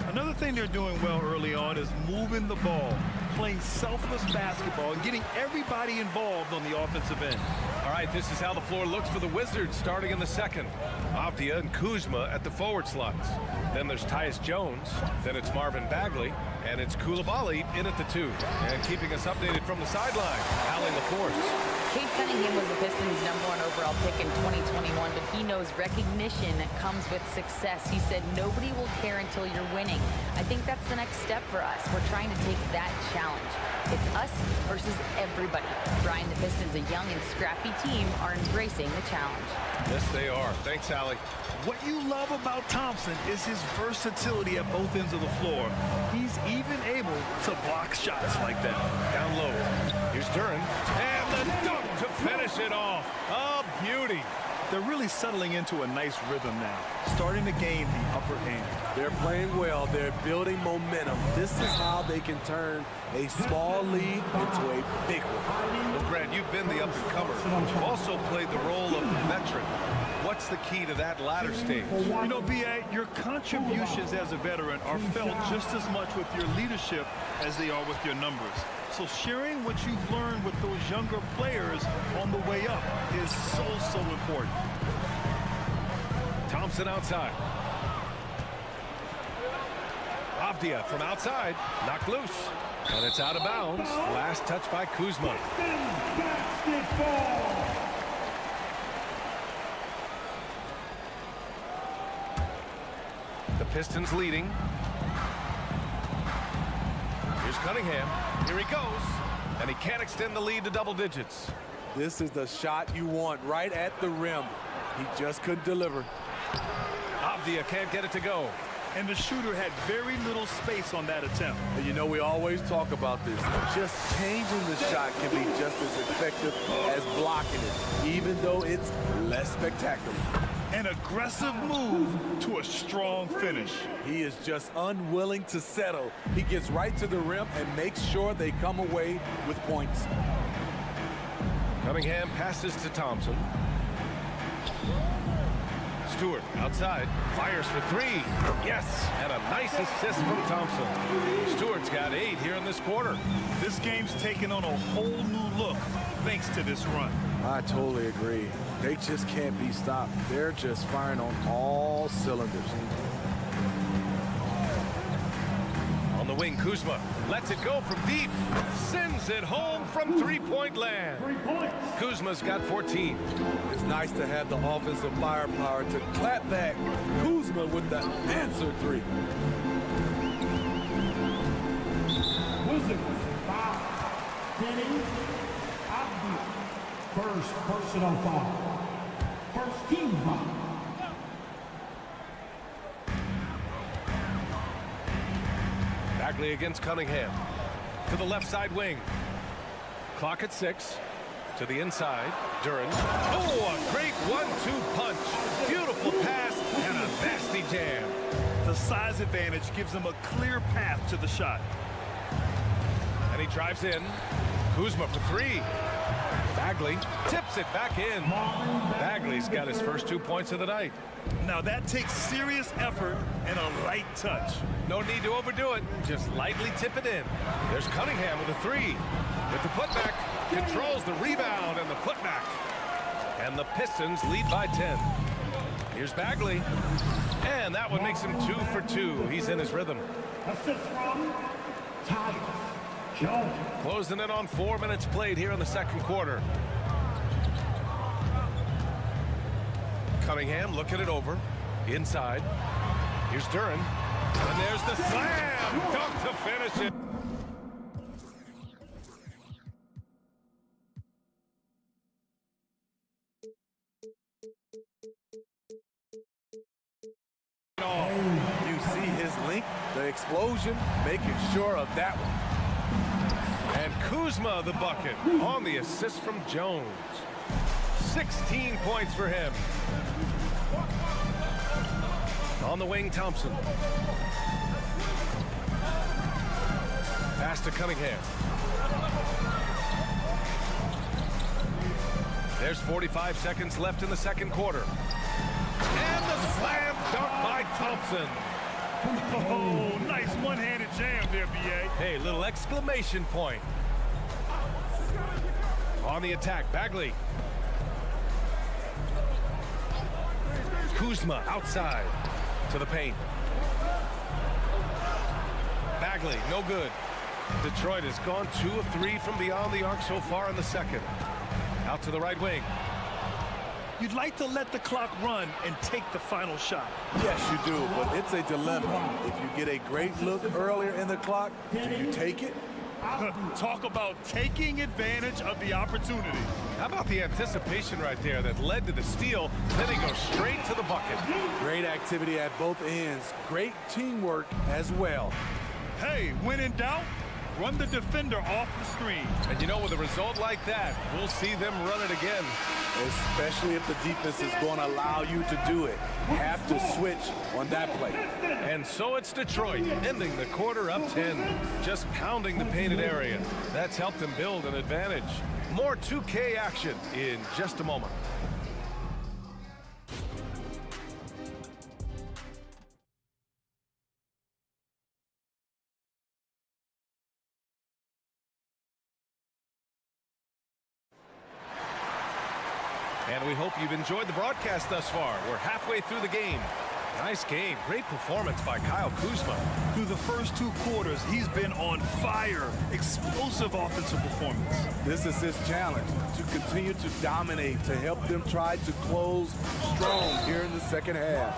Another thing they're doing well early on is moving the ball, playing selfless basketball, and getting everybody involved on the offensive end. All right, this is how the floor looks for the Wizzards starting in the second. Avdia and Kuzma at the forward slots. Then there's Tyus Jones. Then it's Marvin Bagley. And it's Koulibaly in at the 2. And keeping us updated from the sideline, Allie LaForce. Cade Cunningham was the Pistons' #1 overall pick in 2021, but he knows recognition comes with success. He said nobody will care until you're winning. I think that's the next step for us. We're trying to take that challenge. It's us versus everybody. Brian, the Pistons, a young and scrappy team, are embracing the challenge. Yes, they are. Thanks, Allie. What you love about Thompson is his versatility at both ends of the floor. He's even able to block shots like that. Down low. Here's Duran. And the dunk to finish it off. A beauty. They're really settling into a nice rhythm now, starting to gain the upper hand. They're playing well. They're building momentum. This is how they can turn a small lead into a big one. Well, Grant, you've been the up-and-comer. You've also played the role of the veteran. What's the key to that latter stage? You know, B.A., your contributions as a veteran are felt just as much with your leadership as they are with your numbers. So sharing what you've learned with those younger players on the way up is so important. Thompson outside. Avdia from outside, knocked loose. And it's out of bounds. Last touch by Kuzma. The Pistons leading. Here's Cunningham. Here he goes. And he can't extend the lead to double digits. This is the shot you want right at the rim. He just couldn't deliver. Avdia can't get it to go. And the shooter had very little space on that attempt. And you know, we always talk about this. Just changing the shot can be just as effective as blocking it, even though it's less spectacular. An aggressive move to a strong finish. He is just unwilling to settle. He gets right to the rim and makes sure they come away with points. Cunningham passes to Thompson. Stewart outside, fires for 3. Yes, and a nice assist from Thompson. Stewart's got 8 here in this quarter. This game's taken on a whole new look thanks to this run. I totally agree. They just can't be stopped. They're just firing on all cylinders. On the the wing, Kuzma lets it go from deep. Sends it home from three-point land. 3 points. Kuzma's got 14. It's nice to have the offensive firepower to clap back Kuzma with the answer three. Wizzards, foul. Denny, Abdi. First personal foul. First team foul. Bagley against Cunningham. To the left side wing. Clock at 6. To the inside. Duren. Oh, a great 1-2 punch. Beautiful pass and a nasty jam. The size advantage gives him a clear path to the shot. And he drives in. Kuzma for 3. Bagley tips it back in. Bagley's got his first 2 points of the night. Now that takes serious effort and a light touch. No need to overdo it. Just lightly tip it in. There's Cunningham with a 3. With the putback, controls the rebound and the putback. And the Pistons lead by 10. Here's Bagley. And that one makes him 2 for 2. He's in his rhythm. Assist from Ty Jones. Closing in on 4 minutes played here in the second quarter. Cunningham looking it over. Inside. Here's Duren. And there's the slam. Dunk to finish it. You see his length, the explosion, making sure of that one. And Kuzma the bucket on the assist from Jones. 16 points for him. On the wing, Thompson. Pass to Cunningham. There's 45 seconds left in the second quarter. And the slam dunk by Thompson. Oh, nice one-handed jam there, B.A. Hey, little exclamation point. On the attack, Bagley. Kuzma outside to the paint. Bagley, no good. Detroit has gone 2 of 3 from beyond the arc so far in the second. Out to the right wing. You'd like to let the clock run and take the final shot. Yes, you do, but it's a dilemma. If you get a great look earlier in the clock, do you take it? Talk about taking advantage of the opportunity. How about the anticipation right there that led to the steal, then he goes straight to the bucket. Great activity at both ends. Great teamwork as well. Hey, when in doubt, run the defender off the screen. And you know, with a result like that, we'll see them run it again. Especially if the defense is going to allow you to do it. Have to switch on that play. And so it's Detroit, ending the quarter up 10. Just pounding the painted area. That's helped them build an advantage. More 2K action in just a moment. And we hope you've enjoyed the broadcast thus far. We're halfway through the game. Nice game. Great performance by Kyle Kuzma. Through the first 2 quarters, he's been on fire. Explosive offensive performance. This is his challenge, to continue to dominate, to help them try to close strong here in the second half.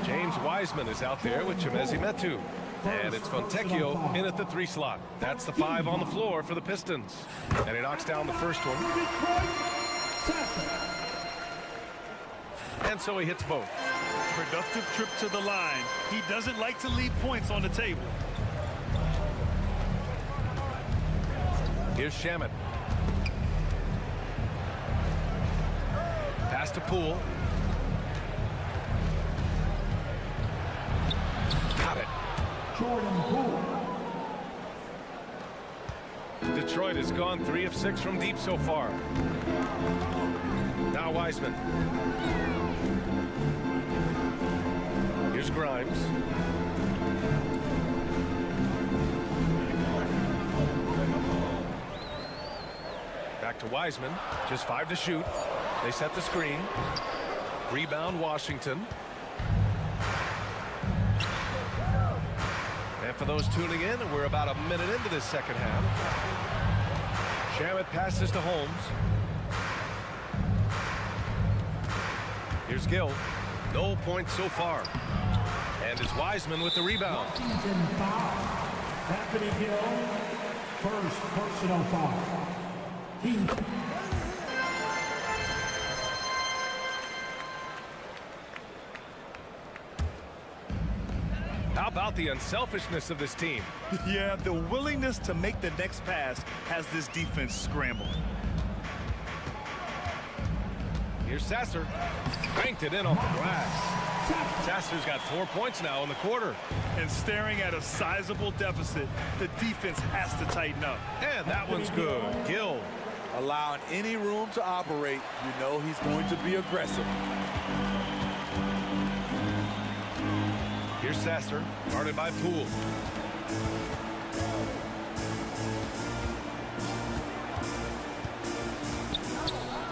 James Wiseman is out there with Chemezi Metu. And it's Fontecchio in at the 3 slot. That's the 5 on the floor for the Pistons. And he knocks down the first one. And so he hits both. Productive trip to the line. He doesn't like to leave points on the table. Here's Shamet. Pass to Poole. Got it. Jordan Poole. Detroit has gone 3 of 6 from deep so far. Now Wiseman. Here's Grimes. Back to Wiseman. Just 5 to shoot. They set the screen. Rebound Washington. And And for those tuning in, we're about a minute into this second half. Shamet passes to Holmes. Here's Gill. No points so far. And it's Wiseman with the rebound. Anthony Gill, first personal foul. How about the unselfishness of this team? Yeah, the willingness to make the next pass has this defense scrambled. Here's Sasser. Banked it in off the glass. Sasser's got 4 points now in the quarter. And staring at a sizable deficit, the defense has to tighten up. And that one's good. Gill. Allowing any room to operate, you know he's going to be aggressive. Here's Sasser, guarded by Poole.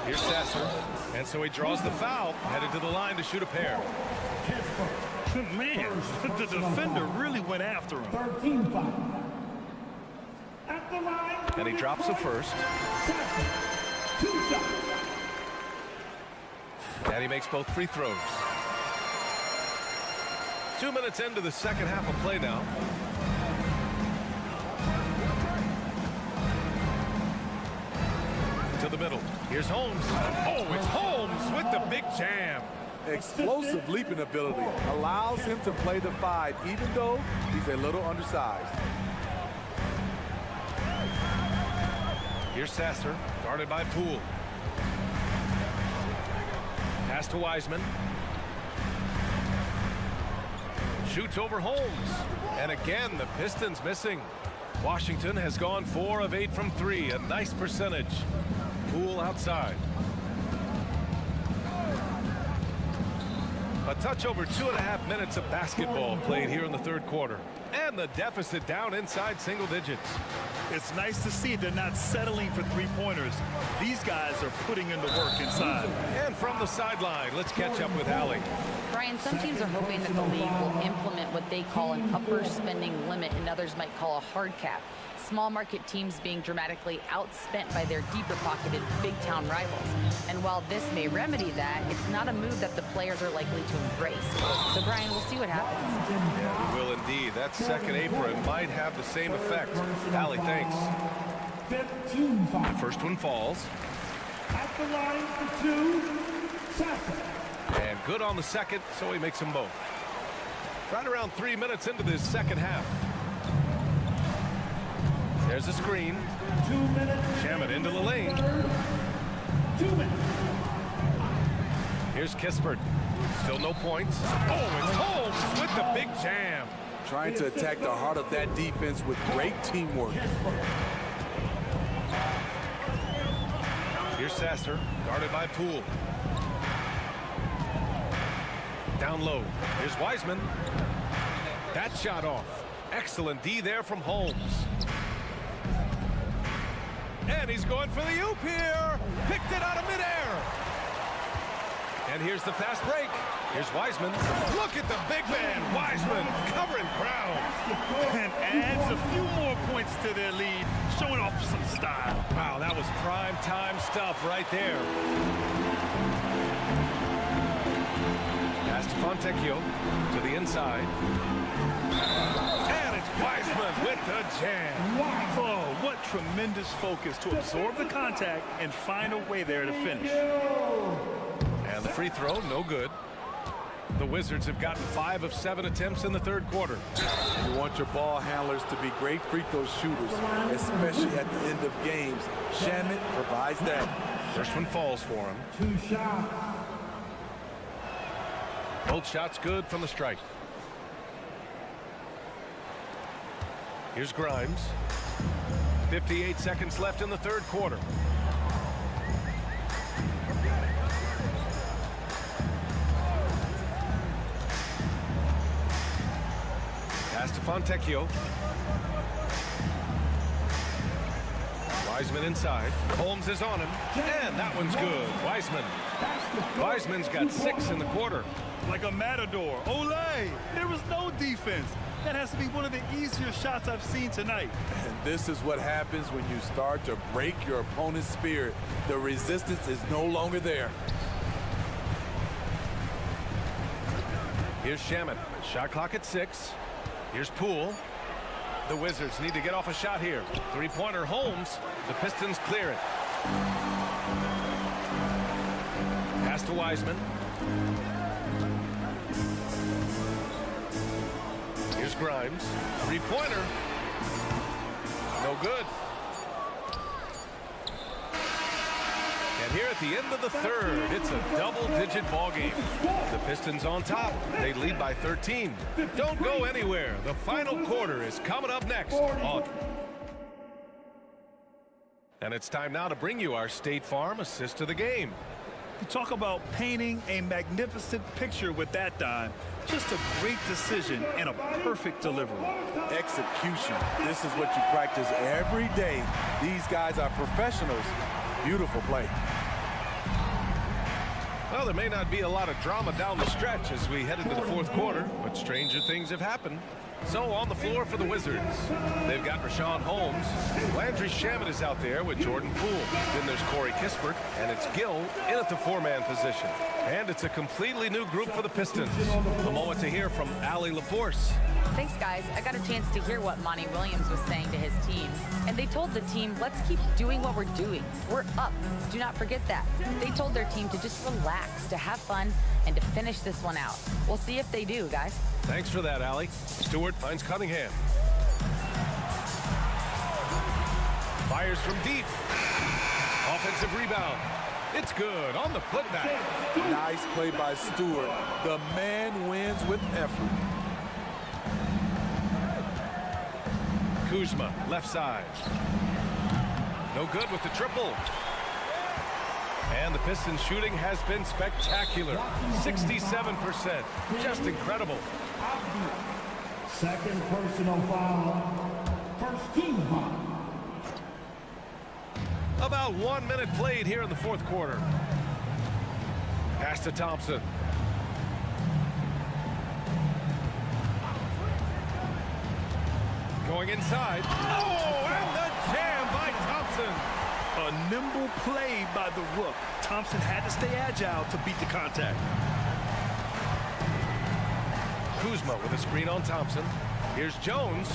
Here's Sasser, and so he draws the foul, headed to the line to shoot a pair. Man, the defender really went after him. 13 foul. At the line. And he drops the first. Two shots. And he makes both free throws. 2 minutes into the second half of play now. To the middle. Here's Holmes. Oh, it's Holmes with the big jam. Explosive leaping ability allows him to play the 5, even though he's a little undersized. Here's Sasser, guarded by Poole. Pass to Wiseman. Shoots over Holmes. And again, the Pistons missing. Washington has gone 4 of 8 from 3. A nice percentage. Poole outside. A touch over 2.5 minutes of basketball played here in the third quarter. And the deficit down inside single digits. It's nice to see they're not settling for three-pointers. These guys are putting in the work inside. And from the sideline, let's catch up with Allie. Brian, some teams are hoping that the league will implement what they call an upper spending limit and others might call a hard cap. Small market teams being dramatically outspent by their deeper pocketed big town rivals. And while this may remedy that, it's not a move that the players are likely to embrace. So Brian, we'll see what happens. Yeah, we will indeed. That second apron might have the same effect. Allie, thanks. 15 foul. The first one falls. At the line for 2, Sasser. And good on the second, so he makes them both. Right around 3 minutes into this second half. There's a screen. 2 minutes. Shamet into the lane. 2 minutes. Here's Kispert. Still no points. Oh, it's Holmes with the big jam. Trying to attack the heart of that defense with great teamwork. Here's Sasser, guarded by Poole. Down low. Here's Wiseman. That shot off. Excellent D there from Holmes. And he's going for the oop here. Picked it out of midair. And here's the fast break. Here's Wiseman. Look at the big man, Wiseman, covering ground. And adds a few more points to their lead, showing off some style. Wow, that was prime time stuff right there. Pass to Fontecchio to the inside. And it's Wiseman with the jam. Oh, what tremendous focus to absorb the contact and find a way there to finish. And the free throw, no good. The Wizards have gotten 5 of 7 attempts in the third quarter. You want your ball handlers to be great free throw shooters, especially at the end of games. Shamet provides that. First one falls for him. 2 shots. Both shots good from the strike. Here's Grimes. 58 seconds left in the third quarter. Pass to Fontecchio. Wiseman inside. Holmes is on him. And that one's good. Wiseman's got 6 in the quarter. Like a matador. Olay! There was no defense. That has to be one of the easier shots I've seen tonight. And this is what happens when you start to break your opponent's spirit. The resistance is no longer there. Here's Shaman. Shot clock at 6. Here's Poole. The Wizards need to get off a shot here. Three-pointer Holmes. The Pistons clear it. Pass to Wiseman. Here's Grimes. Three-pointer. No good. And here at the end of the third, it's a double-digit ball game. The Pistons on top. They lead by 13. Don't go anywhere. The final quarter is coming up next on. And it's time now to bring you our State Farm assist of the game. You talk about painting a magnificent picture with that dime. Just a great decision and a perfect delivery. Execution. This is what you practice every day. These guys are professionals. Beautiful play. Well, there may not be a lot of drama down the stretch as we head into the fourth quarter, but stranger things have happened. So on the floor for the Wizards, they've got Rashawn Holmes. Landry Shamet is out there with Jordan Poole. Then there's Corey Kispert, and it's Gill in at the four-man position. And it's a completely new group for the Pistons. A moment to hear from Allie LaForce. Thanks, guys. I got a chance to hear what Monty Williams was saying to his team. And they told the team, let's keep doing what we're doing. We're up. Do not forget that. They told their team to just relax, to have fun, and to finish this one out. We'll see if they do, guys. Thanks for that, Allie. Stewart finds Cunningham. Fires from deep. Offensive rebound. It's good on the putback. Nice play by Stewart. The man wins with effort. Kuzma, left side. No good with the triple. And the Pistons shooting has been spectacular. 67%. Just incredible. Second personal foul. First team foul. About 1 minute played here in the fourth quarter. Pass to Thompson. Going inside. Oh, and the jam by Thompson. A nimble play by the Rook. Thompson had to stay agile to beat the contact. Kuzma with a screen on Thompson. Here's Jones.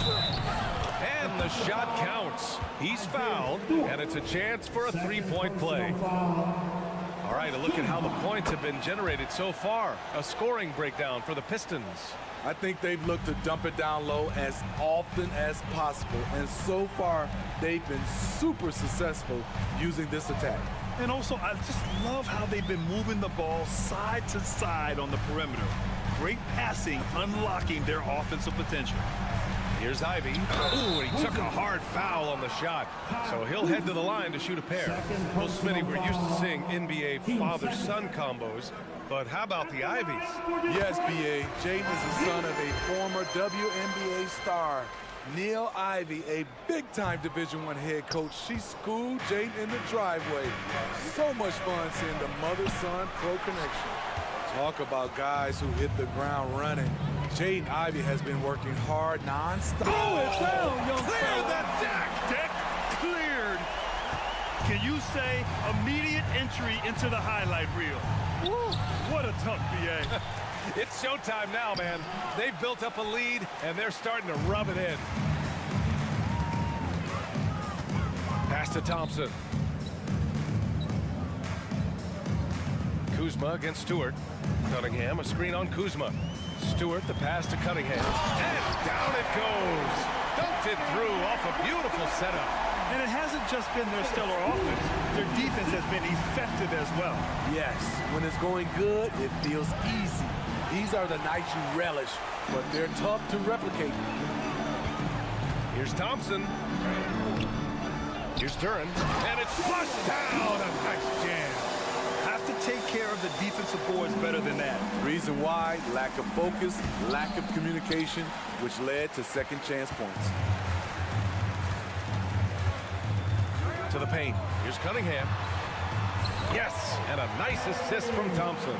And the shot counts. He's fouled, and it's a chance for a three-point play. All right, a look at how the points have been generated so far. A scoring breakdown for the Pistons. I think they've looked to dump it down low as often as possible. And so far, they've been super successful using this attack. And also, I just love how they've been moving the ball side to side on the perimeter. Great passing, unlocking their offensive potential. Here's Ivy. Ooh, he took a hard foul on the shot. So he'll head to the line to shoot a pair. Well, Smitty, we're used to seeing NBA father-son combos. But how about the Ivies? Yes, B.A. Jaden is the son of a former WNBA star, Neil Ivy, a big-time Division I head coach. She schooled Jaden in the driveway. So much fun seeing the mother-son pro connection. Talk about guys who hit the ground running. Jaden Ivey has been working hard non-stop. Slow it down, young Clear that deck. Deck cleared. Can you say immediate entry into the highlight reel? Woo, what a tough BA. It's showtime now, man. They've built up a lead, and they're starting to rub it in. Pass to Thompson. Kuzma against Stewart. Cunningham, a screen on Kuzma. Stewart, the pass to Cunningham. And down it goes. Dunked it through off a beautiful setup. And it hasn't just been their stellar offense. Their defense has been effective as well. Yes, when it's going good, it feels easy. These are the nights you relish, but they're tough to replicate. Here's Thompson. Here's Duran. And it's flushed down. A nice jam. Have to take care of the defensive boards better than that. Reason why, lack of focus, lack of communication, which led to second chance points. To the paint. Here's Cunningham. Yes, and a nice assist from Thompson.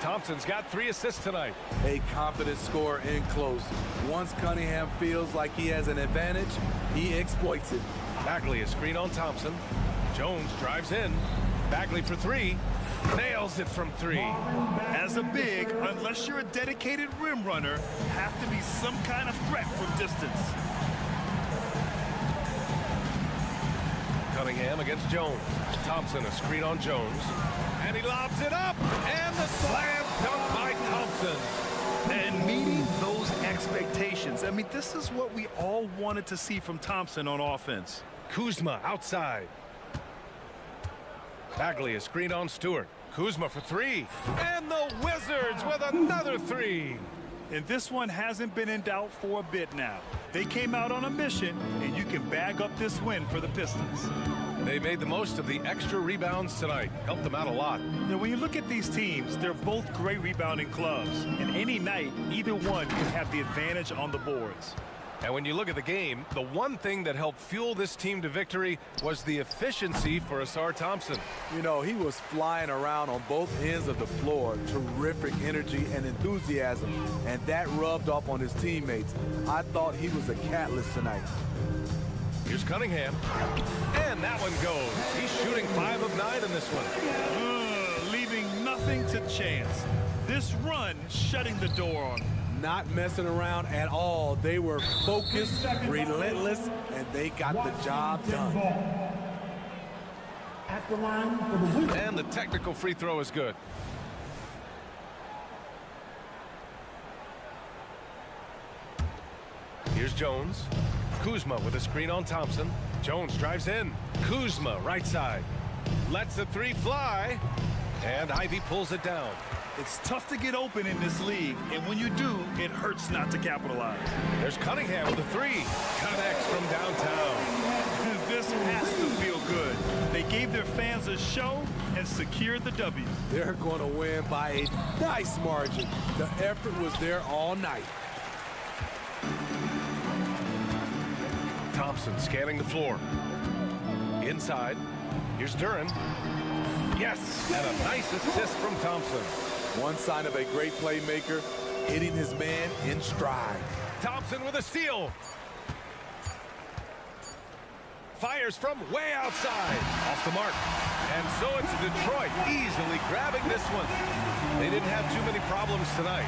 Thompson's got 3 assists tonight. A confident scorer in close. Once Cunningham feels like he has an advantage, he exploits it. Bagley, a screen on Thompson. Jones drives in. Bagley for 3. Nails it from 3. As a big, unless you're a dedicated rim runner, have to be some kind of threat from distance. Cunningham against Jones. Thompson, a screen on Jones. And he lobs it up. And the slam dunk by Thompson. And meeting those expectations. I mean, this is what we all wanted to see from Thompson on offense. Kuzma outside. Bagley, a screen on Stewart. Kuzma for 3. And the Wizzards with another 3. And this one hasn't been in doubt for a bit now. They came out on a mission, and you can bag up this win for the Pistons. They made the most of the extra rebounds tonight. Helped them out a lot. Now, when you look at these teams, they're both great rebounding clubs. And any night, either one can have the advantage on the boards. And when you look at the game, the one thing that helped fuel this team to victory was the efficiency for Asar Thompson. You know, he was flying around on both ends of the floor. Terrific energy and enthusiasm. And that rubbed off on his teammates. I thought he was a catalyst tonight. Here's Cunningham. And that one goes. He's shooting 5 of 9 in this one. Leaving nothing to chance. This run shutting the door on him. Not messing around at all. They were focused, relentless, and they got the job done. At the line for the Wizzards. And the technical free throw is good. Here's Jones. Kuzma with a screen on Thompson. Jones drives in. Kuzma right side. Lets the 3 fly. And Ivy pulls it down. It's tough to get open in this league, and when you do, it hurts not to capitalize. There's Cunningham with a 3. Connects from downtown. This has to feel good. They gave their fans a show and secured the W. They're going to win by a nice margin. The effort was there all night. Thompson scanning the floor. Inside. Here's Duran. Yes, and a nice assist from Thompson. One sign of a great playmaker, hitting his man in stride. Thompson with a steal. Fires from way outside. Off the mark. And so it's Detroit easily grabbing this one. They didn't have too many problems tonight.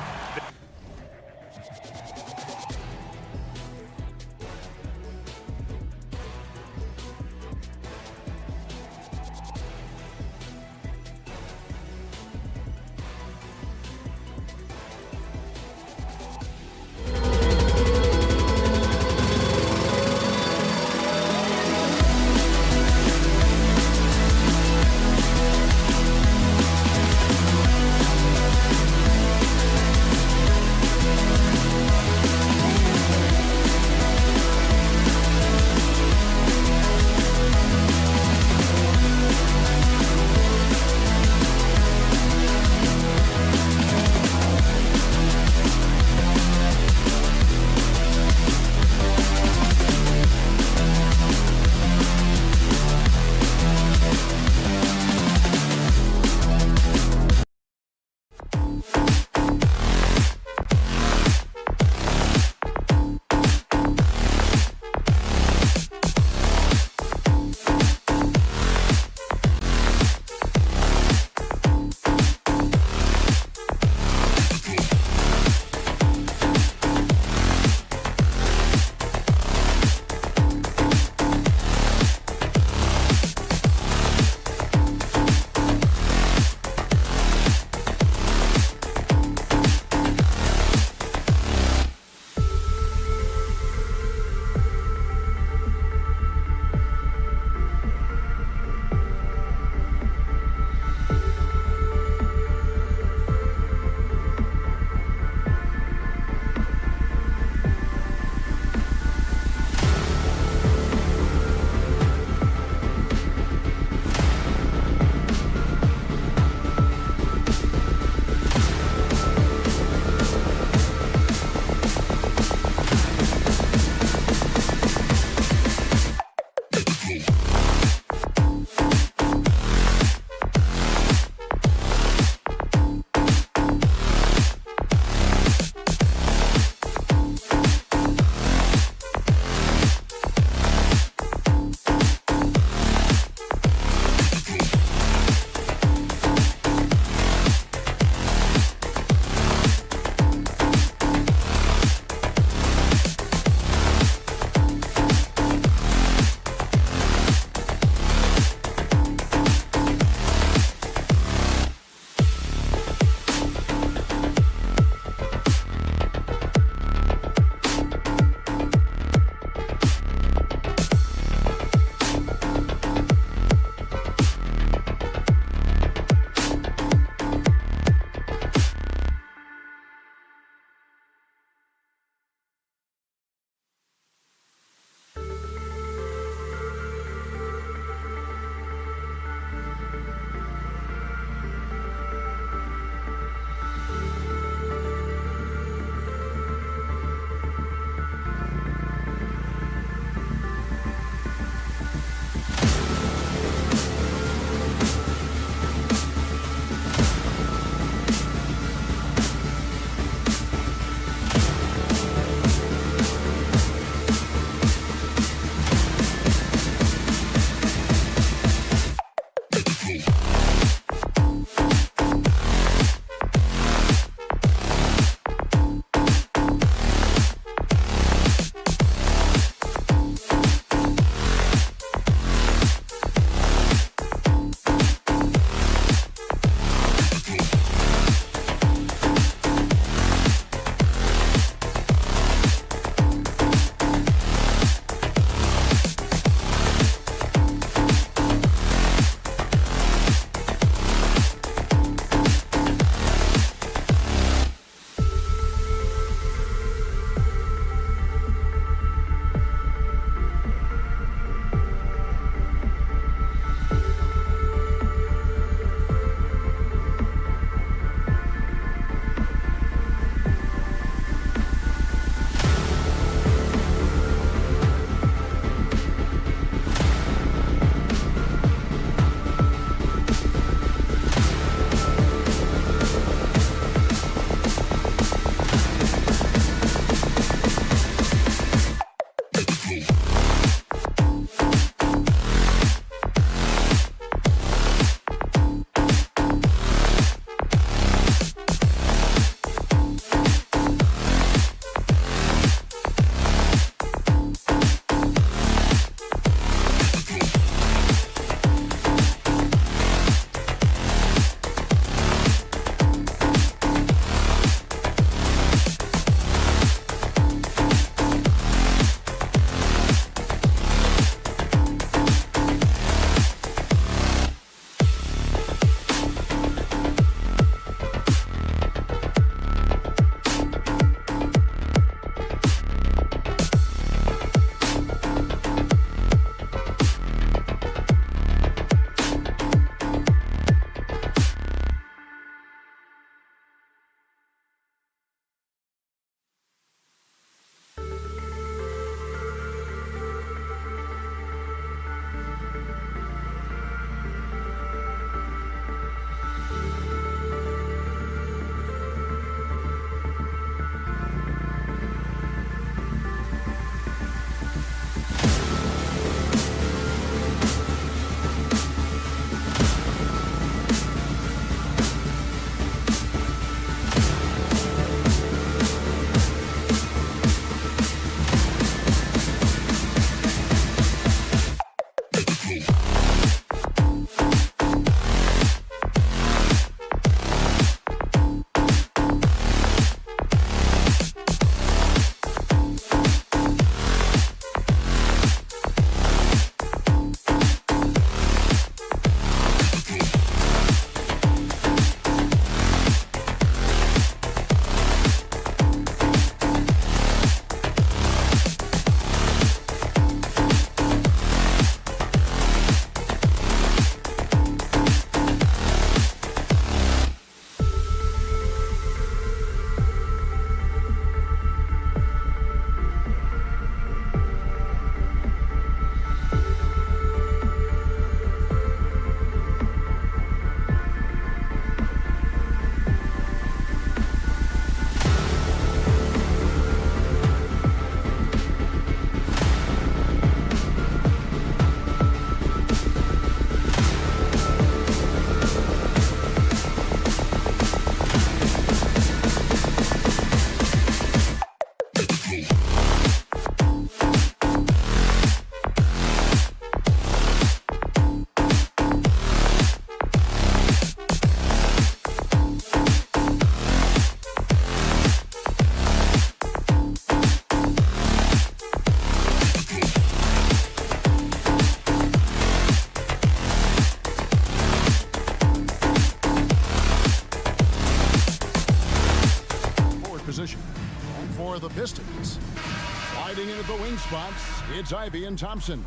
Sliding into the wing spots, it's Ivy and Thompson.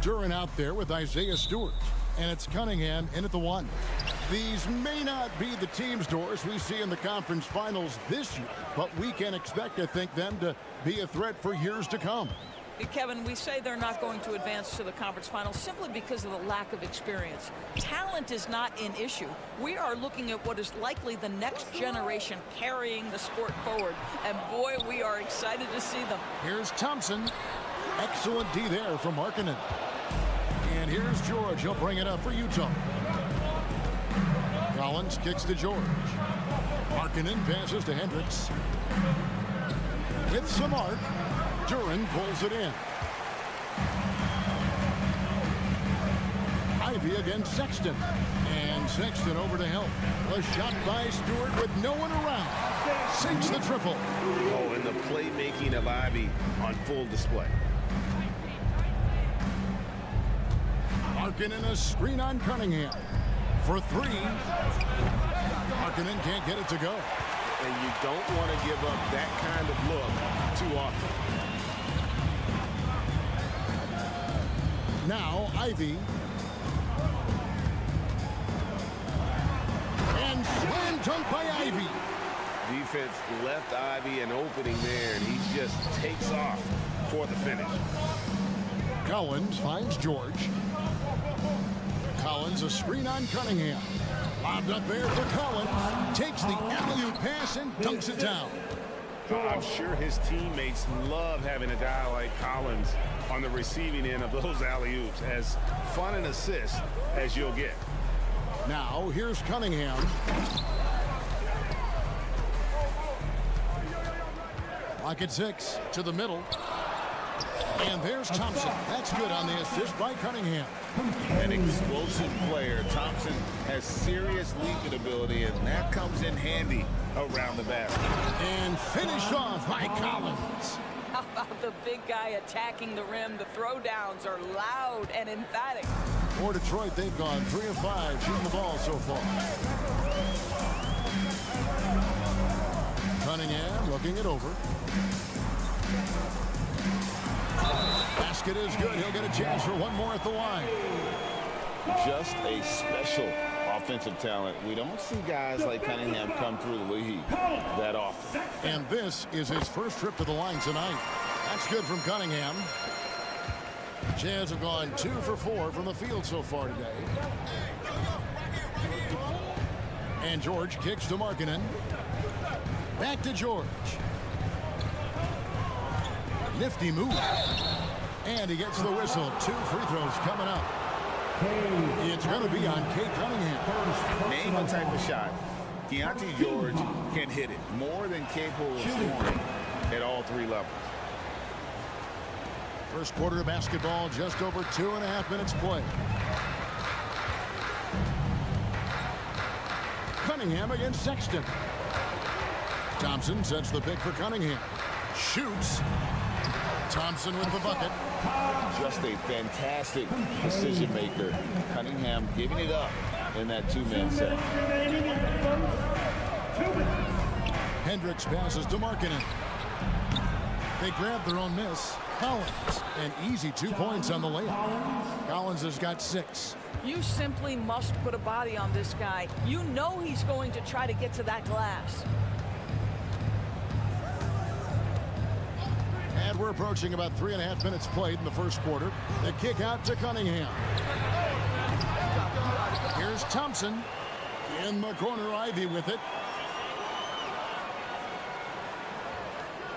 Duran out there with Isaiah Stewart. And it's Cunningham in at the 1. These may not be the team's doors we see in the conference finals this year, but we can expect, I think, them to be a threat for years to come. Kevin, we say they're not going to advance to the conference finals simply because of the lack of experience. Talent is not an issue. We are looking at what is likely the next generation carrying the sport forward. And boy, we are excited to see them. Here's Thompson. Excellent D there from Markkanen. And here's George. He'll bring it up for Utah. Collins kicks to George. Markkanen passes to Hendricks. With some arc, Duran pulls it in. Ivy against Sexton. And Sexton over to help. A shot by Stewart with no one around. Sinks the triple. Oh, and the playmaking of Ivy on full display. Markkanen a screen on Cunningham. For 3. Markkanen can't get it to go. And you don't want to give up that kind of look too often. Now Ivy. And slam dunk by Ivy. Defense left Ivy an opening there, and he just takes off for the finish. Collins finds George. Collins a screen on Cunningham. Lobbed up there for Collins. Takes the alley-oop pass and dunks it down. I'm sure his teammates love having a guy like Collins on the receiving end of those alley-oops. As fun an assist as you'll get. Now here's Cunningham. Pocket 6 to the middle. And there's Thompson. That's good on the assist by Cunningham. An explosive player. Thompson has serious leaping ability, and that comes in handy around the basket. And finished off by Collins. How about the big guy attacking the rim? The throwdowns are loud and emphatic. For Detroit, they've gone 3 of 5 shooting the ball so far. Cunningham looking it over. Basket is good. He'll get a chance for one more at the line. Just a special offensive talent. We don't see guys like Cunningham come through the league that often. And this is his first trip to the line tonight. That's good from Cunningham. Jazz have gone 2 for 4 from the field so far today. And George kicks to Markkanen. Back to George. Nifty move. And he gets the whistle. 2 free throws coming up. It's going to be on Kate Cunningham. Name a type of shot. Keontae George can hit it. More than capable of scoring at all 3 levels. First quarter of basketball, just over 2.5 minutes play. Cunningham against Sexton. Thompson sets the pick for Cunningham. Shoots. Thompson with the bucket. Just a fantastic decision maker. Cunningham giving it up in that 2-man set. Hendricks passes to Markkanen. They grab their own miss. Collins, an easy 2 points on the layup. Collins has got 6. You simply must put a body on this guy. You know he's going to try to get to that glass. And we're approaching about 3.5 minutes played in the first quarter. The kick out to Cunningham. Here's Thompson. In the corner, Ivy with it.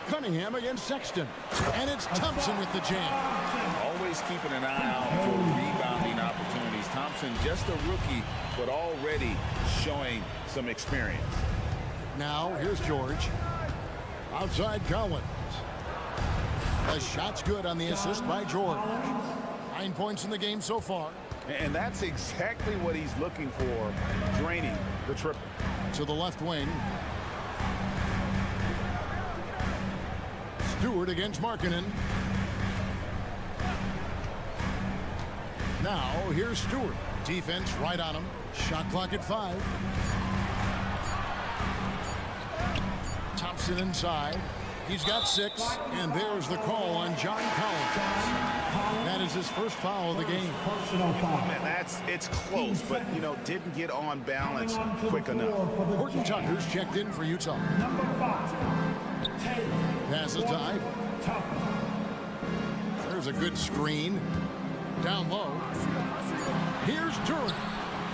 Cunningham against Sexton. And it's Thompson with the jam. Always keeping an eye out for rebounding opportunities. Thompson, just a rookie, but already showing some experience. Now, here's George. Outside Collins. The shot's good on the assist by George. 9 points in the game so far. And that's exactly what he's looking for, draining the triple. To the left wing. Stewart against Markkanen. Now, here's Stewart. Defense right on him. Shot clock at 5. Thompson inside. He's got 6, and there's the call on John Collins. That is his first foul of the game. Man, it's close, but, you know, didn't get on balance quick enough. Horton Tucker's checked in for Utah. Passes to Ivy. There's a good screen. Down low. Here's Duran.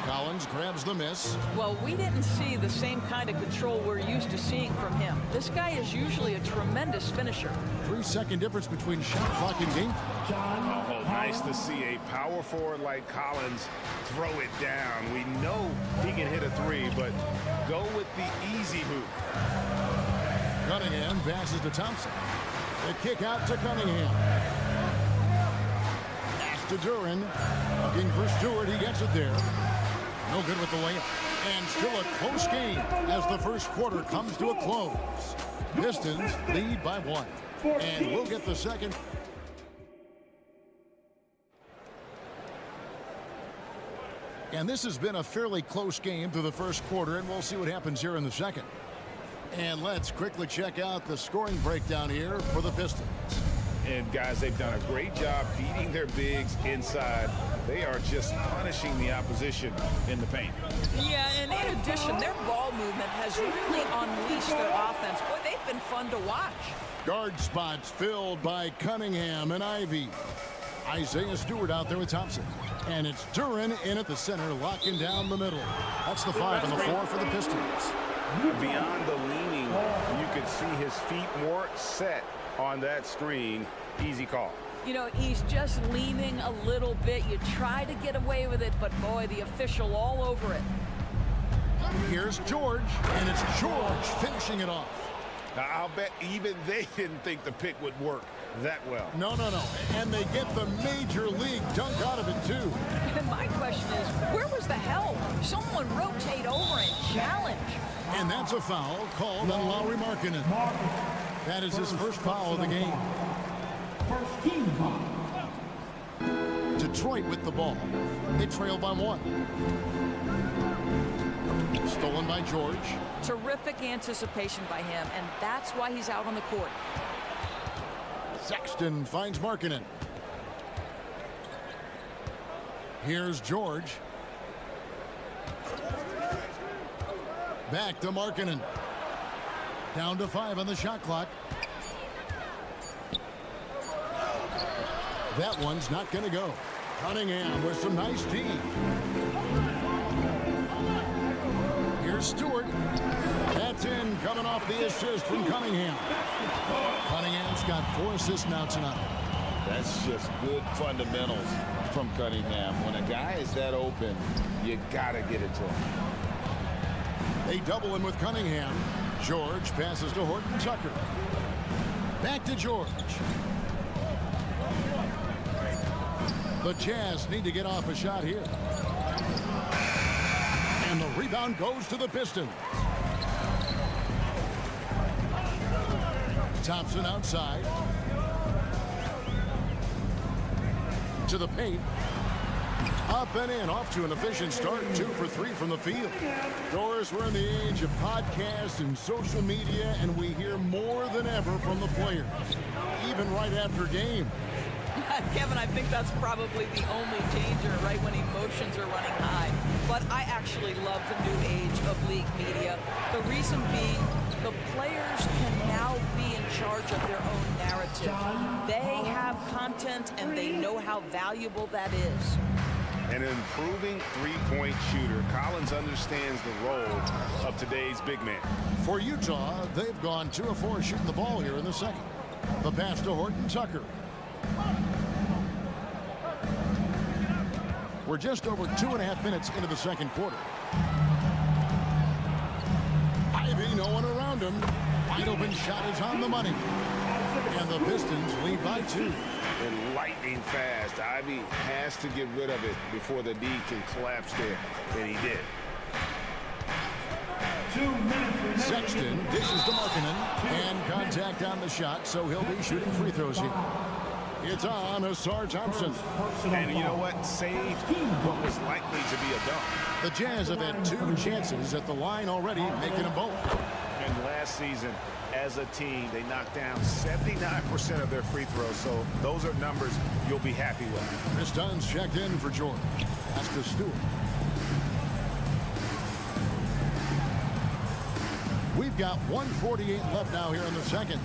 Collins grabs the miss. Well, we didn't see the same kind of control we're used to seeing from him. This guy is usually a tremendous finisher. 3-second difference between shot clock and game. Oh, nice to see a power forward like Collins throw it down. We know he can hit a 3, but go with the easy hoop. Cunningham passes to Thompson. The kick out to Cunningham. Pass to Duran. Looking for Stewart. He gets it there. No good with the layup. And still a close game as the first quarter comes to a close. Pistons lead by 1. And we'll get the second. And this has been a fairly close game through the first quarter, and we'll see what happens here in the second. And let's quickly check out the scoring breakdown here for the Pistons. And guys, they've done a great job feeding their bigs inside. They are just punishing the opposition in the paint. Yeah, and in addition, their ball movement has really unleashed their offense. Boy, they've been fun to watch. Guard spots filled by Cunningham and Ivy. Isaiah Stewart out there with Thompson. And it's Duran in at the center, locking down the middle. That's the 5 and the 4 for the Pistons. Beyond the leaning, you could see his feet more set on that screen. Easy call. You know, he's just leaning a little bit. You try to get away with it, but boy, the official all over it. Here's George, and it's George finishing it off. Now, I'll bet even they didn't think the pick would work that well. No. And they get the major league dunk out of it, too. And my question is, where was the help? Someone rotate over and challenge. And that's a foul called on Lauri Markkanen. That is his first foul of the game. First team foul. Detroit with the ball. They trail by 1. Stolen by George. Terrific anticipation by him, and that's why he's out on the court. Sexton finds Markkanen. Here's George. Back to Markkanen. Down to 5 on the shot clock. That one's not going to go. Cunningham with some nice D. Here's Stewart. That's in, coming off the assist from Cunningham. Cunningham's got 4 assists now tonight. That's just good fundamentals from Cunningham. When a guy is that open, you got to get it to him. They double him with Cunningham. George passes to Horton Tucker. Back to George. The Jazz need to get off a shot here. And the rebound goes to the Pistons. Thompson outside. To the paint. Up and in, off to an efficient start. 2 for 3 from the field. Doris, we're in the age of podcasts and social media, and we hear more than ever from the players, even right after game. Kevin, I think that's probably the only danger, right, when emotions are running high. But I actually love the new age of league media. The reason being, the players can now be in charge of their own narrative. They have content, and they know how valuable that is. An improving three-point shooter. Collins understands the role of today's big man. For Utah, they've gone 2 of 4 shooting the ball here in the second. The pass to Horton Tucker. We're just over 2.5 minutes into the second quarter. Ivy, no one around him. Wide open shot is on the money. And the Pistons lead by 2. And lightning fast. Ivy has to get rid of it before the D can collapse there. And he did. 2 minutes. Sexton dishes to Markkanen. And contact on the shot, so he'll be shooting free throws here. It's on Asar Thompson. And you know what? Saved what was likely to be a dunk. The Jazz have had 2 chances at the line already, making them both. And last season, as a team. They knocked down 79% of their free throws, so those are numbers you'll be happy with. Pistons checked in for Jordan. That's to Stewart. We've got 1:48 left now here in the second.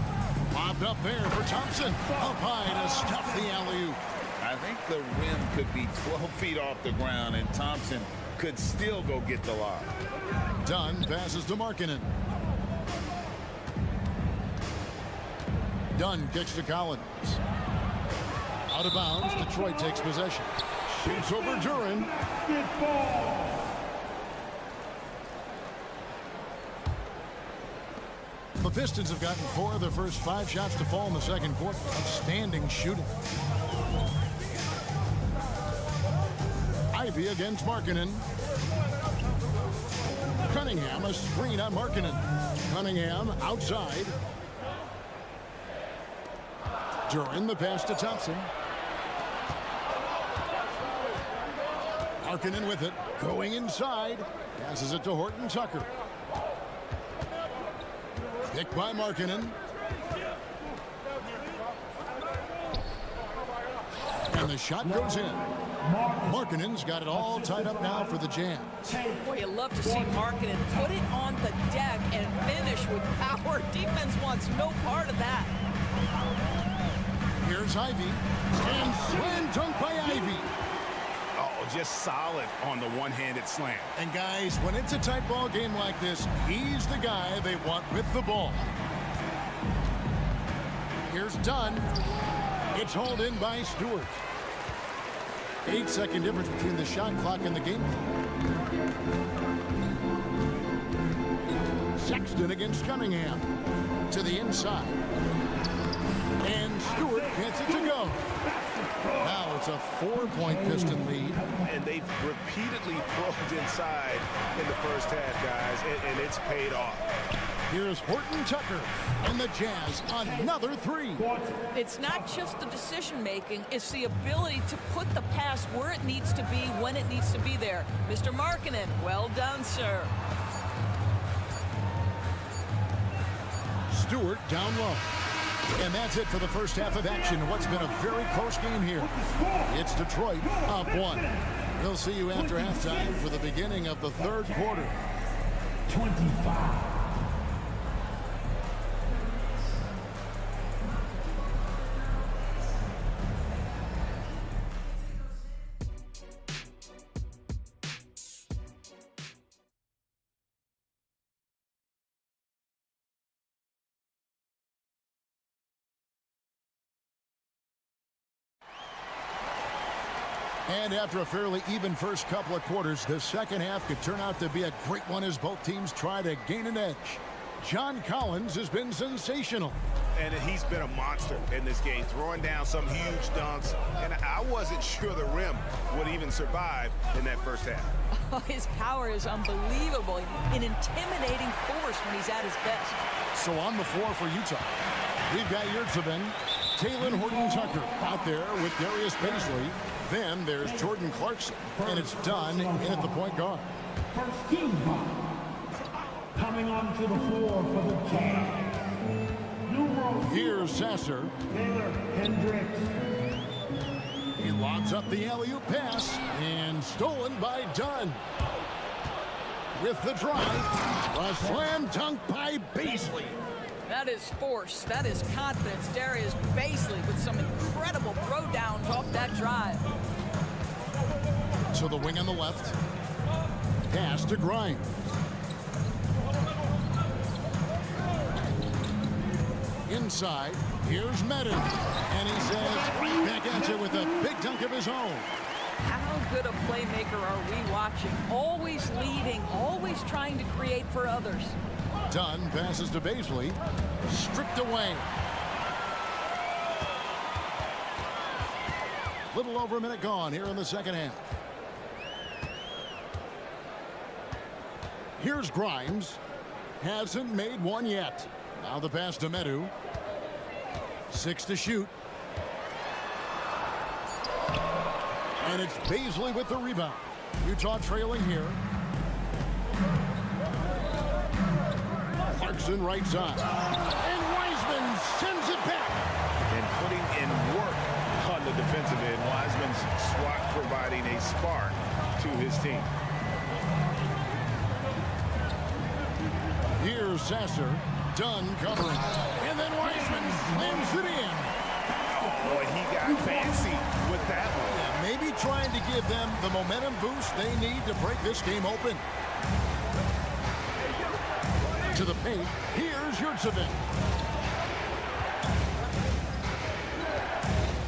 Popped up there for Thompson. Up high to stuff the alley-oop. I think the rim could be 12 feet off the ground, and Thompson could still go get the lob. Dunn passes to Markkanen. Dunn kicks to Collins. Out of bounds, Detroit takes possession. Shoots over Duran. The Pistons have gotten 4 of their first 5 shots to fall in the second quarter. Outstanding shooting. Ivy against Markkanen. Cunningham, a screen on Markkanen. Cunningham outside. Duran the pass to Thompson. Markkanen with it. Going inside. Passes it to Horton Tucker. Picked by Markkanen. And the shot goes in. Markkanen's got it all tied up now for the Jam. Boy, you love to see Markkanen put it on the deck and finish with power. Defense wants no part of that. Here's Ivy. And slam dunk by Ivy. Oh, just solid on the one-handed slam. And guys, when it's a tight ball game like this, he's the guy they want with the ball. Here's Dunn. It's hauled in by Stewart. 8-second difference between the shot clock and the game clock. Sexton against Cunningham. To the inside. And Stewart gets it to go. Now it's a 4-point Piston lead. And they've repeatedly probed inside in the first half, guys, and it's paid off. Here's Horton Tucker, and the Jazz another 3. It's not just the decision-making, it's the ability to put the pass where it needs to be, when it needs to be there. Mr. Markkanen, well done, sir. Stewart down low. And that's it for the first half of action. What's been a very close game here. It's Detroit up 1. We'll see you after halftime for the beginning of the third quarter. 25. And after a fairly even first couple of quarters, the second half could turn out to be a great one as both teams try to gain an edge. John Collins has been sensational. And he's been a monster in this game, throwing down some huge dunks. And I wasn't sure the rim would even survive in that first half. Oh, his power is unbelievable. An intimidating force when he's at his best. So on the floor for Utah, we've got Yurtseven, Talen Horton-Tucker out there with Darius Baisley. Then there's Jordan Clarkson, and it's Dunn in at the point guard. First team foul. Coming onto the floor for the Jazz. Here's Sasser. Taylor Hendricks. He lobs up the alley-oop pass, and stolen by Dunn. With the drive, a slam dunk by Baisley. That is force. That is confidence. Darius Baisley with some incredible throwdowns off that drive. To the wing on the left. Pass to Grimes. Inside, here's Medin. And he says, right back at you with a big dunk of his own. How good a playmaker are we watching? Always leading, always trying to create for others. Dunn passes to Baisley. Stripped away. Little over a minute gone here in the second half. Here's Grimes. Hasn't made one yet. Now the pass to Medu. 6 to shoot. And it's Baisley with the rebound. Utah trailing here. Clarkson right side. And Wiseman sends it back. And putting in work on the defensive end. Wiseman's swat providing a spark to his team. Here's Sasser. Dunn covering. And then Wiseman slams it in. Oh, boy, he got fancy with that one. Yeah, maybe trying to give them the momentum boost they need to break this game open. To the paint. Here's Yurtsevin.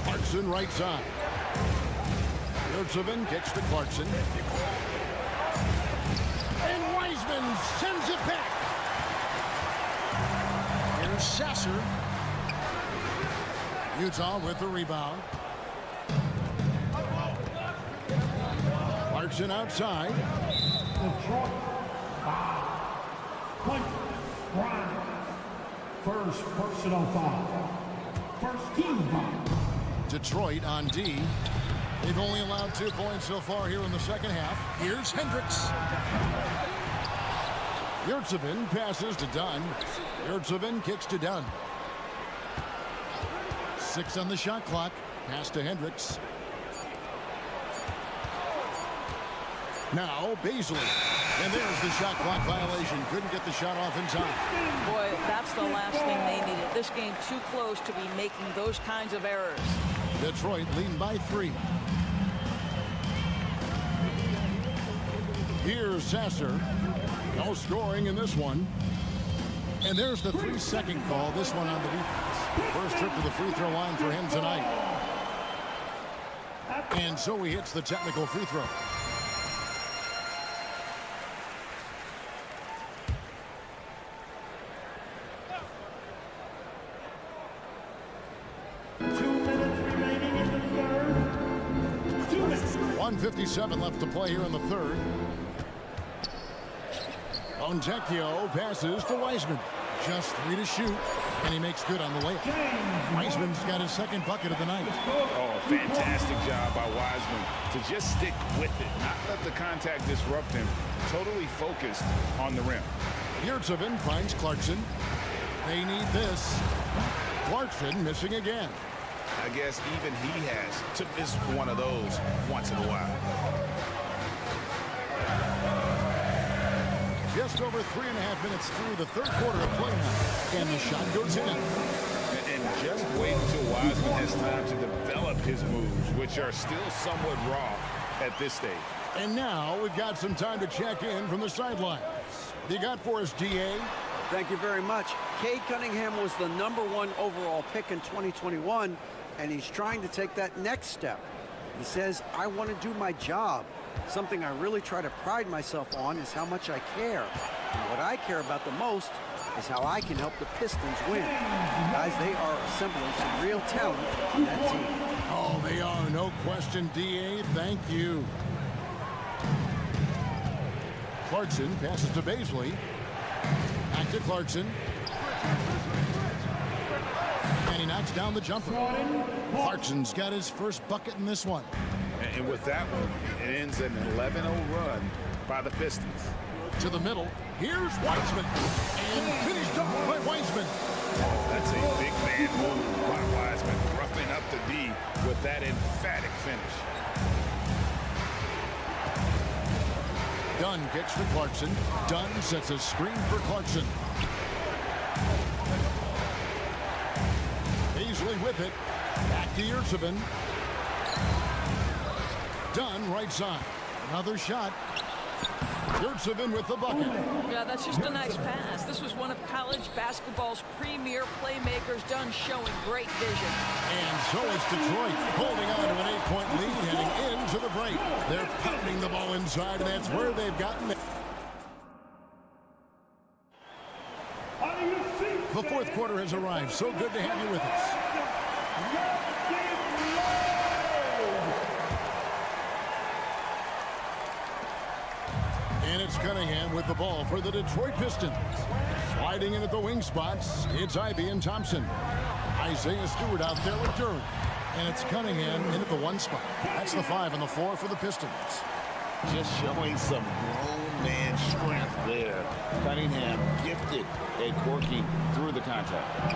Clarkson right side. Yurtsevin kicks to Clarkson. And Wiseman sends it back. Here's Sasser. Utah with the rebound. Clarkson outside. Detroit, 5 point round. First personal foul. First team foul. Detroit on D. They've only allowed 2 points so far here in the second half. Here's Hendricks. Yurtsevin passes to Dunn. Yurtsevin kicks to Dunn. 6 on the shot clock. Pass to Hendricks. Now Baisley. And there's the shot clock violation. Couldn't get the shot off in time. Boy, that's the last thing they needed. This game too close to be making those kinds of errors. Detroit leading by 3. Here's Sasser. No scoring in this one. And there's the 3-second call. This one on the defense. First trip to the free throw line for him tonight. And so he hits the technical free throw. Remaining in the third. 2 minutes. 1:57 left to play here in the third. Fontecchio passes to Wiseman. Just 3 to shoot, and he makes good on the layup. Wiseman's got his second bucket of the night. Oh, fantastic job by Wiseman to just stick with it, not let the contact disrupt him. Totally focused on the rim. Yurtsevin finds Clarkson. They need this. Clarkson missing again. I guess even he has to miss one of those once in a while. Just over 3.5 minutes through the third quarter of play now. And the shot goes in. And just wait until Wiseman has time to develop his moves, which are still somewhat raw at this stage. And now we've got some time to check in from the sidelines. What do you got for us, DA? Thank you very much. Cade Cunningham was the #1 overall pick in 2021, and he's trying to take that next step. He says, I want to do my job. Something I really try to pride myself on is how much I care. And what I care about the most is how I can help the Pistons win. Guys, they are assembling some real talent on that team. Oh, they are. No question, DA. Thank you. Clarkson passes to Baisley. Back to Clarkson. And he knocks down the jumper. Clarkson's got his first bucket in this one. And with that one, it ends an 11-0 run by the Pistons. To the middle. Here's Wiseman. And finished off by Wiseman. That's a big man move by Wiseman, roughing up the D with that emphatic finish. Dunn kicks to Clarkson. Dunn sets a screen for Clarkson. Baisley with it. Back to Yurtsevin. Dunn right side. Another shot. Yurtsevin with the bucket. Yeah, that's just a nice pass. This was one of college basketball's premier playmakers. Dunn showing great vision. And so is Detroit holding on to an 8-point lead heading into the break. They're pounding the ball inside, and that's where they've gotten it. The fourth quarter has arrived. So good to have you with us. And it's Cunningham with the ball for the Detroit Pistons. Sliding in at the wing spots, it's Ivey and Thompson. Isaiah Stewart out there with Durham. And it's Cunningham in at the 1 spot. That's the 5 on the floor for the Pistons. Just showing some grown man strength there. Cunningham gifted at working through the contact.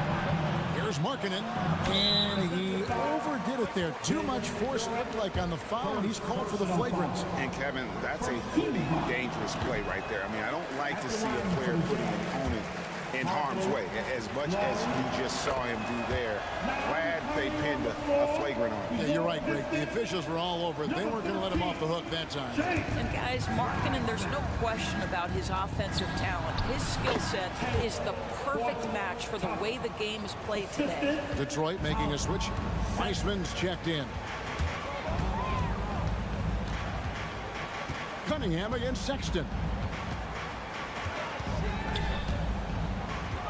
Here's Markkanen, and he overdid it there. Too much force, looked like, on the foul, and he's called for the flagrant. And Kevin, that's a pretty dangerous play right there. I mean, I don't like to see a player putting an opponent in harm's way, as much as you just saw him do there. Glad they pinned a flagrant on him. Yeah, you're right, Greg. The officials were all over it. They weren't going to let him off the hook that time. And guys, Markkanen, there's no question about his offensive talent. His skill set is the perfect match for the way the game is played today. Detroit making a switch. Weissman's checked in. Cunningham against Sexton.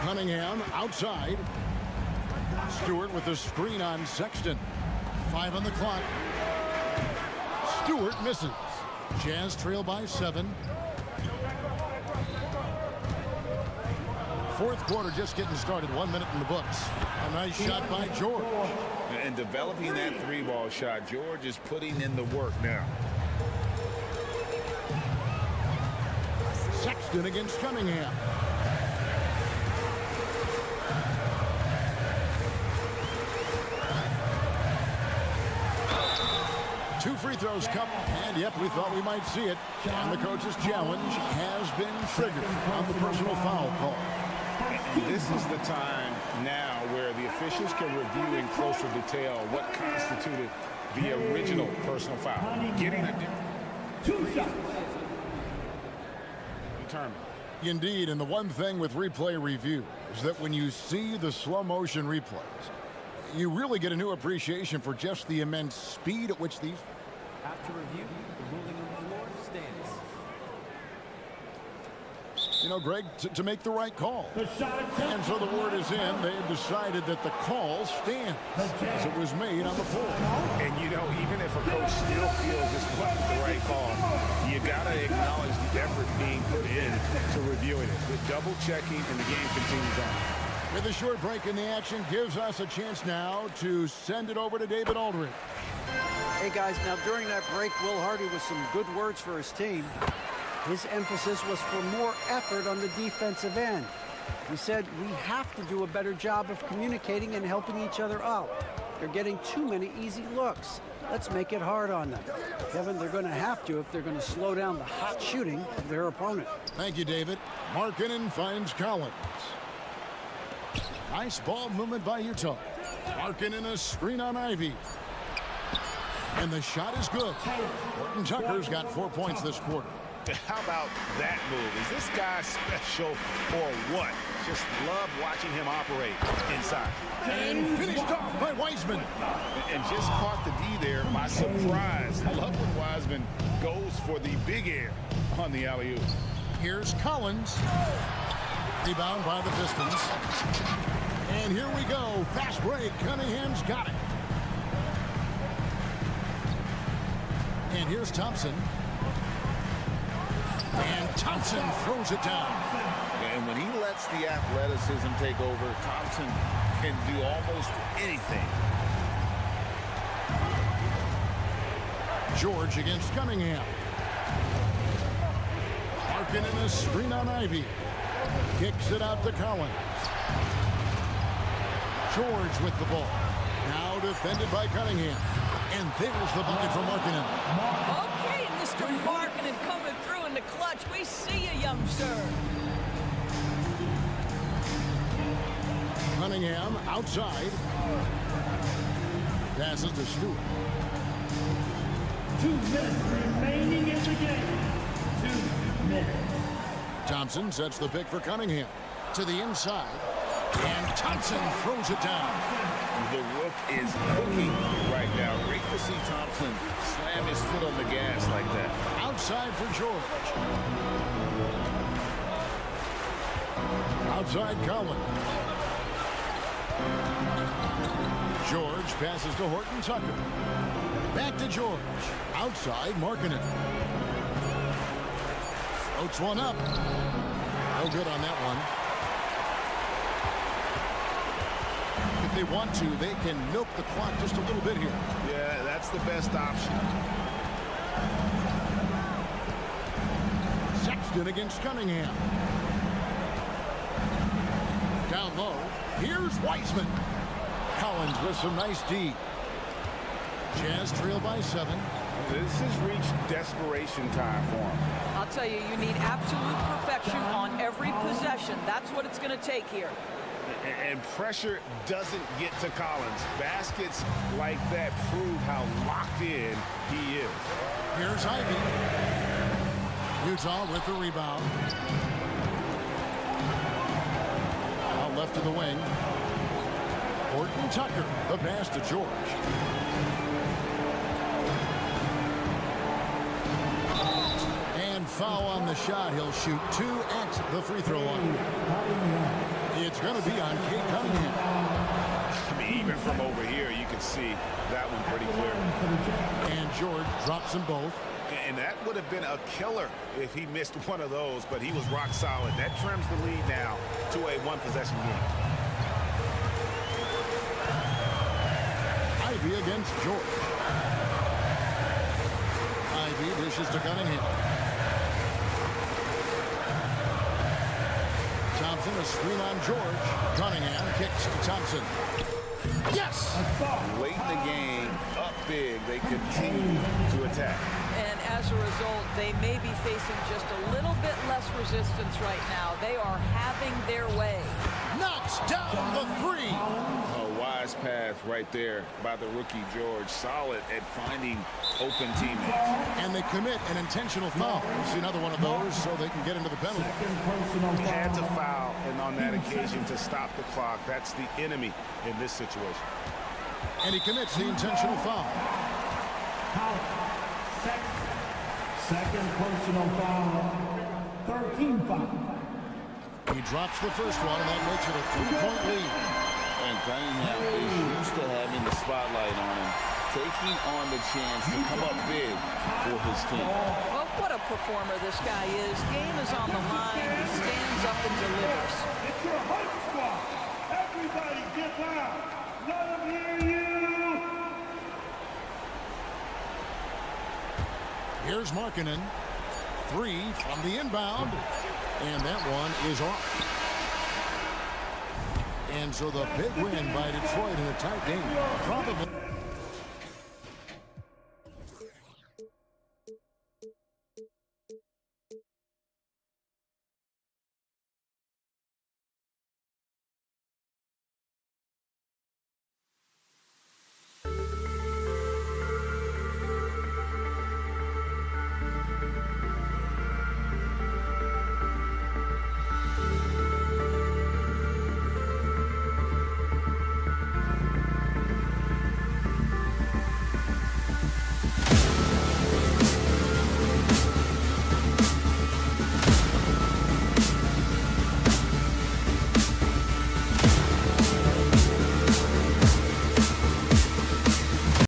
Cunningham outside. Stewart with the screen on Sexton. 5 on the clock. Stewart misses. Jazz trail by 7. Fourth quarter just getting started. 1 minute in the books. A nice shot by George. And developing that 3-ball shot, George is putting in the work now. Sexton against Cunningham. Two free throws come, and yep, we thought we might see it. And the coach's challenge has been triggered on the personal foul call. This is the time now where the officials can review in closer detail what constituted the original personal foul. Getting a different determined. Indeed, and the one thing with replay review is that when you see the slow motion replays, you really get a new appreciation for just the immense speed at which these... After review, the ruling on the floor stands. You know, Greg, to make the right call. And so the word is in. They have decided that the call stands as it was made on the floor. And, you know, even if a coach still feels this wasn't the right call, you got to acknowledge the effort being put in to reviewing it. With double checking, and the game continues on. With a short break in the action, gives us a chance now to send it over to David Aldridge. Hey, guys, now during that break, Will Hardy with some good words for his team. His emphasis was for more effort on the defensive end. He said, we have to do a better job of communicating and helping each other out. They're getting too many easy looks. Let's make it hard on them. Kevin, they're going to have to if they're going to slow down the hot shooting of their opponent. Thank you, David. Markkanen finds Collins. Nice ball movement by Utah. Markkanen a screen on Ivy. And the shot is good. Horton Tucker's got 4 points this quarter. How about that move? Is this guy special or what? Just love watching him operate inside. And finished off by Wiseman. And just caught the D there by surprise. Love when Wiseman goes for the big air on the alley-oop. Here's Collins. Rebound by the Pistons. And here we go. Fast break. Cunningham's got it. And here's Thompson. And Thompson throws it down. And when he lets the athleticism take over, Thompson can do almost anything. George against Cunningham. Markkanen a screen on Ivy. Kicks it out to Collins. George with the ball. Now defended by Cunningham. And there's the bucket for Markkanen. Okay, Mr. Markkanen coming through in the clutch. We see you, young sir. Cunningham outside. Passes to Stewart. 2 minutes remaining in the game. 2 minutes. Thompson sets the pick for Cunningham. To the inside. And Thompson throws it down. The rook is cooking right now. Great to see Thompson slam his foot on the gas like that. Outside for George. Outside Collins. George passes to Horton Tucker. Back to George. Outside Markkanen. Floats one up. No good on that one. If they want to, they can milk the clock just a little bit here. Yeah, that's the best option. Brogdon against Cunningham. Down low, here's Wiseman. Collins with some nice D. Jazz trail by 7. This has reached desperation time for him. I'll tell you, you need absolute perfection on every possession. That's what it's going to take here. And pressure doesn't get to Collins. Baskets like that prove how locked in he is. Here's Ivy. Utah with the rebound. Out left of the wing. Horton Tucker, the pass to George. And foul on the shot. He'll shoot 2 at the free throw line. It's going to be on Kate Cunningham. I mean, even from over here, you can see that one pretty clearly. And George drops them both. And that would have been a killer if he missed one of those, but he was rock solid. That trims the lead now to a one-possession game. Ivy against George. Ivy dishes to Cunningham. Thompson, a screen on George. Cunningham kicks to Thompson. Yes! Late in the game, up big, they continue to attack. And as a result, they may be facing just a little bit less resistance right now. They are having their way. Knocks down the 3. A wise pass right there by the rookie George. Solid at finding open teammates. And they commit an intentional foul. We'll see another one of those so they can get into the penalty. Had to foul, and on that occasion to stop the clock. That's the enemy in this situation. And he commits the intentional foul. Second personal foul. 13 foul. He drops the first one, and that makes it a 3-point lead. And Cunningham is used to having the spotlight on him, taking on the chance to come up big for his team. Well, what a performer this guy is. Game is on the line. He stands up and delivers. It's your hype squad. Everybody get loud. Let them hear you. Here's Markkanen. 3 from the inbound. And that one is off. And so the big win by Detroit in a tight game. Probably.